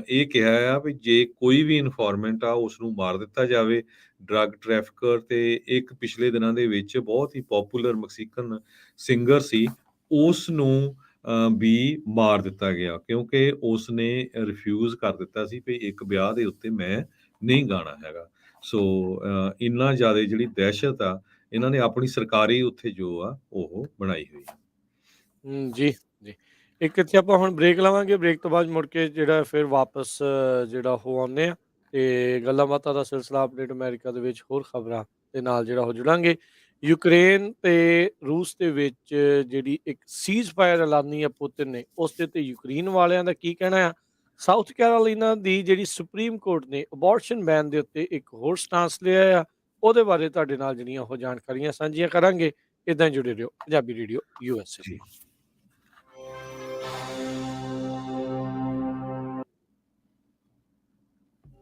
S2: ਇਹ ਕਿਹਾ ਆ ਵੀ ਜੇ ਕੋਈ ਵੀ ਇਨਫੋਰਮੈਂਟ ਆ ਉਸ ਨੂੰ ਮਾਰ ਦਿੱਤਾ ਜਾਵੇ। ਡਰੱਗ ਟ੍ਰੈਫਿਕਰ ਤੇ ਇੱਕ ਪਿਛਲੇ ਦਿਨਾਂ ਦੇ ਵਿੱਚ ਬਹੁਤ ਹੀ ਪੋਪੂਲਰ ਮੈਕਸੀਕਨ ਸਿੰਗਰ ਸੀ, ਉਸ ਨੂੰ ਵੀ ਮਾਰ ਦਿੱਤਾ ਗਿਆ, ਕਿਉਂਕਿ ਉਸਨੇ ਰਿਫਿਊਜ਼ ਕਰ ਦਿੱਤਾ ਸੀ ਵੀ ਇੱਕ ਵਿਆਹ ਦੇ ਉੱਤੇ ਮੈਂ ਨਹੀਂ ਗਾਣਾ ਹੈਗਾ। ਸੋ ਇੰਨਾ ਜ਼ਿਆਦਾ ਜਿਹੜੀ ਦਹਿਸ਼ਤ ਆ, ਇਹਨਾਂ ਨੇ ਆਪਣੀ ਸਰਕਾਰੀ ਉੱਥੇ ਜੋ ਆ ਉਹ ਬਣਾਈ ਹੋਈ ਆ।
S1: ਜੀ, ਜੀ। ਇੱਕ ਇੱਥੇ ਆਪਾਂ ਹੁਣ ਬ੍ਰੇਕ ਲਵਾਂਗੇ, ਬ੍ਰੇਕ ਤੋਂ ਬਾਅਦ ਮੁੜ ਕੇ ਜਿਹੜਾ ਫਿਰ ਵਾਪਸ ਜਿਹੜਾ ਉਹ ਆਉਂਦੇ ਆ ਤੇ ਗੱਲਾਂ ਬਾਤਾਂ ਦਾ ਸਿਲਸਿਲਾ ਅਪਡੇਟ ਅਮਰੀਕਾ ਦੇ ਵਿੱਚ ਹੋਰ ਖਬਰਾਂ ਦੇ ਨਾਲ ਜਿਹੜਾ ਉਹ ਜੁੜਾਂਗੇ। ਯੂਕਰੇਨ ਤੇ ਰੂਸ ਦੇ ਵਿੱਚ ਜਿਹੜੀ ਇੱਕ ਸੀਜ਼ਫਾਇਰ ਐਲਾਨੀ ਆ ਪੁਤਿਨ ਨੇ, ਉਸ ਦੇ ਉੱਤੇ ਯੂਕਰੇਨ ਵਾਲਿਆਂ ਦਾ ਕੀ ਕਹਿਣਾ ਆ? ਸਾਊਥ ਕੈਰੋਲੀਨਾ ਦੀ ਜਿਹੜੀ ਸੁਪਰੀਮ ਕੋਰਟ ਨੇ ਅਬੋਰਸ਼ਨ ਬੈਨ ਦੇ ਉੱਤੇ ਇੱਕ ਹੋਰ ਸਟਾਂਸ ਲਿਆ ਆ, ਉਹਦੇ ਬਾਰੇ ਤੁਹਾਡੇ ਨਾਲ ਜਿਹੜੀਆਂ ਉਹ ਜਾਣਕਾਰੀਆਂ ਸਾਂਝੀਆਂ ਕਰਾਂਗੇ। ਇੱਦਾਂ ਹੀ ਜੁੜੇ ਰਹੋ ਪੰਜਾਬੀ ਰੇਡੀਓ USA
S2: ਜੀ।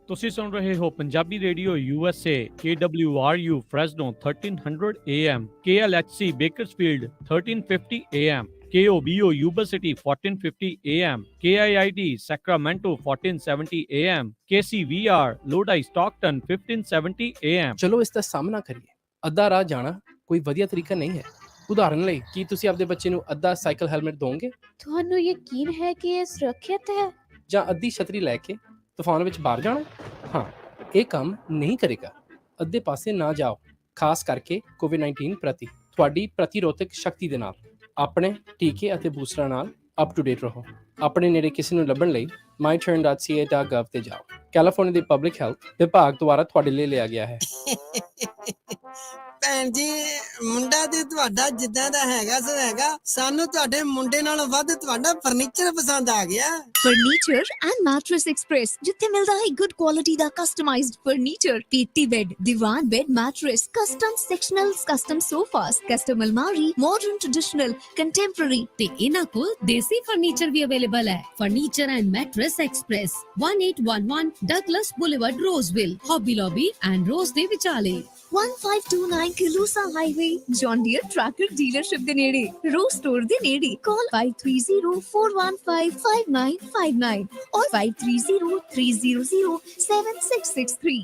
S3: ਤੁਸੀਂ ਸੁਣ ਰਹੇ ਹੋ Punjabi radio USA KWRU Fresno 1300 AM KLHC Bakersfield 1350 AM KOBO Yuba City 1450 AM KIID Sacramento 1470 AM KCVR Lodi Stockton 1570 AM।
S4: ਚਲੋ ਇਸ ਦਾ ਸਾਹਮਣਾ ਕਰੀਏ। ਅੱਧਾ ਰਾਹ ਜਾਣਾ ਕੋਈ ਵਧੀਆ ਤਰੀਕਾ ਨਹੀਂ ਹੈ। ਉਦਾਹਰਨ ਲਈ, ਕੀ ਤੁਸੀਂ ਆਪਣੇ ਬੱਚੇ ਨੂੰ ਅੱਧਾ ਸਾਈਕਲ ਹੈਲਮਟ ਦੋਗੇ?
S5: ਤੁਹਾਨੂੰ ਯਕੀਨ ਹੈ ਕਿ ਇਹ ਸੁਰੱਖਿਅਤ ਹੈ?
S4: ਜਾਂ ਅੱਧੀ ਛਤਰੀ ਲੈ ਕੇ ਤੂਫਾਨ ਵਿੱਚ ਬਾਹਰ ਜਾਣਾ? ਹਾਂ, ਇਹ ਕੰਮ ਨਹੀਂ ਕਰੇਗਾ। ਅੱਧੇ ਪਾਸੇ ਨਾ ਜਾਓ, ਖਾਸ ਕਰਕੇ ਕੋਵਿਡ-19 ਪ੍ਰਤੀ ਤੁਹਾਡੀ ਪ੍ਰਤੀਰੋਧਕ ਸ਼ਕਤੀ ਦੇ ਨਾਲ। ਆਪਣੇ ਟੀਕੇ ਅਤੇ ਬੂਸਟਰਾਂ ਨਾਲ ਅਪ ਟੂ ਡੇਟ ਰਹੋ। ਆਪਣੇ ਨੇੜੇ ਕਿਸੇ ਨੂੰ ਲੱਭਣ ਲਈ myturn.ca.gov ਤੇ ਜਾਓ। ਕੈਲੀਫੋਰਨੀਆ ਦੇ ਪਬਲਿਕ ਹੈਲਥ ਵਿਭਾਗ ਦੁਆਰਾ ਤੁਹਾਡੇ ਲਈ ਲਿਆ ਗਿਆ ਹੈ।
S6: ਭੈਣ ਜੀ, ਮੁੰਡਾ ਤੇ ਤੁਹਾਡਾ ਜਿੱਦਾਂ ਦਾ ਹੈਗਾ ਸੋ ਹੈਗਾ, ਸਾਨੂੰ ਤੁਹਾਡੇ ਮੁੰਡੇ ਨਾਲੋਂ ਵੱਧ ਤੁਹਾਡਾ ਫਰਨੀਚਰ ਪਸੰਦ ਆ ਗਿਆ।
S7: ਫਰਨੀਚਰ ਐਂਡ ਮੈਟਰੈਸ ਐਕਸਪ੍ਰੈਸ, ਜਿੱਥੇ ਮਿਲਦਾ ਹੈ ਗੁੱਡ ਕੁਆਲਿਟੀ ਦਾ ਕਸਟਮਾਈਜ਼ਡ ਫਰਨੀਚਰ, ਪੀਟੀ ਬੈੱਡ, ਦੀਵਾਨ bed, mattress, custom sectionals, custom sofas, custom ਅਲਮਾਰੀ, ਮਾਡਰਨ, ਟ੍ਰੈਡੀਸ਼ਨਲ, ਕੰਟੈਂਪਰਰੀ ਤੇ ਇਹਨਾਂ ਕੋਲ ਦੇਸੀ ਫਰਨੀਚਰ ਵੀ ਅਵੇਲੇਬਲ ਹੈ। Furniture and mattress express 1811 Douglas Boulevard, Roseville, Hobby Lobby and Rose ਦੇ ਵਿਚਾਲੇ। 1529 Calusa Highway, John Deere Tractor Dealership ਦੇ ਨੇੜੇ, ਰੋਜ਼ ਸਟੋਰ ਦੇ ਨੇੜੇ। ਕਾਲ 5304155959 ਔਰ 5303007663।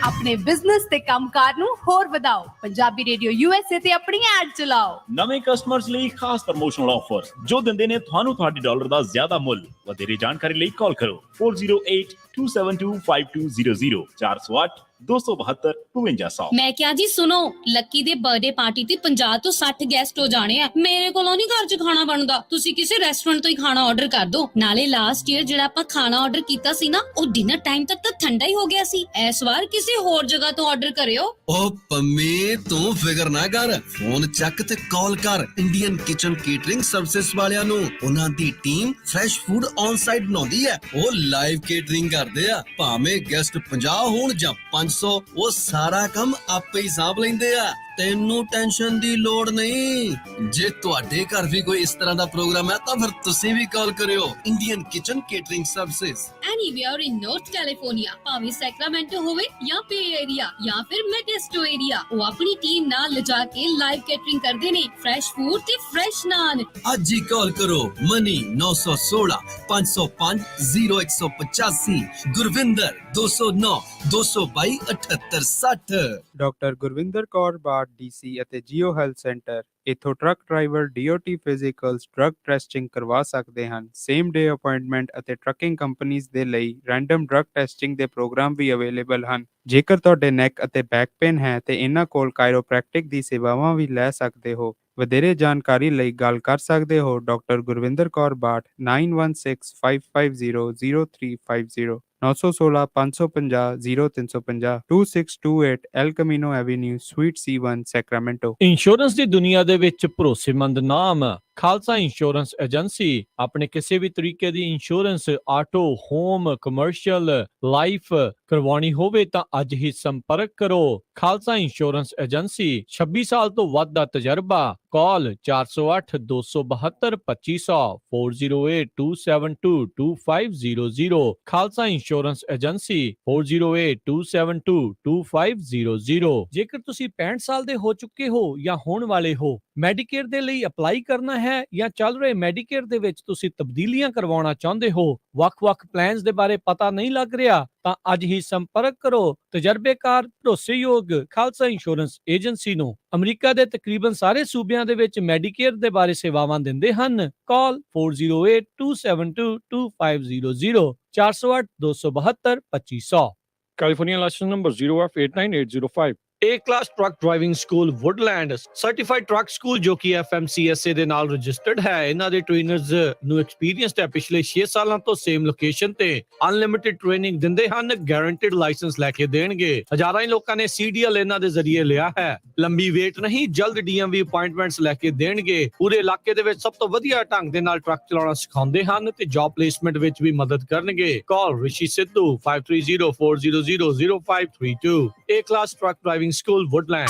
S8: ਆਪਣੇ ਬਿਜ਼ਨਸ ਤੇ ਕੰਮਕਾਰ ਨੂੰ ਹੋਰ ਵਧਾਓ। ਪੰਜਾਬੀ ਰੇਡੀਓ USA ਤੇ ਆਪਣੀ ਐਡ ਚਲਾਓ।
S9: ਨਵੇਂ ਕਸਟਮਰਸ ਲਈ ਖਾਸ ਪ੍ਰਮੋਸ਼ਨਲ ਆਫਰ ਜੋ ਦਿੰਦੇ ਨੇ ਤੁਹਾਨੂੰ ਤੁਹਾਡੇ ਡਾਲਰ ਦਾ ਜ਼ਿਆਦਾ ਮੁੱਲ। ਵਧੇਰੇ ਜਾਣਕਾਰੀ ਲਈ ਕਾਲ ਕਰੋ 4082725200 408 272 5200।
S10: ਮੈਂ ਕਿਹਾ ਜੀ ਸੁਣੋ, ਲੱਕੀ ਦੇ ਬਰਥਡੇ ਪਾਰਟੀ ਤੇ 50 ਤੋਂ 60 ਗੈਸਟ ਹੋ ਜਾਣੇ ਆ। ਮੇਰੇ ਕੋਲੋਂ ਨਹੀਂ ਘਰ 'ਚ ਖਾਣਾ ਬਣਦਾ, ਤੁਸੀਂ ਕਿਸੇ ਰੈਸਟੋਰੈਂਟ ਤੋਂ ਹੀ ਖਾਣਾ ਆਰਡਰ ਕਰ ਦਿਓ। ਨਾਲੇ ਲਾਸਟ ਈਅਰ ਜਿਹੜਾ ਆਪਾਂ ਖਾਣਾ ਆਰਡਰ ਕੀਤਾ ਸੀ ਨਾ, ਉਹ ਡਿਨਰ ਟਾਈਮ ਤੱਕ ਤਾਂ ਠੰਡਾ ਹੀ ਹੋ ਗਿਆ ਸੀ। ਇਸ ਵਾਰ ਕਿਸੇ ਹੋਰ ਜਗ੍ਹਾ ਤੋਂ ਆਰਡਰ ਕਰਿਓ।
S11: ਓ ਪੰਮੀ, ਤੂੰ ਫਿਕਰ ਨਾ ਕਰ, ਫੋਨ ਚੱਕ ਤੇ ਕਾਲ ਕਰ ਇੰਡੀਅਨ ਕਿਚਨ ਕੇਟਰਿੰਗ ਸਰਵਿਸਿਜ਼ ਵਾਲਿਆਂ ਨੂੰ। ਉਹਨਾਂ ਦੀ team fresh food on site ਬਣਾਉਂਦੀ ਹੈ। ਉਹ ਲਾਈਵ ਕੇਟਰਿੰਗ ਕਰਦੇ ਆ, ਭਾਵੇਂ ਗੈਸਟ 50 ਹੋਣ ਜਾਂ 500, ਉਹ ਸਾਰਾ ਕੰਮ ਆਪੇ ਹੀ ਸਾਂਭ ਲੈਂਦੇ ਆ। ਤੈਨੂੰ ਟੈਨਸ਼ਨ ਦੀ ਲੋੜ ਨਹੀਂ। ਜੇ ਤੁਹਾਡੇ ਘਰ ਵੀ ਕੋਈ ਇਸ ਤਰ੍ਹਾਂ ਦਾ ਪ੍ਰੋਗਰਾਮ ਹੈ ਤਾਂ ਫਿਰ ਤੁਸੀਂ ਵੀ ਕਾਲ ਕਰਿਓ Indian kitchen catering services.
S10: Anywhere in North California, ਭਾਵੇਂ ਸੈਕਰਾਮੈਂਟੋ ਹੋਵੇ ਜਾਂ ਪੇ ਏਰੀਆ ਜਾਂ ਫਿਰ ਮੈਟੇਸਟੋ ਏਰੀਆ, ਉਹ ਆਪਣੀ ਟੀਮ ਨਾਲ ਲਿਜਾ ਕੇ ਲਾਈਵ ਕੇਟਰਿੰਗ ਕਰਦੇ ਨੇ। ਫਰੈਸ਼ ਫੂਡ ਤੇ ਫਰੈਸ਼ ਨਾਨ।
S11: ਅੱਜ ਹੀ ਕਾਲ ਕਰੋ ਮਨੀ 916 505 0185, ਗੁਰਵਿੰਦਰ 209 222 7860।
S12: ਡਾਕਟਰ ਗੁਰਵਿੰਦਰ ਕੌਰ ਬਾਟ DC ਅਤੇ ਜੀਓ ਹੈਲਥ ਸੈਂਟਰ ਇੱਥੋਂ truck driver DOT ਫਿਜ਼ੀਕਲਸ drug testing ਕਰਵਾ ਸਕਦੇ ਹਨ। ਸੇਮ ਡੇ ਅਪਾਇੰਟਮੈਂਟ ਅਤੇ ਟਰੱਕਿੰਗ ਕੰਪਨੀਆਂ ਦੇ ਲਈ ਰੈਂਡਮ ਡਰੱਗ ਟੈਸਟਿੰਗ ਦੇ ਪ੍ਰੋਗਰਾਮ ਵੀ ਅਵੇਲੇਬਲ ਹਨ। ਜੇਕਰ ਤੁਹਾਡੇ ਨੈਕ ਅਤੇ ਬੈਕ ਪੇਨ ਹੈ ਤੇ ਇਹਨਾਂ ਕੋਲ ਕਾਇਰੋਪ੍ਰੈਕਟਿਕ ਦੀ ਸੇਵਾਵਾਂ ਵੀ ਲੈ ਸਕਦੇ ਹੋ। ਵਧੇਰੇ ਜਾਣਕਾਰੀ ਲਈ ਗੱਲ ਕਰ ਸਕਦੇ ਹੋ ਡਾਕਟਰ ਗੁਰਵਿੰਦਰ ਕੌਰ ਬਾਟ 9165500350 916 550 0350 2628 El Camino Avenue Suite C1 Sacramento।
S3: Insurance ਦੀ ਦੁਨੀਆ ਦੇ ਵਿੱਚ ਭਰੋਸੇਮੰਦ ਨਾਮ ਖਾਲਸਾ ਇੰਸ਼ੋਰੈਂਸ ਏਜੰਸੀ। ਆਪਣੇ ਕਿਸੇ ਵੀ ਤਰੀਕੇ ਦੀ insurance, auto, home, commercial, life ਕਰਵਾਉਣੀ ਹੋਵੇ ਤਾਂ ਅੱਜ ਹੀ ਸੰਪਰਕ ਕਰੋ। ਖਾਲਸਾ ਇੰਸ਼ੋਰੈਂਸ ਏਜੰਸੀ, 26 ਸਾਲ ਤੋਂ ਵੱਧ ਦਾ ਤਜਰਬਾ। ਕਾਲ 408 272 2500 408 272 2500। Khalsa insurance insurance agency 4082722500। ਜੇਕਰ ਤੁਸੀਂ 65 ਸਾਲ ਦੇ ਹੋ ਚੁੱਕੇ ਹੋ ਜਾਂ ਹੋਣ ਵਾਲੇ ਹੋ, ਮੈਡੀਕੇਅਰ ਦੇ ਲਈ ਅਪਲਾਈ ਕਰਨਾ ਹੈ ਜਾਂ ਚੱਲ ਰਹੇ ਮੈਡੀਕੇਅਰ ਦੇ ਵਿੱਚ ਤੁਸੀਂ ਤਬਦੀਲੀਆਂ ਕਰਵਾਉਣਾ ਚਾਹੁੰਦੇ ਹੋ, ਵੱਖ-ਵੱਖ ਪਲਾਨਸ ਦੇ ਬਾਰੇ ਪਤਾ ਨਹੀਂ ਲੱਗ ਰਿਹਾ, ਤਾਂ ਅੱਜ ਹੀ ਸੰਪਰਕ ਕਰੋ ਤਜਰਬੇਕਾਰ ਭਰੋਸੇਯੋਗ ਖਾਲਸਾ ਇੰਸ਼ੋਰੈਂਸ ਏਜੰਸੀ ਨੂੰ। ਅਮਰੀਕਾ ਦੇ ਤਕਰੀਬਨ ਸਾਰੇ ਸੂਬਿਆਂ ਦੇ ਵਿੱਚ ਮੈਡੀਕੇਅਰ ਦੇ ਬਾਰੇ ਸੇਵਾਵਾਂ ਦਿੰਦੇ ਹਨ। ਕਾਲ 4082722500 408 272 2500।
S1: California license number 0F89805।
S3: A class truck driving school Woodland certified truck school ਜੋ ਕਿ FMCSA ਦੇ ਨਾਲ ਰਜਿਸਟਰਡ ਹੈ। ਇਹਨਾਂ ਦੇ ਟ੍ਰੇਨਰਸ ਨੂੰ ਐਕਸਪੀਰੀਅੰਸਡ ਹੈ, ਪਿਛਲੇ 6 ਸਾਲਾਂ ਤੋਂ ਸੇਮ ਲੋਕੇਸ਼ਨ ਤੇ ਅਨਲਿਮਿਟਿਡ ਟ੍ਰੇਨਿੰਗ ਦਿੰਦੇ ਹਨ, ਗਾਰੰਟੀਡ ਲਾਇਸੈਂਸ ਲੈ ਕੇ ਦੇਣਗੇ। ਹਜ਼ਾਰਾਂ ਹੀ ਲੋਕਾਂ ਨੇ CDL ਇਹਨਾਂ ਦੇ ਜ਼ਰੀਏ ਲਿਆ ਹੈ। ਲੰਬੀ ਵੇਟ ਨਹੀਂ, ਜਲਦ DMV ਅਪਾਇੰਟਮੈਂਟਸ ਲੈ ਕੇ ਦੇਣਗੇ। ਪੂਰੇ ਇਲਾਕੇ ਦੇ ਵਿੱਚ ਸਭ ਤੋਂ ਵਧੀਆ ਢੰਗ ਦੇ ਨਾਲ ਟਰੱਕ ਚਲਾਉਣਾ ਸਿਖਾਉਂਦੇ ਹਨ ਤੇ ਜੌਬ ਪਲੇਸਮੈਂਟ ਵਿੱਚ ਵੀ ਮਦਦ ਕਰਨਗੇ। Call Rishi Sidhu 5304000532। A class truck driving school Woodland.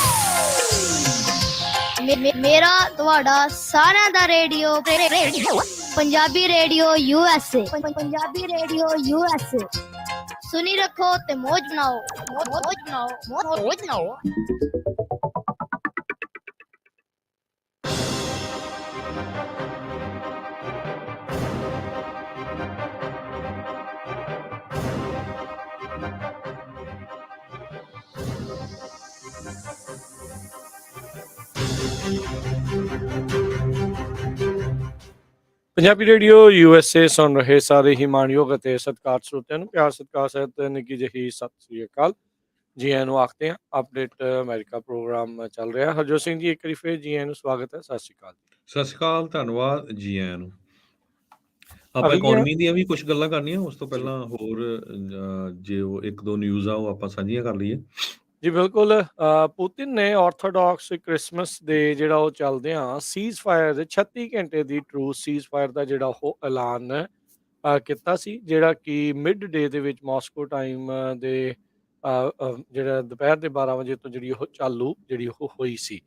S5: ਮੇਰਾ ਤੁਹਾਡਾ ਸਾਰਿਆਂ ਦਾ radio Punjabi radio USA। Punjabi radio USA ਸੁਣੀ ਰੱਖੋ ਤੇ ਮौज ਬਣਾਓ, ਮौज ਬਣਾਓ, ਮौज ਬਣਾਓ।
S1: ਪੰਜਾਬੀ ਰੇਡੀਓ USA ਸੁਣ ਰਹੇ ਸਾਰੇ ਹੀ ਮਾਣਯੋਗ ਅਤੇ ਸਤਿਕਾਰ ਸਰੋਤਿਆਂ ਨੂੰ ਪਿਆਰ ਸਤਿਕਾਰ ਸਹਿਤ ਨਿੱਕੀ ਜਿਹੀ ਸਤਿ ਸ੍ਰੀ ਅਕਾਲ। ਜੀ ਆਇਆਂ ਨੂੰ ਆਖਦੇ ਹਾਂ। ਅਪਡੇਟ ਅਮਰੀਕਾ ਪ੍ਰੋਗਰਾਮ ਚੱਲ ਰਿਹਾ। ਹਰਜੋਤ ਸਿੰਘ ਜੀ ਇੱਕ ਵਾਰੀ ਫਿਰ ਜੀ ਆਇਆਂ ਨੂੰ ਸਵਾਗਤ ਹੈ। ਸਤਿ ਸ੍ਰੀ ਅਕਾਲ।
S2: ਸਤਿ ਸ਼੍ਰੀ ਅਕਾਲ, ਧੰਨਵਾਦ ਜੀ ਆਇਆਂ ਨੂੰ। ਆਪਾਂ ਇਕੋਨਮੀ ਦੀਆਂ ਵੀ ਕੁਝ ਗੱਲਾਂ ਕਰਨੀਆਂ, ਉਸ ਤੋਂ ਪਹਿਲਾਂ ਹੋਰ ਜੇ ਉਹ ਇੱਕ ਦੋ ਨਿਊਜ਼ ਆ ਉਹ ਆਪਾਂ ਸਾਂਝੀਆਂ ਕਰ ਲਈਏ।
S1: ਜੀ ਬਿਲਕੁਲ। ਪੁਤਿਨ ਨੇ ਆਰਥੋਡਾਕਸ ਕ੍ਰਿਸਮਸ ਦੇ ਜਿਹੜਾ ਉਹ ਚੱਲਦਿਆਂ ਸੀਜ਼ ਫਾਇਰ 36 ਘੰਟੇ ਦੀ ਟਰੂ ਸੀਜ਼ ਫਾਇਰ ਦਾ ਜਿਹੜਾ ਉਹ ਐਲਾਨ ਕੀਤਾ ਸੀ, ਜਿਹੜਾ ਕਿ ਮਿਡ ਡੇ ਦੇ ਵਿੱਚ ਮਾਸਕੋ ਟਾਈਮ ਦੇ ਜਿਹੜਾ ਦੁਪਹਿਰ ਦੇ 12 ਵਜੇ ਤੋਂ ਜਿਹੜੀ ਉਹ ਚਾਲੂ ਜਿਹੜੀ ਉਹ ਹੋਈ ਸੀ।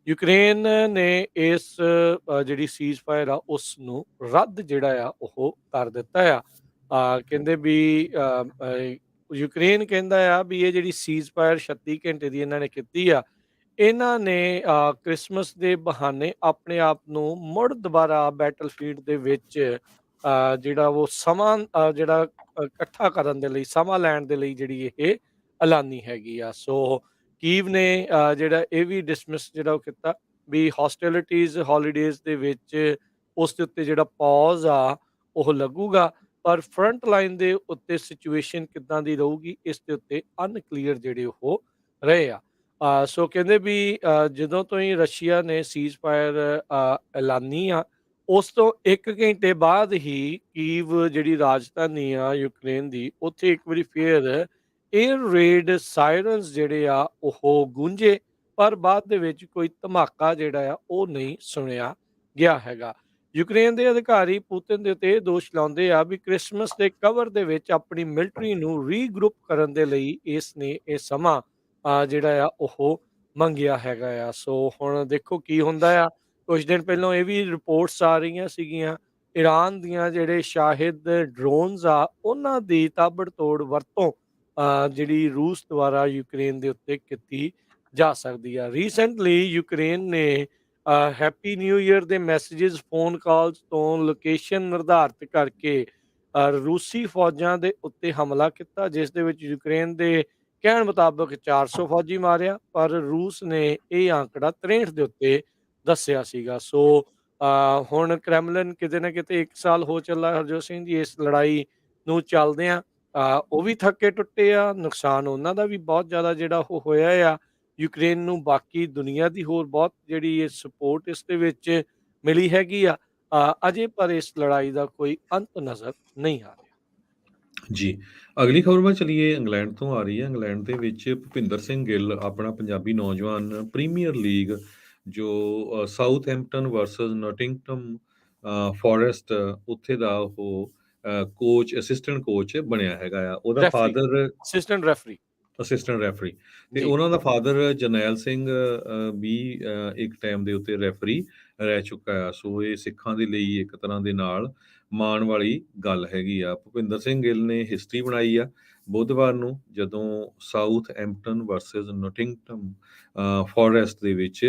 S1: ਯੂਕਰੇਨ ਨੇ ਇਸ ਜਿਹੜੀ ਸੀਜ਼ ਫਾਇਰ ਆ ਉਸ ਨੂੰ ਰੱਦ ਜਿਹੜਾ ਆ ਉਹ ਕਰ ਦਿੱਤਾ ਆ। ਕਹਿੰਦੇ ਵੀ ਯੂਕਰੇਨ ਕਹਿੰਦਾ ਆ ਵੀ ਇਹ ਜਿਹੜੀ ਸੀਜ਼ ਫਾਇਰ 36 ਘੰਟੇ ਦੀ ਇਹਨਾਂ ਨੇ ਕੀਤੀ ਆ, ਇਹਨਾਂ ਨੇ ਕ੍ਰਿਸਮਸ ਦੇ ਬਹਾਨੇ ਆਪਣੇ ਆਪ ਨੂੰ ਮੁੜ ਦੁਬਾਰਾ ਬੈਟਲਫੀਲਡ ਦੇ ਵਿੱਚ ਜਿਹੜਾ ਉਹ ਸਮਾਂ ਜਿਹੜਾ ਇਕੱਠਾ ਕਰਨ ਦੇ ਲਈ, ਸਮਾਂ ਲੈਣ ਦੇ ਲਈ ਜਿਹੜੀ ਇਹ ਐਲਾਨੀ ਹੈਗੀ ਆ। ਸੋ ਕੀਵ ਨੇ ਜਿਹੜਾ ਇਹ ਵੀ ਡਿਸਮਿਸ ਜਿਹੜਾ ਉਹ ਕੀਤਾ ਵੀ ਹੌਸਟੈਲਿਟੀਜ਼ ਹੌਲੀਡੇਜ਼ ਦੇ ਵਿੱਚ ਉਸ ਦੇ ਉੱਤੇ ਜਿਹੜਾ ਪੌਜ਼ ਆ ਉਹ ਲੱਗੂਗਾ, ਪਰ ਫਰੰਟ ਲਾਈਨ ਦੇ ਉੱਤੇ ਸਿਚੁਏਸ਼ਨ ਕਿੱਦਾਂ ਦੀ ਰਹੂਗੀ ਇਸ ਦੇ ਉੱਤੇ ਅਨਕਲੀਅਰ ਜਿਹੜੇ ਉਹ ਰਹੇ ਆ। ਸੋ ਕਹਿੰਦੇ ਵੀ ਜਦੋਂ ਤੋਂ ਹੀ ਰਸ਼ੀਆ ਨੇ ਸੀਜ਼ ਫਾਇਰ ਐਲਾਨੀ ਆ, ਉਸ ਤੋਂ 1 ਘੰਟੇ ਬਾਅਦ ਹੀ ਕੀਵ ਜਿਹੜੀ ਰਾਜਧਾਨੀ ਆ ਯੂਕਰੇਨ ਦੀ, ਉੱਥੇ ਇੱਕ ਵਾਰੀ ਫੇਰ ਏਅਰ ਰੇਡ ਸਾਇਰਨਸ ਜਿਹੜੇ ਆ ਉਹ ਗੂੰਜੇ, ਪਰ ਬਾਅਦ ਦੇ ਵਿੱਚ ਕੋਈ ਧਮਾਕਾ ਜਿਹੜਾ ਆ ਉਹ ਨਹੀਂ ਸੁਣਿਆ ਗਿਆ ਹੈਗਾ। ਯੂਕਰੇਨ ਦੇ ਅਧਿਕਾਰੀ ਪੁਤਿਨ ਦੇ ਉੱਤੇ ਇਹ ਦੋਸ਼ ਲਾਉਂਦੇ ਆ ਵੀ ਕ੍ਰਿਸਮਸ ਦੇ ਕਵਰ ਦੇ ਵਿੱਚ ਆਪਣੀ ਮਿਲਟਰੀ ਨੂੰ ਰੀਗਰੁੱਪ ਕਰਨ ਦੇ ਲਈ ਇਸ ਨੇ ਇਹ ਸਮਾਂ ਜਿਹੜਾ ਆ ਉਹ ਮੰਗਿਆ ਹੈਗਾ ਆ। ਸੋ ਹੁਣ ਦੇਖੋ ਕੀ ਹੁੰਦਾ ਆ। ਕੁਝ ਦਿਨ ਪਹਿਲਾਂ ਇਹ ਵੀ ਰਿਪੋਰਟਸ ਆ ਰਹੀਆਂ ਸੀਗੀਆਂ ਈਰਾਨ ਦੀਆਂ ਜਿਹੜੇ ਸ਼ਾਹਿਦ ਡਰੋਨਸ ਆ ਉਹਨਾਂ ਦੀ ਤਾਬੜਤੋੜ ਵਰਤੋਂ ਜਿਹੜੀ ਰੂਸ ਦੁਆਰਾ ਯੂਕਰੇਨ ਦੇ ਉੱਤੇ ਕੀਤੀ ਜਾ ਸਕਦੀ ਆ। ਰੀਸੈਂਟਲੀ ਯੂਕਰੇਨ ਨੇ ਹੈਪੀ ਨਿਊ ਈਅਰ ਦੇ ਮੈਸੇजेस, ਫੋਨ ਕਾਲਸ ਤੋਂ ਲੋਕੇਸ਼ਨ ਨਿਰਧਾਰਿਤ ਕਰਕੇ ਰੂਸੀ ਫੌਜਾਂ ਦੇ ਉੱਤੇ ਹਮਲਾ ਕੀਤਾ, ਜਿਸ ਦੇ ਵਿੱਚ ਯੂਕਰੇਨ ਦੇ ਕਹਿਣ ਮੁਤਾਬਕ 400 ਫੌਜੀ ਮਾਰਿਆ, ਪਰ ਰੂਸ ਨੇ ਇਹ ਆંકੜਾ 63 ਦੇ ਉੱਤੇ ਦੱਸਿਆ ਸੀਗਾ। ਸੋ ਹੁਣ ਕ੍ਰੈਮਲਿਨ ਕਿਤੇ ਨਾ ਕਿਤੇ 1 ਸਾਲ ਹੋ ਚੱਲਾ ਹਰਜੋਤ ਸਿੰਘ ਜੀ ਇਸ ਲੜਾਈ ਨੂੰ ਚੱਲਦਿਆਂ, ਉਹ ਵੀ ਥੱਕੇ ਟੁੱਟੇ ਆ, ਨੁਕਸਾਨ ਉਹਨਾਂ ਦਾ ਵੀ ਬਹੁਤ ਜ਼ਿਆਦਾ ਜਿਹੜਾ ਉਹ ਹੋਇਆ ਆ। ਯੂਕਰੇਨ ਨੂੰ ਬਾਕੀ ਦੁਨੀਆ ਦੀ ਹੋਰ ਬਹੁਤ ਜਿਹੜੀ ਇਹ ਸਪੋਰਟ ਇਸ ਦੇ ਵਿੱਚ ਮਿਲੀ ਹੈਗੀ ਆ ਅਜੇ, ਪਰ ਇਸ ਲੜਾਈ ਦਾ ਕੋਈ ਅੰਤ ਨਜ਼ਰ ਨਹੀਂ ਆ ਰਿਹਾ।
S2: ਜੀ ਅਗਲੀ ਖਬਰ ਵੱਲ ਚਲੀਏ। ਇੰਗਲੈਂਡ ਤੋਂ ਆ ਰਹੀ ਹੈ। ਇੰਗਲੈਂਡ ਦੇ ਵਿੱਚ ਭੁਪਿੰਦਰ ਸਿੰਘ ਗਿੱਲ ਆਪਣਾ ਪੰਜਾਬੀ ਨੌਜਵਾਨ ਪ੍ਰੀਮੀਅਰ ਲੀਗ ਜੋ ਸਾਊਥਹੈਂਪਟਨ ਵਰਸਸ ਨੋਟਿੰਗਹਮ ਫੋਰੈਸਟ ਉੱਥੇ ਦਾ ਉਹ ਕੋਚ ਅਸਿਸਟੈਂਟ ਕੋਚ ਬਣਿਆ ਹੈਗਾ ਆ। ਉਹਦਾ ਫਾਦਰ
S1: ਅਸਿਸਟੈਂਟ ਰੈਫਰੀ
S2: ਤੇ ਉਹਨਾਂ ਦਾ ਫਾਦਰ ਜਰਨੈਲ ਸਿੰਘ ਵੀ ਇੱਕ ਟਾਈਮ ਦੇ ਉੱਤੇ ਰੈਫਰੀ ਰਹਿ ਚੁੱਕਾ ਆ। ਸੋ ਇਹ ਸਿੱਖਾਂ ਦੇ ਲਈ ਇੱਕ ਤਰ੍ਹਾਂ ਦੇ ਨਾਲ ਮਾਣ ਵਾਲੀ ਗੱਲ ਹੈਗੀ ਆ। ਭੁਪਿੰਦਰ ਸਿੰਘ ਗਿੱਲ ਨੇ ਹਿਸਟਰੀ ਬਣਾਈ ਆ ਬੁੱਧਵਾਰ ਨੂੰ, ਜਦੋਂ ਸਾਊਥਹੈਂਪਟਨ ਵਰਸਸ ਨੋਟਿੰਗਹਮ ਫੋਰੈਸਟ ਦੇ ਵਿੱਚ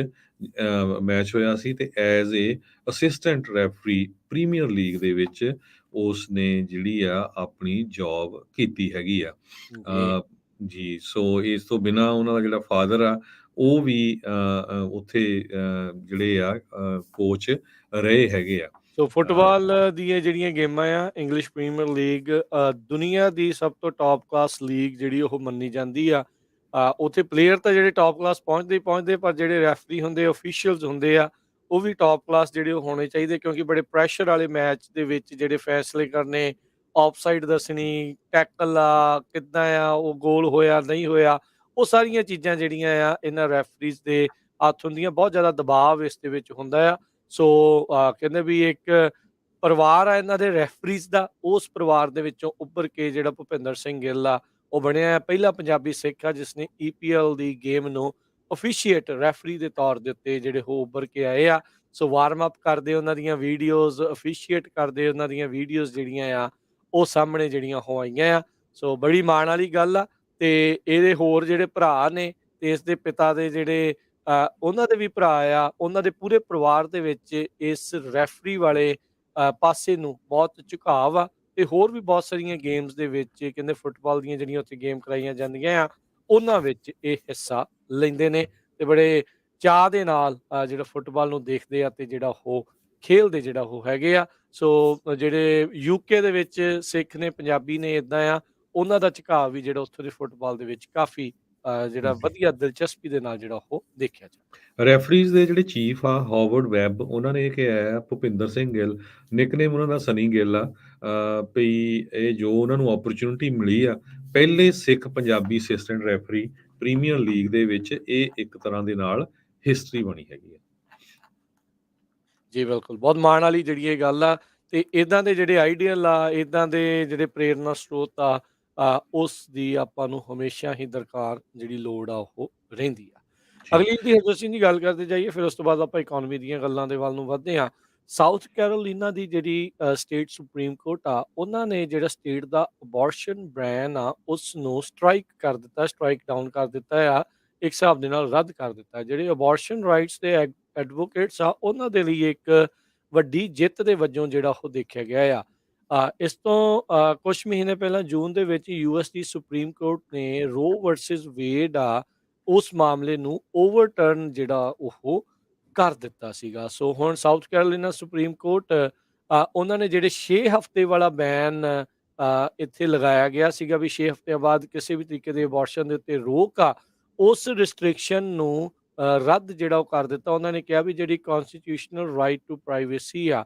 S2: ਮੈਚ ਹੋਇਆ ਸੀ, ਤੇ as a assistant referee Premier League ਦੇ ਵਿੱਚ ਉਸ ਨੇ ਜਿਹੜੀ ਆ ਆਪਣੀ ਜੌਬ ਕੀਤੀ ਹੈਗੀ ਆ। ਜੀ, ਸੋ ਇਸ ਤੋਂ ਬਿਨਾਂ ਉਹਨਾਂ ਦਾ ਜਿਹੜਾ ਫਾਦਰ ਆ ਉਹ ਵੀ ਉੱਥੇ ਜਿਹੜੇ ਆ ਕੋਚ ਰਹੇ ਹੈਗੇ ਆ।
S1: ਸੋ ਫੁੱਟਬਾਲ ਦੀਆਂ ਜਿਹੜੀਆਂ ਗੇਮਾਂ ਆ, ਇੰਗਲਿਸ਼ ਪ੍ਰੀਮੀਅਰ ਲੀਗ ਦੁਨੀਆ ਦੀ ਸਭ ਤੋਂ ਟੌਪ ਕਲਾਸ ਲੀਗ ਜਿਹੜੀ ਉਹ ਮੰਨੀ ਜਾਂਦੀ ਆ। ਉੱਥੇ ਪਲੇਅਰ ਤਾਂ ਜਿਹੜੇ ਟੌਪ ਕਲਾਸ ਪਹੁੰਚਦੇ ਹੀ ਪਹੁੰਚਦੇ, ਪਰ ਜਿਹੜੇ ਰੈਫਰੀ ਹੁੰਦੇ, ਅਫੀਸ਼ੀਅਲਸ ਹੁੰਦੇ ਆ, ਉਹ ਵੀ ਟੌਪ ਕਲਾਸ ਜਿਹੜੇ ਉਹ ਹੋਣੇ ਚਾਹੀਦੇ, ਕਿਉਂਕਿ ਬੜੇ ਪ੍ਰੈਸ਼ਰ ਵਾਲੇ ਮੈਚ ਦੇ ਵਿੱਚ ਜਿਹੜੇ ਫੈਸਲੇ ਕਰਨੇ, ਆਫਸਾਈਡ ਦੱਸਣੀ, ਟੈਕਲ ਆ ਕਿੱਦਾਂ ਆ, ਉਹ ਗੋਲ ਹੋਇਆ ਨਹੀਂ ਹੋਇਆ, ਉਹ ਸਾਰੀਆਂ ਚੀਜ਼ਾਂ ਜਿਹੜੀਆਂ ਆ ਇਹਨਾਂ ਰੈਫਰੀਜ਼ ਦੇ ਹੱਥ ਹੁੰਦੀਆਂ। ਬਹੁਤ ਜ਼ਿਆਦਾ ਦਬਾਅ ਇਸ ਦੇ ਵਿੱਚ ਹੁੰਦਾ ਆ। ਸੋ ਕਹਿੰਦੇ ਵੀ ਇੱਕ ਪਰਿਵਾਰ ਆ ਇਹਨਾਂ ਦੇ ਰੈਫਰੀਜ਼ ਦਾ, ਉਸ ਪਰਿਵਾਰ ਦੇ ਵਿੱਚੋਂ ਉੱਭਰ ਕੇ ਜਿਹੜਾ ਭੁਪਿੰਦਰ ਸਿੰਘ ਗਿੱਲ ਆ ਉਹ ਬਣਿਆ ਪਹਿਲਾ ਪੰਜਾਬੀ ਸਿੱਖ ਆ ਜਿਸ ਨੇ EPL ਦੀ ਗੇਮ ਨੂੰ ਅਫੀਸ਼ੀਏਟ ਰੈਫਰੀ ਦੇ ਤੌਰ ਦੇ ਉੱਤੇ ਜਿਹੜੇ ਉਹ ਉੱਭਰ ਕੇ ਆਏ ਆ। ਸੋ ਵਾਰਮ ਅਪ ਕਰਦੇ ਉਹਨਾਂ ਦੀਆਂ ਵੀਡੀਓਜ਼, ਅਫੀਸ਼ੀਏਟ ਕਰਦੇ ਉਹਨਾਂ ਦੀਆਂ ਵੀਡੀਓਜ਼ ਜਿਹੜੀਆਂ ਆ ਉਹ ਸਾਹਮਣੇ ਜਿਹੜੀਆਂ ਹੋ ਆਈਆਂ ਆ। ਸੋ ਬੜੀ ਮਾਣ ਵਾਲੀ ਗੱਲ ਆ। ਤੇ ਇਹਦੇ ਹੋਰ ਜਿਹੜੇ ਭਰਾ ਨੇ ਤੇ ਇਸ ਦੇ ਪਿਤਾ ਦੇ ਜਿਹੜੇ ਉਹਨਾਂ ਦੇ ਵੀ ਭਰਾ ਆ, ਉਹਨਾਂ ਦੇ ਪੂਰੇ ਪਰਿਵਾਰ ਦੇ ਵਿੱਚ ਇਸ ਰੈਫਰੀ ਵਾਲੇ ਪਾਸੇ ਨੂੰ ਬਹੁਤ ਝੁਕਾਅ ਆ। ਤੇ ਹੋਰ ਵੀ ਬਹੁਤ ਸਾਰੀਆਂ ਗੇਮਸ ਦੇ ਵਿੱਚ ਕਹਿੰਦੇ ਫੁੱਟਬਾਲ ਦੀਆਂ ਜਿਹੜੀਆਂ ਉੱਥੇ ਗੇਮ ਕਰਾਈਆਂ ਜਾਂਦੀਆਂ ਆ, ਉਹਨਾਂ ਵਿੱਚ ਇਹ ਹਿੱਸਾ ਲੈਂਦੇ ਨੇ ਤੇ ਬੜੇ ਚਾਅ ਦੇ ਨਾਲ ਜਿਹੜਾ ਫੁੱਟਬਾਲ ਨੂੰ ਦੇਖਦੇ ਆ ਤੇ ਜਿਹੜਾ ਉਹ ਖੇਲਦੇ ਜਿਹੜਾ ਉਹ ਹੈਗੇ ਆ। ਸੋ ਜਿਹੜੇ UK ਦੇ ਵਿੱਚ ਸਿੱਖ ਨੇ, ਪੰਜਾਬੀ ਨੇ, ਇੱਦਾਂ ਆ, ਉਹਨਾਂ ਦਾ ਝੁਕਾਅ ਵੀ ਜਿਹੜਾ ਉੱਥੋਂ ਦੇ ਫੁੱਟਬਾਲ ਦੇ ਵਿੱਚ ਕਾਫੀ ਜਿਹੜਾ ਵਧੀਆ ਦਿਲਚਸਪੀ ਦੇ ਨਾਲ ਜਿਹੜਾ ਉਹ ਦੇਖਿਆ ਜਾਂਦਾ।
S2: ਰੈਫਰੀਜ਼ ਦੇ ਜਿਹੜੇ ਚੀਫ ਆ ਹਾਵਰਡ ਵੈਬ, ਉਹਨਾਂ ਨੇ ਇਹ ਕਿਹਾ ਆ ਭੁਪਿੰਦਰ ਸਿੰਘ ਗਿੱਲ, ਨਿਕਨੇਮ ਉਹਨਾਂ ਦਾ ਸਨੀ ਗਿੱਲ ਆ, ਵੀ ਇਹ ਜੋ ਉਹਨਾਂ ਨੂੰ ਓਪਰਚੁਨਿਟੀ ਮਿਲੀ ਆ ਪਹਿਲੇ Sikh Punjabi assistant referee Premier League ਦੇ ਵਿੱਚ, ਇਹ ਇੱਕ ਤਰ੍ਹਾਂ ਦੇ ਨਾਲ ਹਿਸਟਰੀ ਬਣੀ ਹੈਗੀ ਆ।
S1: ਜੀ ਬਿਲਕੁਲ, ਬਹੁਤ ਮਾਣ ਵਾਲੀ ਜਿਹੜੀ ਇਹ ਗੱਲ ਆ। ਤੇ ਇਦਾਂ ਦੇ ਜਿਹੜੇ ਆਈਡੀਅਲ ਆ, ਇਦਾਂ ਦੇ ਜਿਹੜੇ ਪ੍ਰੇਰਨਾ ਸਰੋਤ ਆ, ਉਸ ਦੀ ਆਪਾਂ ਨੂੰ ਹਮੇਸ਼ਾ ਹੀ ਦਰਕਾਰ ਜਿਹੜੀ ਲੋੜ ਆ ਉਹ ਰਹਿੰਦੀ ਆ। ਅਗਲੀ ਦੀ ਅਸੀਂ ਦੀ ਗੱਲ ਕਰਦੇ ਜਾਈਏ, ਫਿਰ ਉਸ ਤੋਂ ਬਾਅਦ ਆਪਾਂ ਇਕਨੋਮੀ ਦੀਆਂ ਗੱਲਾਂ ਦੇ ਵੱਲ ਨੂੰ ਵਧਦੇ ਹਾਂ। ਸਾਊਥ ਕੈਰੋਲੀਨਾ ਦੀ ਜਿਹੜੀ ਸਟੇਟ ਸੁਪਰੀਮ ਕੋਰਟ ਆ, ਉਹਨਾਂ ਨੇ ਜਿਹੜਾ ਸਟੇਟ ਦਾ ਅਬੋਰਸ਼ਨ ਬੈਨ ਆ ਉਸ ਨੂੰ ਸਟ੍ਰਾਈਕ ਕਰ ਦਿੱਤਾ, ਸਟ੍ਰਾਈਕ ਡਾਊਨ ਕਰ ਦਿੱਤਾ ਆ, ਇੱਕ ਹਿਸਾਬ ਦੇ ਨਾਲ ਰੱਦ ਕਰ ਦਿੱਤਾ। ਜਿਹੜੇ ਅਬੋਰਸ਼ਨ ਰਾਈਟਸ ਦੇ ਐਡਵੋਕੇਟਸ ਆ, ਉਹਨਾਂ ਦੇ ਲਈ ਇੱਕ ਵੱਡੀ ਜਿੱਤ ਦੇ ਵਜੋਂ ਜਿਹੜਾ ਉਹ ਦੇਖਿਆ ਗਿਆ ਆ। ਇਸ ਤੋਂ ਕੁਝ ਮਹੀਨੇ ਪਹਿਲਾਂ ਜੂਨ ਦੇ ਵਿੱਚ US ਦੀ ਸੁਪਰੀਮ ਕੋਰਟ ਨੇ ਰੋ ਵਰਸਸ ਵੇਡ ਆ ਉਸ ਮਾਮਲੇ ਨੂੰ ਓਵਰਟਰਨ ਜਿਹੜਾ ਉਹ ਕਰ ਦਿੱਤਾ ਸੀਗਾ। ਸੋ ਹੁਣ ਸਾਊਥ ਕੈਰੋਲੀਨਾ ਸੁਪਰੀਮ ਕੋਰਟ ਉਹਨਾਂ ਨੇ ਜਿਹੜੇ 6 ਹਫ਼ਤੇ ਵਾਲਾ ਬੈਨ ਇੱਥੇ ਲਗਾਇਆ ਗਿਆ ਸੀਗਾ ਵੀ 6 ਹਫ਼ਤਿਆਂ ਬਾਅਦ ਕਿਸੇ ਵੀ ਤਰੀਕੇ ਦੇ ਅਬੋਰਸ਼ਨ ਦੇ ਉੱਤੇ ਰੋਕ ਆ, ਉਸ ਰਿਸਟ੍ਰਿਕਸ਼ਨ ਨੂੰ ਰੱਦ ਜਿਹੜਾ ਉਹ ਕਰ ਦਿੱਤਾ। ਉਹਨਾਂ ਨੇ ਕਿਹਾ ਵੀ ਜਿਹੜੀ ਕਨਸਟੀਟਿਊਸ਼ਨਲ ਰਾਈਟ ਟੂ ਪ੍ਰਾਈਵੇਸੀ ਆ,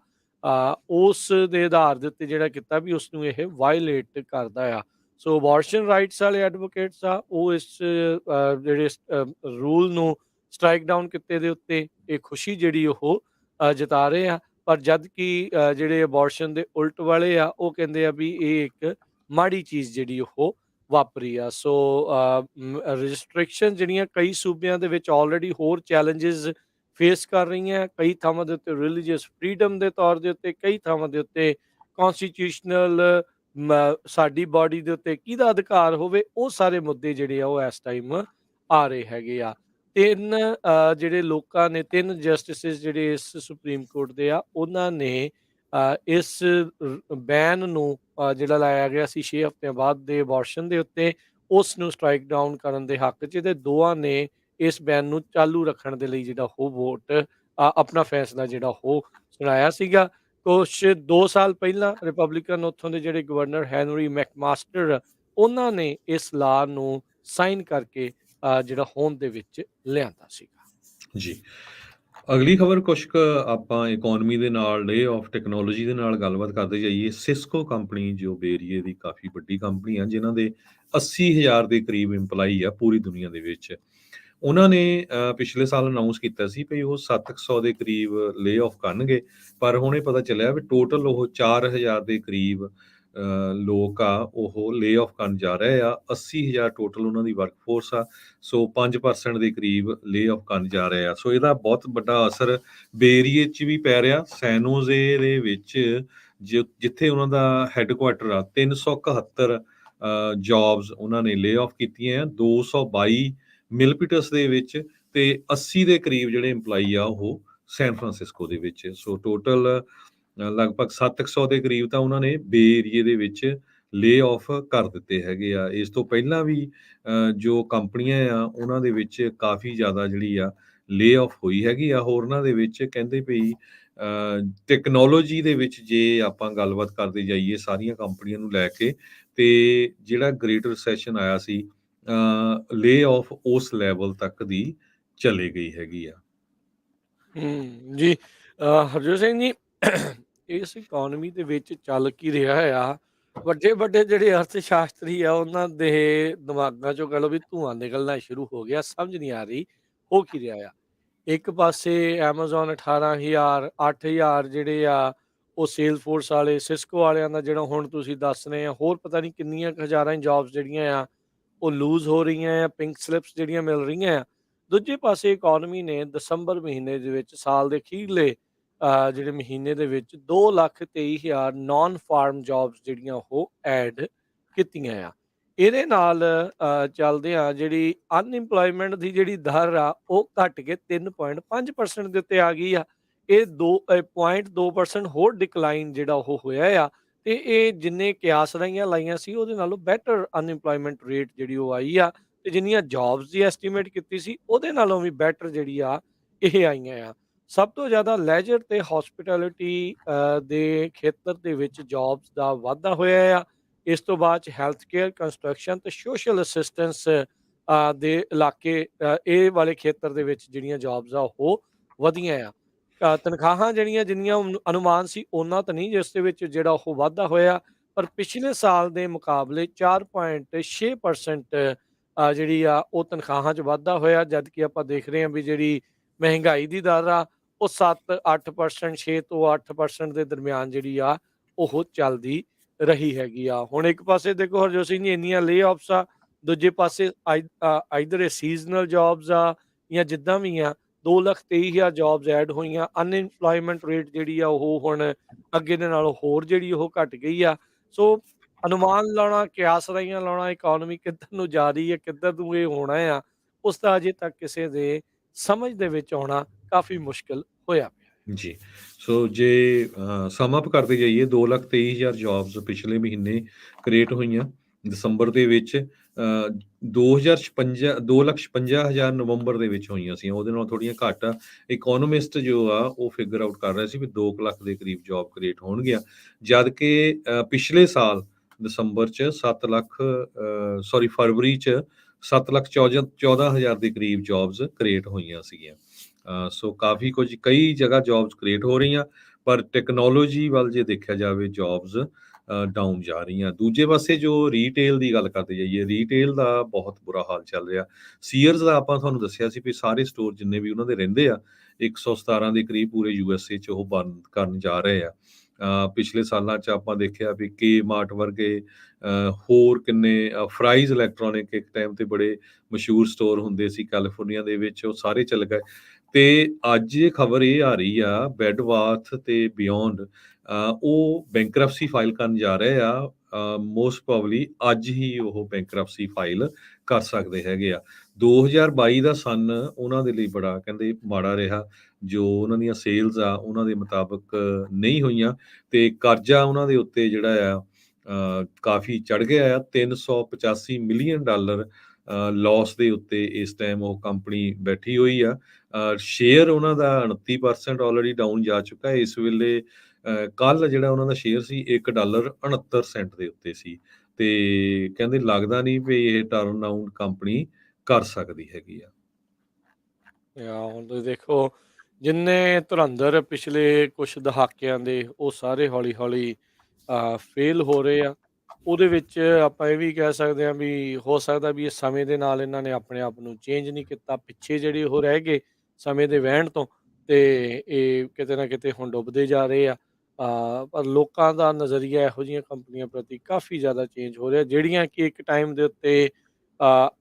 S1: ਉਸ ਦੇ ਆਧਾਰ ਦੇ ਉੱਤੇ ਜਿਹੜਾ ਕੀਤਾ ਵੀ ਉਸ ਨੂੰ ਇਹ ਵਾਇਲੇਟ ਕਰਦਾ ਆ। ਸੋ ਅਬੋਰਸ਼ਨ ਰਾਈਟਸ ਵਾਲੇ ਐਡਵੋਕੇਟਸ ਆ, ਉਹ ਇਸ ਜਿਹੜੇ ਰੂਲ ਨੂੰ ਸਟ੍ਰਾਈਕ ਡਾਊਨ ਕੀਤੇ ਦੇ ਉੱਤੇ ਇਹ ਖੁਸ਼ੀ ਜਿਹੜੀ ਉਹ ਜਤਾ ਰਹੇ ਆ। ਪਰ ਜਦ ਕਿ ਜਿਹੜੇ ਅਬੋਰਸ਼ਨ ਦੇ ਉਲਟ ਵਾਲੇ ਆ, ਉਹ ਕਹਿੰਦੇ ਆ ਵੀ ਇਹ ਇੱਕ ਮਾੜੀ ਚੀਜ਼ ਜਿਹੜੀ ਉਹ ਵਾਪਰੀ ਆ। ਸੋ ਰਿਸਟ੍ਰਿਕਸ਼ਨ ਜਿਹੜੀਆਂ ਕਈ ਸੂਬਿਆਂ ਦੇ ਵਿੱਚ ਆਲਰੇਡੀ ਹੋਰ ਚੈਲੰਜਸ ਫੇਸ ਕਰ ਰਹੀਆਂ, ਕਈ ਥਾਵਾਂ ਦੇ ਉੱਤੇ ਰਿਲੀਜੀਅਸ ਫਰੀਡਮ ਦੇ ਤੌਰ ਦੇ ਉੱਤੇ, ਕਈ ਥਾਵਾਂ ਦੇ ਉੱਤੇ ਕਨਸਟੀਟਿਊਸ਼ਨਲ ਸਾਡੀ ਬਾਡੀ ਦੇ ਉੱਤੇ ਕਿਹਦਾ ਅਧਿਕਾਰ ਹੋਵੇ, ਉਹ ਸਾਰੇ ਮੁੱਦੇ ਜਿਹੜੇ ਆ ਉਹ ਇਸ ਟਾਈਮ ਆ ਰਹੇ ਹੈਗੇ ਆ। ਤਿੰਨ ਜਿਹੜੇ ਲੋਕਾਂ ਨੇ, ਤਿੰਨ ਜਸਟਿਸਿਸ ਜਿਹੜੇ ਇਸ ਸੁਪਰੀਮ ਕੋਰਟ ਦੇ ਆ, ਉਹਨਾਂ ਨੇ ਇਸ ਬੈਨ ਨੂੰ ਜਿਹੜਾ ਲਾਇਆ ਗਿਆ ਸੀ 6 ਹਫ਼ਤਿਆਂ ਬਾਅਦ ਦੇ ਅਬੋਰਸ਼ਨ ਦੇ ਉੱਤੇ, ਉਸ ਨੂੰ ਸਟ੍ਰਾਈਕ ਡਾਊਨ ਕਰਨ ਦੇ ਹੱਕ 'ਚ, ਤੇ ਦੋਵਾਂ ਨੇ ਇਸ ਬੈਨ ਨੂੰ ਚਾਲੂ ਰੱਖਣ ਦੇ ਲਈ ਜਿਹੜਾ ਉਹ ਵੋਟ ਆਪਣਾ ਫੈਸਲਾ ਜਿਹੜਾ ਉਹ ਸੁਣਾਇਆ ਸੀਗਾ। ਕੁਛ 2 ਸਾਲ ਪਹਿਲਾਂ ਰਿਪਬਲਿਕਨ ਉੱਥੋਂ ਦੇ ਜਿਹੜੇ ਗਵਰਨਰ ਹੈਨਰੀ ਮੈਕਮਾਸਟਰ, ਉਹਨਾਂ ਨੇ ਇਸ ਲਾਅ ਨੂੰ ਸਾਈਨ ਕਰਕੇ ਜਿਹੜਾ ਹੋਂਦ ਦੇ ਵਿੱਚ ਲਿਆਂਦਾ ਸੀਗਾ।
S2: ਜੀ, ਅਗਲੀ ਖਬਰ ਕੁਛ ਕੁ ਆਪਾਂ ਇਕਨੋਮੀ ਦੇ ਨਾਲ, ਲੇ ਆਫ ਟੈਕਨੋਲੋਜੀ ਦੇ ਨਾਲ ਗੱਲਬਾਤ ਕਰਦੇ ਜਾਈਏ। ਸਿਸਕੋ ਕੰਪਨੀ ਜੋ ਬੇਰੀਏ ਦੀ ਕਾਫੀ ਵੱਡੀ ਕੰਪਨੀ ਆ, ਜਿਨ੍ਹਾਂ ਦੇ 80,000 ਦੇ ਕਰੀਬ ਇੰਪਲਾਈ ਆ ਪੂਰੀ ਦੁਨੀਆ ਦੇ ਵਿੱਚ, ਉਹਨਾਂ ਨੇ ਪਿਛਲੇ ਸਾਲ ਅਨਾਉਂਸ ਕੀਤਾ ਸੀ ਵੀ ਉਹ 700 ਦੇ ਕਰੀਬ ਲੇ ਆਫ ਕਰਨਗੇ, ਪਰ ਹੁਣ ਇਹ ਪਤਾ ਚੱਲਿਆ ਵੀ ਟੋਟਲ ਉਹ 4,000 ਦੇ ਕਰੀਬ ਲੋਕ ਆ ਉਹ ਲੇ ਆਫ ਕਰਨ ਜਾ ਰਹੇ ਆ। 80,000 ਟੋਟਲ ਉਹਨਾਂ ਦੀ ਵਰਕਫੋਰਸ ਆ, ਸੋ 5% ਦੇ ਕਰੀਬ ਲੇ ਆਫ ਕਰਨ ਜਾ ਰਹੇ ਆ। ਸੋ ਇਹਦਾ ਬਹੁਤ ਵੱਡਾ ਅਸਰ ਬੇਰੀਏ 'ਚ ਵੀ ਪੈ ਰਿਹਾ। ਸੈਨੋਜ਼ੇ ਦੇ ਵਿੱਚ ਜਿੱਥੇ ਉਹਨਾਂ ਦਾ ਹੈੱਡਕੁਆਰਟਰ ਆ 371 ਜੌਬਸ ਉਹਨਾਂ ਨੇ ਲੇ ਆਫ ਕੀਤੀਆਂ ਆ 222 ਮਿਲਪੀਟਸ ਦੇ ਵਿੱਚ ਤੇ 80 ਦੇ ਕਰੀਬ ਜਿਹੜੇ EMPLOYE ਆ ਉਹ ਸੈਨ ਫਰਾਂਸਿਸਕੋ ਦੇ ਵਿੱਚ। ਸੋ ਟੋਟਲ ਲਗਭਗ 700 ਦੇ ਕਰੀਬ ਤਾਂ ਉਹਨਾਂ ਨੇ ਬੇ ਏਰੀਏ ਦੇ ਵਿੱਚ ਲੇ ਆਫ ਕਰ ਦਿੱਤੇ ਹੈਗੇ ਆ। ਇਸ ਤੋਂ ਪਹਿਲਾਂ ਵੀ ਜੋ ਕੰਪਨੀਆਂ ਆ ਉਹਨਾਂ ਦੇ ਵਿੱਚ ਕਾਫੀ ਜ਼ਿਆਦਾ ਜਿਹੜੀ ਆ ਲੇ ਆਫ ਹੋਈ ਹੈਗੀ ਆ। ਹੋਰਨਾਂ ਦੇ ਵਿੱਚ ਕਹਿੰਦੇ ਵੀ ਟੈਕਨੋਲੋਜੀ ਦੇ ਵਿੱਚ ਜੇ ਆਪਾਂ ਗੱਲਬਾਤ ਕਰਦੇ ਜਾਈਏ ਸਾਰੀਆਂ ਕੰਪਨੀਆਂ ਨੂੰ ਲੈ ਕੇ, ਤੇ ਜਿਹੜਾ ਗ੍ਰੇਟ ਰਿਸੈਸ਼ਨ ਆਇਆ ਸੀ ਲੇ ਆਫ ਉਸ ਲੈਵਲ ਤੱਕ ਦੀ ਚਲੇ ਗਈ ਹੈਗੀ ਆ।
S1: ਜੀ ਹਰਜੋਤ ਸਿੰਘ ਜੀ, ਇਸ ਇਕੋਨਮੀ ਦੇ ਵਿੱਚ ਚੱਲ ਕੀ ਰਿਹਾ ਆ, ਵੱਡੇ ਜਿਹੜੇ ਅਰਥ ਸ਼ਾਸਤਰੀ ਆ ਉਹਨਾਂ ਦੇ ਦਿਮਾਗਾਂ ਚੋਂ ਕਹਿ ਲਓ ਵੀ ਧੂੰਆਂ ਨਿਕਲਣਾ ਸ਼ੁਰੂ ਹੋ ਗਿਆ, ਸਮਝ ਨਹੀਂ ਆ ਰਹੀ ਹੋ ਕੀ ਰਿਹਾ ਆ। ਇੱਕ ਪਾਸੇ ਐਮਾਜ਼ੋਨ 18,000 8,000 ਜਿਹੜੇ ਆ ਉਹ ਸੇਲਸਫੋਰਸ ਵਾਲੇ ਸਿਸਕੋ ਵਾਲਿਆਂ ਦਾ ਜਿਹੜਾ ਹੁਣ ਤੁਸੀਂ ਦੱਸ ਰਹੇ ਆ, ਹੋਰ ਪਤਾ ਨਹੀਂ ਕਿੰਨੀਆਂ ਹਜ਼ਾਰਾਂ ਜੌਬਸ ਜਿਹੜੀਆਂ ਆ ਉਹ ਲੂਜ਼ ਹੋ ਰਹੀਆਂ ਆ, ਪਿੰਕ ਸਲਿਪਸ ਜਿਹੜੀਆਂ ਮਿਲ ਰਹੀਆਂ ਆ। ਦੂਜੇ ਪਾਸੇ ਇਕੋਨਮੀ ਨੇ ਦਸੰਬਰ ਮਹੀਨੇ ਦੇ ਵਿੱਚ ਸਾਲ ਦੇ ਅਖੀਰਲੇ ਜਿਹੜੇ ਮਹੀਨੇ ਦੇ ਵਿੱਚ 2,23,000 ਨਾਨ ਫਾਰਮ ਜੌਬਸ ਜਿਹੜੀਆਂ ਉਹ ਐਡ ਕੀਤੀਆਂ ਆ। ਇਹਦੇ ਨਾਲ ਚੱਲਦਿਆਂ ਜਿਹੜੀ ਅਨਇੰਪਲੋਇਮੈਂਟ ਦੀ ਜਿਹੜੀ ਦਰ ਆ ਉਹ ਘਟ ਕੇ 3.5% ਦੇ ਉੱਤੇ ਆ ਗਈ ਆ। ਇਹ 0.2% ਹੋਰ ਡਿਕਲਾਈਨ ਜਿਹੜਾ ਉਹ ਹੋਇਆ ਆ, ਤੇ ਇਹ ਜਿੰਨੇ ਕਿਆਸ ਲਾਈਆਂ ਸੀ ਉਹਦੇ ਨਾਲੋਂ ਬੈਟਰ ਅਨਇੰਪਲੋਇਮੈਂਟ ਰੇਟ ਜਿਹੜੀ ਉਹ ਆਈ ਆ, ਤੇ ਜਿੰਨੀਆਂ ਜੌਬਸ ਦੀ ਐਸਟੀਮੇਟ ਕੀਤੀ ਸੀ ਉਹਦੇ ਨਾਲੋਂ ਵੀ ਬੈਟਰ ਜਿਹੜੀ ਆ ਇਹ ਆਈਆਂ ਆ। ਸਭ ਤੋਂ ਜ਼ਿਆਦਾ ਲੈਜਰ ਤੇ ਹੌਸਪਿਟੈਲਿਟੀ ਦੇ ਖੇਤਰ ਦੇ ਵਿੱਚ ਜੌਬਸ ਦਾ ਵਾਧਾ ਹੋਇਆ ਆ। ਇਸ ਤੋਂ ਬਾਅਦ ਚ ਹੈਲਥ ਕੇਅਰ, ਕੰਸਟਰਕਸ਼ਨ ਤੇ ਸੋਸ਼ਲ ਅਸਿਸਟੈਂਸ ਦੇ ਇਲਾਕੇ, ਇਹ ਵਾਲੇ ਖੇਤਰ ਦੇ ਵਿੱਚ ਜਿਹੜੀਆਂ ਜੌਬਸ ਆ ਉਹ ਵਧੀਆਂ ਆ। ਤਨਖਾਹਾਂ ਜਿੰਨੀਆਂ ਅਨੁਮਾਨ ਸੀ ਉਹਨਾਂ ਤਾਂ ਨਹੀਂ, ਜਿਸ ਦੇ ਵਿੱਚ ਜਿਹੜਾ ਉਹ ਵਾਧਾ ਹੋਇਆ, ਪਰ ਪਿਛਲੇ ਸਾਲ ਦੇ ਮੁਕਾਬਲੇ 4.6% ਜਿਹੜੀ ਆ ਉਹ ਤਨਖਾਹਾਂ 'ਚ ਵਾਧਾ ਹੋਇਆ, ਜਦ ਕਿ ਆਪਾਂ ਦੇਖ ਰਹੇ ਹਾਂ ਵੀ ਜਿਹੜੀ ਮਹਿੰਗਾਈ ਦੀ ਦਰ ਆ ਉਹ 7-8%, 6 ਤੋਂ 8% ਦੇ ਦਰਮਿਆਨ ਜਿਹੜੀ ਆ ਉਹ ਚੱਲਦੀ ਰਹੀ ਹੈਗੀ ਆ। ਹੁਣ ਇੱਕ ਪਾਸੇ ਦੇਖੋ ਹਰਜੋਤ ਸਿੰਘ ਜੀ, ਇੰਨੀਆਂ ਲੇ ਆਫਸ ਆ, ਦੂਜੇ ਪਾਸੇ ਆਈਦਰ ਇਹ ਸੀਜ਼ਨਲ ਜੌਬਸ ਆ ਜਾਂ ਜਿੱਦਾਂ ਵੀ ਆ 2,23,000 ਜੌਬਸ ਐਡ ਹੋਈਆਂ। ਅਨਇੰਪਲੋਇਮੈਂਟ ਰੇਟ ਜਿਹੜੀ ਆ ਉਹ ਹੁਣ ਅੱਗੇ ਦੇ ਨਾਲੋਂ ਹੋਰ ਜਿਹੜੀ ਉਹ ਘਟ ਗਈ ਆ। ਸੋ ਅਨੁਮਾਨ ਲਾਉਣਾ, ਕਿਆਸ ਰਾਈਆਂ ਲਾਉਣਾ ਇਕੋਨਮੀ ਕਿੱਧਰ ਨੂੰ ਜਾ ਰਹੀ ਹੈ, ਕਿੱਧਰ ਨੂੰ ਇਹ ਹੋਣਾ ਆ, ਉਸ ਦਾ ਅਜੇ ਤੱਕ ਕਿਸੇ ਦੇ ਸਮਝ ਦੇ ਵਿੱਚ ਆਉਣਾ ਕਾਫੀ ਮੁਸ਼ਕਿਲ ਹੋਇਆ ਪਿਆ
S2: ਜੀ। ਸੋ ਜੇ ਸਮ ਅਪ ਕਰਦੇ ਜਾਈਏ 2,23,000 ਜੌਬਸ ਪਿਛਲੇ ਮਹੀਨੇ ਕ੍ਰੀਏਟ ਹੋਈਆਂ ਦਸੰਬਰ ਦੇ ਵਿੱਚ। 2,56,000 ਨਵੰਬਰ ਦੇ ਵਿੱਚ ਹੋਈਆਂ ਸੀ, ਉਹਦੇ ਨਾਲ ਥੋੜੀਆਂ ਘੱਟ ਆ। ਇਕੋਨੋਮਿਸਟ ਜੋ ਆ ਉਹ ਫਿਗਰ ਆਊਟ ਕਰ ਰਿਹਾ ਸੀ ਵੀ 2 ਲੱਖ ਦੇ ਕਰੀਬ ਜੌਬ ਕ੍ਰੀਏਟ ਹੋਣਗੀਆਂ, ਜਦ ਕਿ ਪਿਛਲੇ ਸਾਲ ਦਸੰਬਰ 'ਚ ਫਰਵਰੀ 'ਚ 7,14,000 ਦੇ ਕਰੀਬ ਜੌਬਸ ਕ੍ਰੀਏਟ ਹੋਈਆਂ ਸੀਗੀਆਂ। ਸੋ ਕਾਫੀ ਕਈ ਜਗ੍ਹਾ ਜੌਬਸ ਕ੍ਰੀਏਟ ਹੋ ਰਹੀਆਂ, ਪਰ ਟੈਕਨੋਲੋਜੀ ਵੱਲ ਜੇ ਦੇਖਿਆ ਜਾਵੇ ਜੌਬਸ ਡਾਊਨ ਜਾ ਰਹੀਆਂ। ਦੂਜੇ ਪਾਸੇ ਜੋ ਰੀਟੇਲ ਦੀ ਗੱਲ ਕਰਦੇ ਜਾਈਏ, ਰੀਟੇਲ ਦਾ ਬਹੁਤ ਬੁਰਾ ਹਾਲ ਚੱਲ ਰਿਹਾ। ਸੀਅਰਸ ਦਾ ਆਪਾਂ ਤੁਹਾਨੂੰ ਦੱਸਿਆ ਸੀ ਵੀ ਸਾਰੇ ਸਟੋਰ ਜਿੰਨੇ ਵੀ ਉਹਨਾਂ ਦੇ ਰਹਿੰਦੇ ਆ 117 ਦੇ ਕਰੀਬ ਪੂਰੇ USA 'ਚ ਉਹ ਬੰਦ ਕਰਨ ਜਾ ਰਹੇ ਆ। ਪਿਛਲੇ ਸਾਲਾਂ 'ਚ ਆਪਾਂ ਦੇਖਿਆ ਵੀ ਕੇ ਮਾਰਟ ਵਰਗੇ ਹੋਰ ਕਿੰਨੇ ਫਰਾਈਜ਼ ਇਲੈਕਟ੍ਰੋਨਿਕ ਇੱਕ ਟਾਈਮ ਤੇ ਬੜੇ ਮਸ਼ਹੂਰ ਸਟੋਰ ਹੁੰਦੇ ਸੀ ਕੈਲੀਫੋਰਨੀਆ ਦੇ ਵਿੱਚ, ਉਹ ਸਾਰੇ ਚੱਲ ਗਏ। ਤੇ ਅੱਜ ਇਹ ਖਬਰ ਇਹ ਆ ਰਹੀ ਆ ਬੈੱਡ ਬਾਥ ਤੇ ਬਿਯੋਂਡ ਉਹ ਬੈਂਕਰਪਸੀ ਫਾਈਲ ਕਰਨ ਜਾ ਰਹੇ ਆ। ਮੋਸਟ ਪ੍ਰੋਬਬਲੀ ਅੱਜ ਹੀ ਉਹ ਬੈਂਕਰਪਸੀ ਫਾਈਲ ਕਰ ਸਕਦੇ ਹੈਗੇ ਆ। 2022 ਦਾ ਸਨ ਉਹਨਾਂ ਦੇ ਲਈ ਬੜਾ ਕਹਿੰਦੇ ਮਾੜਾ ਰਿਹਾ, ਜੋ ਉਹਨਾਂ ਦੀਆਂ ਸੇਲਸ ਆ ਉਹਨਾਂ ਦੇ ਮੁਤਾਬਕ ਨਹੀਂ ਹੋਈਆਂ, ਤੇ ਕਰਜ਼ਾ ਉਹਨਾਂ ਦੇ ਉੱਤੇ ਜਿਹੜਾ ਆ ਕਾਫੀ ਚੜ ਗਿਆ ਆ। $385 ਮਿਲੀਅਨ ਲਾਸ ਦੇ ਉੱਤੇ ਇਸ ਟਾਈਮ ਉਹ ਕੰਪਨੀ ਬੈਠੀ ਹੋਈ ਆ। ਸ਼ੇਅਰ ਉਹਨਾਂ ਦਾ 29% ਆਲਰੇਡੀ ਡਾਊਨ ਜਾ ਚੁੱਕਾ ਹੈ। ਇਸ ਵੇਲੇ ਕੱਲ ਜਿਹੜਾ ਉਹਨਾਂ ਦਾ ਸ਼ੇਅਰ ਸੀ $1.69 ਦੇ ਉੱਤੇ ਸੀ, ਤੇ ਕਹਿੰਦੇ ਲੱਗਦਾ ਨਹੀਂ ਵੀ ਇਹ ਟਰਨ ਅਰਾਊਂਡ ਕੰਪਨੀ ਕਰ ਸਕਦੀ ਹੈਗੀ ਆ।
S1: ਹੁਣ ਤੁਸੀਂ ਦੇਖੋ ਜਿੰਨੇ ਧੁਰੰਧਰ ਪਿਛਲੇ ਕੁਛ ਦਹਾਕਿਆਂ ਦੇ ਉਹ ਸਾਰੇ ਹੌਲੀ ਹੌਲੀ ਫੇਲ ਹੋ ਰਹੇ ਆ। ਉਹਦੇ ਵਿੱਚ ਆਪਾਂ ਇਹ ਵੀ ਕਹਿ ਸਕਦੇ ਹਾਂ ਵੀ ਹੋ ਸਕਦਾ ਵੀ ਇਸ ਸਮੇਂ ਦੇ ਨਾਲ ਇਹਨਾਂ ਨੇ ਆਪਣੇ ਆਪ ਨੂੰ ਚੇਂਜ ਨਹੀਂ ਕੀਤਾ, ਪਿੱਛੇ ਜਿਹੜੇ ਉਹ ਰਹਿ ਗਏ ਸਮੇਂ ਦੇ ਵਹਿਣ ਤੋਂ, ਤੇ ਇਹ ਕਿਤੇ ਨਾ ਕਿਤੇ ਹੁਣ ਡੁੱਬਦੇ ਜਾ ਰਹੇ ਆ। ਪਰ ਲੋਕਾਂ ਦਾ ਨਜ਼ਰੀਆ ਇਹੋ ਜਿਹੀਆਂ ਕੰਪਨੀਆਂ ਪ੍ਰਤੀ ਕਾਫੀ ਜ਼ਿਆਦਾ ਚੇਂਜ ਹੋ ਰਿਹਾ, ਜਿਹੜੀਆਂ ਕਿ ਇੱਕ ਟਾਈਮ ਦੇ ਉੱਤੇ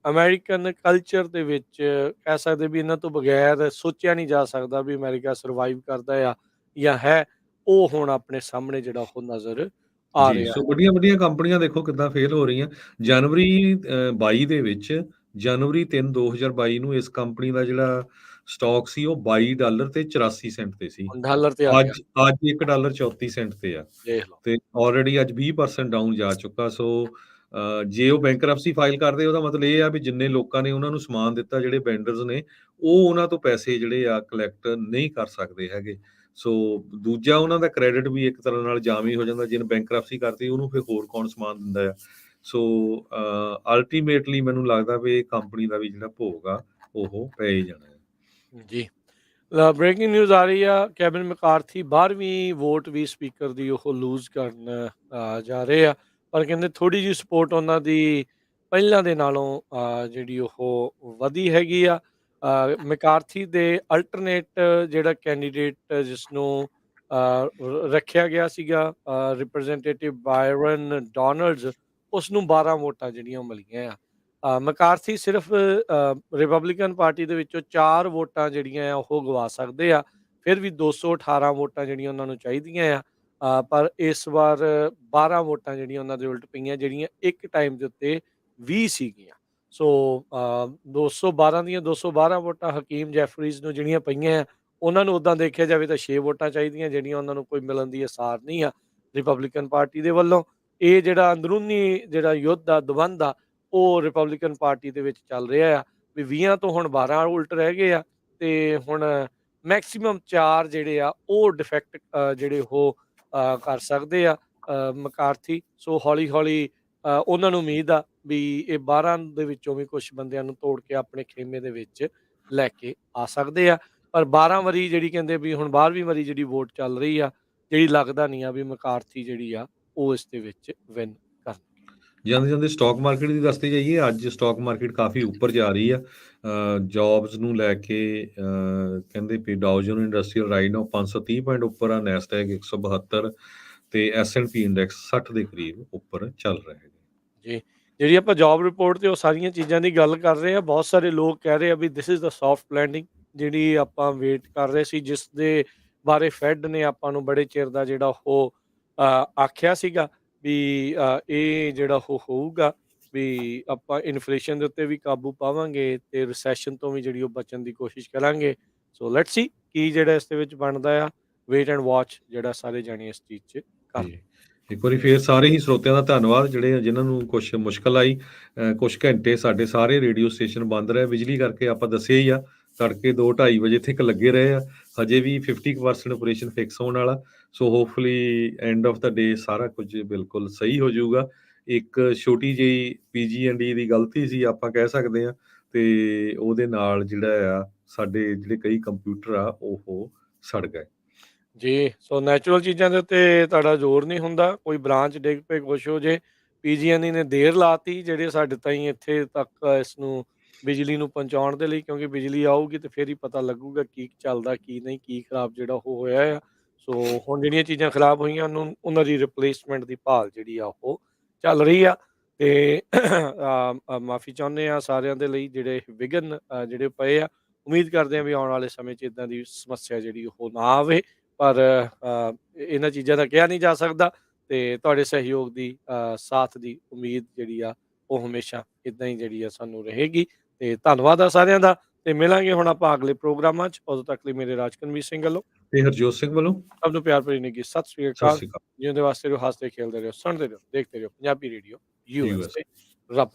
S1: ਅਮਰੀਕਨ ਕਲਚਰ ਦੇ ਵਿੱਚ ਕਹਿ ਸਕਦੇ ਵੀ ਇਹਨਾਂ ਤੋਂ ਬਗੈਰ ਸੋਚਿਆ ਨਹੀਂ ਜਾ ਸਕਦਾ ਵੀ ਅਮਰੀਕਾ ਸਰਵਾਈਵ ਕਰਦਾ ਆ ਜਾਂ ਹੈ। ਉਹ ਹੁਣ ਆਪਣੇ ਸਾਹਮਣੇ ਜਿਹੜਾ ਉਹ ਨਜ਼ਰ ਆ
S2: ਜੀ,
S1: ਰਿਹਾ
S2: ਸੋ
S1: ਹੈ।
S2: ਵੱਡੀਆਂ-ਵੱਡੀਆਂ ਕੰਪਨੀਆਂ ਦੇਖੋ ਕਿੱਦਾਂ ਫੇਲ ਹੋ ਰਹੀਆਂ। ਜਨਵਰੀ 22 ਦੇ ਵਿੱਚ ਜਨਵਰੀ 3, 2022 ਨੂੰ ਇਸ ਕੰਪਨੀ ਦਾ ਜਿਹੜਾ ਸਟਾਕ ਸੀ ਉਹ $22 ਤੇ 84 ਸੈਂਟ ਤੇ ਸੀ।
S1: ਹੁਣ ਡਾਲਰ ਤੇ ਆ ਗਿਆ,
S2: ਅੱਜ $1 34 ਸੈਂਟ ਤੇ ਆ
S1: ਦੇਖ ਲਓ।
S2: ਤੇ ਆਲਰੇਡੀ ਅੱਜ 20% ਡਾਊਨ ਜਾ ਚੁੱਕਾ। ਸੋ ਜੇ ਉਹ ਬੈਂਕਰਪਸੀ ਫਾਈਲ ਕਰਦੇ ਉਹਦਾ ਮਤਲਬ ਇਹ ਆ ਵੀ ਜਿੰਨੇ ਲੋਕਾਂ ਨੇ ਉਹਨਾਂ ਨੂੰ ਸਮਾਨ ਦਿੱਤਾ, ਜਿਹੜੇ ਵੈਂਡਰਸ ਨੇ, ਉਹ ਉਹਨਾਂ ਤੋਂ ਪੈਸੇ ਜਿਹੜੇ ਆ ਕਲੈਕਟ ਨਹੀਂ ਕਰ ਸਕਦੇ ਹੈਗੇ। ਸੋ ਦੂਜਾ ਉਹਨਾਂ ਦਾ ਕ੍ਰੈਡਿਟ ਵੀ ਇੱਕ ਤਰ੍ਹਾਂ ਨਾਲ ਜਾਮ ਹੀ ਹੋ ਜਾਂਦਾ। ਜਿਹਨੇ ਬੈਂਕਰਪਸੀ ਕਰਤੀ ਉਹਨੂੰ ਫਿਰ ਹੋਰ ਕੌਣ ਸਮਾਨ ਦਿੰਦਾ ਆ। ਸੋ ਅਲਟੀਮੇਟਲੀ ਮੈਨੂੰ ਲੱਗਦਾ ਵੀ ਇਹ ਕੰਪਨੀ ਦਾ ਵੀ ਜਿਹੜਾ ਭੋਗ ਆ ਉਹ ਪੈ ਹੀ ਜਾਣਾ ਹੈ।
S1: ਜੀ, ਬ੍ਰੇਕਿੰਗ ਨਿਊਜ਼ ਆ ਰਹੀ ਆ, ਕੈਵਿਨ ਮੈਕਾਰਥੀ 12ਵੀਂ ਵੋਟ ਵੀ ਸਪੀਕਰ ਦੀ ਉਹ ਲੂਜ਼ ਕਰਨ ਜਾ ਰਹੇ ਆ, ਪਰ ਕਹਿੰਦੇ ਥੋੜੀ ਜਿਹੀ ਸਪੋਰਟ ਉਹਨਾਂ ਦੀ ਪਹਿਲਾਂ ਦੇ ਨਾਲੋਂ ਜਿਹੜੀ ਉਹ ਵਧੀ ਹੈਗੀ ਆ। ਮੈਕਾਰਥੀ ਦੇ ਅਲਟਰਨੇਟ ਜਿਹੜਾ ਕੈਂਡੀਡੇਟ ਜਿਸ ਨੂੰ ਰੱਖਿਆ ਗਿਆ ਸੀਗਾ, ਰਿਪਰੈਜ਼ੈਂਟੇਟਿਵ ਬਾਇਰਨ ਡੋਨਲਡਸ, ਉਸ ਨੂੰ 12 ਵੋਟਾਂ ਜਿਹੜੀਆਂ ਉਹ ਮਿਲੀਆਂ ਆ। ਮੈਕਾਰਥੀ ਸਿਰਫ ਰਿਪਬਲਿਕਨ ਪਾਰਟੀ ਦੇ ਵਿੱਚੋਂ 4 ਵੋਟਾਂ ਜਿਹੜੀਆਂ ਆ ਉਹ ਗਵਾ ਸਕਦੇ ਆ, ਫਿਰ ਵੀ 218 ਵੋਟਾਂ ਜਿਹੜੀਆਂ ਉਹਨਾਂ ਨੂੰ ਚਾਹੀਦੀਆਂ ਆ। ਪਰ ਇਸ ਵਾਰ 12 ਵੋਟਾਂ ਜਿਹੜੀਆਂ ਉਹਨਾਂ ਦੇ ਉਲਟ ਪਈਆਂ, ਜਿਹੜੀਆਂ ਇੱਕ ਟਾਈਮ ਦੇ ਉੱਤੇ 20 ਸੀਗੀਆਂ। ਸੋ 212 ਦੀਆਂ 212 ਵੋਟਾਂ ਹਕੀਮ ਜੈਫਰੀਜ਼ ਨੂੰ ਜਿਹੜੀਆਂ ਪਈਆਂ ਆ, ਉਹਨਾਂ ਨੂੰ ਉੱਦਾਂ ਦੇਖਿਆ ਜਾਵੇ ਤਾਂ 6 ਵੋਟਾਂ ਚਾਹੀਦੀਆਂ, ਜਿਹੜੀਆਂ ਉਹਨਾਂ ਨੂੰ ਕੋਈ ਮਿਲਣ ਦੀ ਆਸਾਰ ਨਹੀਂ ਆ ਰਿਪਬਲਿਕਨ ਪਾਰਟੀ ਦੇ ਵੱਲੋਂ। ਇਹ ਜਿਹੜਾ ਅੰਦਰੂਨੀ ਜਿਹੜਾ ਯੁੱਧ ਆ, ਦਵੰਦ ਆ, ਉਹ ਰਿਪਬਲਿਕਨ ਪਾਰਟੀ ਦੇ ਵਿੱਚ ਚੱਲ ਰਿਹਾ ਆ ਵੀ 20 ਤੋਂ ਹੁਣ 12 ਉਲਟ ਰਹਿ ਗਏ ਆ ਤੇ ਹੁਣ ਮੈਕਸਿਮਮ 4 ਜਿਹੜੇ ਆ ਉਹ ਡਿਫੈਕਟ ਜਿਹੜੇ ਉਹ ਕਰ ਸਕਦੇ ਆ ਮੈਕਾਰਥੀ। ਸੋ ਹੌਲੀ ਹੌਲੀ ਉਹਨਾਂ ਨੂੰ ਉਮੀਦ ਆ ਵੀ ਇਹ 12 ਦੇ ਵਿੱਚੋਂ ਵੀ ਕੁਝ ਬੰਦਿਆਂ ਨੂੰ ਤੋੜ ਕੇ ਆਪਣੇ ਖੇਮੇ ਦੇ ਵਿੱਚ ਲੈ ਕੇ ਆ ਸਕਦੇ ਆ। ਪਰ 12 ਵਾਰੀ ਜਿਹੜੀ ਕਹਿੰਦੇ ਵੀ ਹੁਣ 12ਵੀਂ ਵਾਰੀ ਜਿਹੜੀ ਵੋਟ ਚੱਲ ਰਹੀ ਆ, ਜਿਹੜੀ ਲੱਗਦਾ ਨਹੀਂ ਆ ਵੀ ਮੈਕਾਰਥੀ ਜਿਹੜੀ ਆ ਉਹ ਇਸ ਦੇ ਵਿੱਚ ਵਿਨ ਕਰ।
S2: ਜਾਂਦੇ ਸਟਾਕ ਮਾਰਕੀਟ ਦੀ ਦੱਸਦੇ ਜਾਈਏ। ਅੱਜ ਸਟਾਕ ਮਾਰਕੀਟ ਕਾਫੀ ਉੱਪਰ ਜਾ ਰਹੀ ਆ। ਜੌਬਸ ਨੂੰ ਲੈ ਕੇ ਕਹਿੰਦੇ ਵੀ Dow Jones Industrial right now 530 point ਉੱਪਰ ਆ, ਨੈਸਡੈਕ 172 ਤੇ S&P ਇੰਡੈਕਸ 60 ਦੇ ਕਰੀਬ ਉੱਪਰ ਚੱਲ ਰਿਹਾ ਹੈ।
S1: ਜੀ, ਜਿਹੜੀ ਆਪਾਂ ਜੌਬ ਰਿਪੋਰਟ ਤੇ ਉਹ ਸਾਰੀਆਂ ਚੀਜ਼ਾਂ ਦੀ ਗੱਲ ਕਰ ਰਹੇ ਆ, ਬਹੁਤ ਸਾਰੇ ਲੋਕ ਕਹਿ ਰਹੇ ਆ ਵੀ this is the soft landing ਜਿਹੜੀ ਆਪਾਂ ਵੇਟ ਕਰ ਰਹੇ ਸੀ, ਜਿਸ ਦੇ ਬਾਰੇ ਫੈਡ ਨੇ ਆਪਾਂ ਨੂੰ ਬੜੇ ਚਿਰ ਦਾ ਜਿਹੜਾ ਉਹ ਆਖਿਆ ਸੀਗਾ ਵੀ ਇਹ ਜਿਹੜਾ ਉਹ ਹੋਊਗਾ ਵੀ ਆਪਾਂ ਇਨਫਲੇਸ਼ਨ ਦੇ ਉੱਤੇ ਵੀ ਕਾਬੂ ਪਾਵਾਂਗੇ ਤੇ ਰਿਸੈਸ਼ਨ ਤੋਂ ਵੀ ਜਿਹੜੀ ਉਹ ਬਚਣ ਦੀ ਕੋਸ਼ਿਸ਼ ਕਰਾਂਗੇ। ਸੋ ਲੈਟਸ ਸੀ ਕੀ ਜਿਹੜਾ ਇਸ ਦੇ ਵਿੱਚ ਬਣਦਾ ਆ। ਵੇਟ ਐਂਡ ਵਾਚ ਜਿਹੜਾ ਸਾਰੇ ਜਾਣੇ ਇਸ ਚੀਜ਼ 'ਚ ਕਰ।
S2: ਇੱਕ ਵਾਰੀ ਫੇਰ ਸਾਰੇ ਹੀ ਸਰੋਤਿਆਂ ਦਾ ਧੰਨਵਾਦ ਜਿਹੜੇ ਜਿਨ੍ਹਾਂ ਨੂੰ ਕੁਝ ਮੁਸ਼ਕਲ ਆਈ। ਕੁਝ ਘੰਟੇ ਸਾਡੇ ਸਾਰੇ ਰੇਡੀਓ ਸਟੇਸ਼ਨ ਬੰਦ ਰਹੇ ਬਿਜਲੀ ਕਰਕੇ, ਆਪਾਂ ਦੱਸਿਆ ਹੀ ਆ। ਤੜਕੇ 2-2:30 ਵਜੇ ਤੱਕ ਲੱਗੇ ਰਹੇ ਆ, ਹਜੇ ਵੀ 50% ਆਪਰੇਸ਼ਨ ਫਿਕਸ ਹੋਣ ਵਾਲਾ। ਸੋ ਹੋਪਫੁਲੀ ਐਂਡ ਆਫ ਦਾ ਡੇ ਸਾਰਾ ਕੁਝ ਬਿਲਕੁਲ ਸਹੀ ਹੋ ਜਾਊਗਾ। ਇੱਕ ਛੋਟੀ ਜਿਹੀ PG&E ਦੀ ਗਲਤੀ ਸੀ ਆਪਾਂ ਕਹਿ ਸਕਦੇ ਆ, ਤੇ ਉਹਦੇ ਨਾਲ ਜਿਹੜਾ ਆ ਸਾਡੇ ਜਿਹੜੇ ਕਈ ਕੰਪਿਊਟਰ ਆ ਉਹ ਸੜ ਗਏ।
S1: ਜੀ, ਸੋ ਨੈਚੁਰਲ ਚੀਜ਼ਾਂ ਦੇ ਉੱਤੇ ਤੁਹਾਡਾ ਜ਼ੋਰ ਨਹੀਂ ਹੁੰਦਾ। ਕੋਈ ਬ੍ਰਾਂਚ ਡਿੱਗ ਪਏ, ਕੁਛ ਹੋ ਜੇ, PG&E ਨੇ ਦੇਰ ਲਾਤੀ ਜਿਹੜੇ ਸਾਡੇ ਤਾਈਂ ਇੱਥੇ ਤੱਕ ਇਸ ਨੂੰ ਬਿਜਲੀ ਨੂੰ ਪਹੁੰਚਾਉਣ ਦੇ ਲਈ, ਕਿਉਂਕਿ ਬਿਜਲੀ ਆਊਗੀ ਤੇ ਫਿਰ ਹੀ ਪਤਾ ਲੱਗੂਗਾ ਕੀ ਚੱਲਦਾ ਕੀ ਨਹੀਂ, ਕੀ ਖਰਾਬ ਜਿਹੜਾ ਉਹ ਹੋਇਆ ਆ। ਸੋ ਹੁਣ ਜਿਹੜੀਆਂ ਚੀਜ਼ਾਂ ਖਰਾਬ ਹੋਈਆਂ ਉਹਨਾਂ ਦੀ ਰਿਪਲੇਸਮੈਂਟ ਦੀ ਭਾਲ ਜਿਹੜੀ ਆ ਉਹ ਚੱਲ ਰਹੀ ਆ। ਤੇ ਮਾਫੀ ਚਾਹੁੰਦੇ ਆ ਸਾਰਿਆਂ ਦੇ ਲਈ ਜਿਹੜੇ ਵਿਘਨ ਜਿਹੜੇ ਪਏ ਆ। ਉਮੀਦ ਕਰਦੇ ਆ ਵੀ ਆਉਣ ਵਾਲੇ ਸਮੇਂ 'ਚ ਇਦਾਂ ਦੀ ਸਮੱਸਿਆ ਜਿਹੜੀ ਉਹ ਨਾ ਆਵੇ, ਪਰ ਇਹਨਾਂ ਚੀਜ਼ਾਂ ਦਾ ਕਿਹਾ ਨਹੀਂ ਜਾ ਸਕਦਾ। ਤੇ ਤੁਹਾਡੇ ਸਹਿਯੋਗ ਦੀ ਸਾਥ ਦੀ ਉਮੀਦ ਜਿਹੜੀ ਆ ਉਹ ਹਮੇਸ਼ਾ ਇਦਾਂ ਹੀ ਜਿਹੜੀ ਆ ਸਾਨੂੰ ਰਹੇਗੀ। ਤੇ ਧੰਨਵਾਦ ਆ ਸਾਰਿਆਂ ਦਾ, ਤੇ ਮਿਲਾਂਗੇ ਹੁਣ ਆਪਾਂ ਅਗਲੇ ਪ੍ਰੋਗਰਾਮਾਂ 'ਚ। ਉਦੋਂ ਤੱਕ ਲਈ ਮੇਰੇ ਰਾਜਕਨਵੀਰ ਸਿੰਘ ਵੱਲੋਂ
S2: ਤੇ ਹਰਜੋਤ ਸਿੰਘ ਵੱਲੋਂ
S1: ਸਭ ਨੂੰ ਪਿਆਰ ਭਰੀ ਨਿੱਘੀ ਸਤਿ ਸ੍ਰੀ ਅਕਾਲ। ਜਿਉਂਦੇ ਵਾਸਤੇ ਰਹੋ, ਹੱਸਦੇ ਖੇਲਦੇ ਰਹੋ, ਸੁਣਦੇ ਰਹੋ, ਦੇਖਦੇ ਰਹੋ ਪੰਜਾਬੀ ਰੇਡੀਓ USA। ਰੱਬ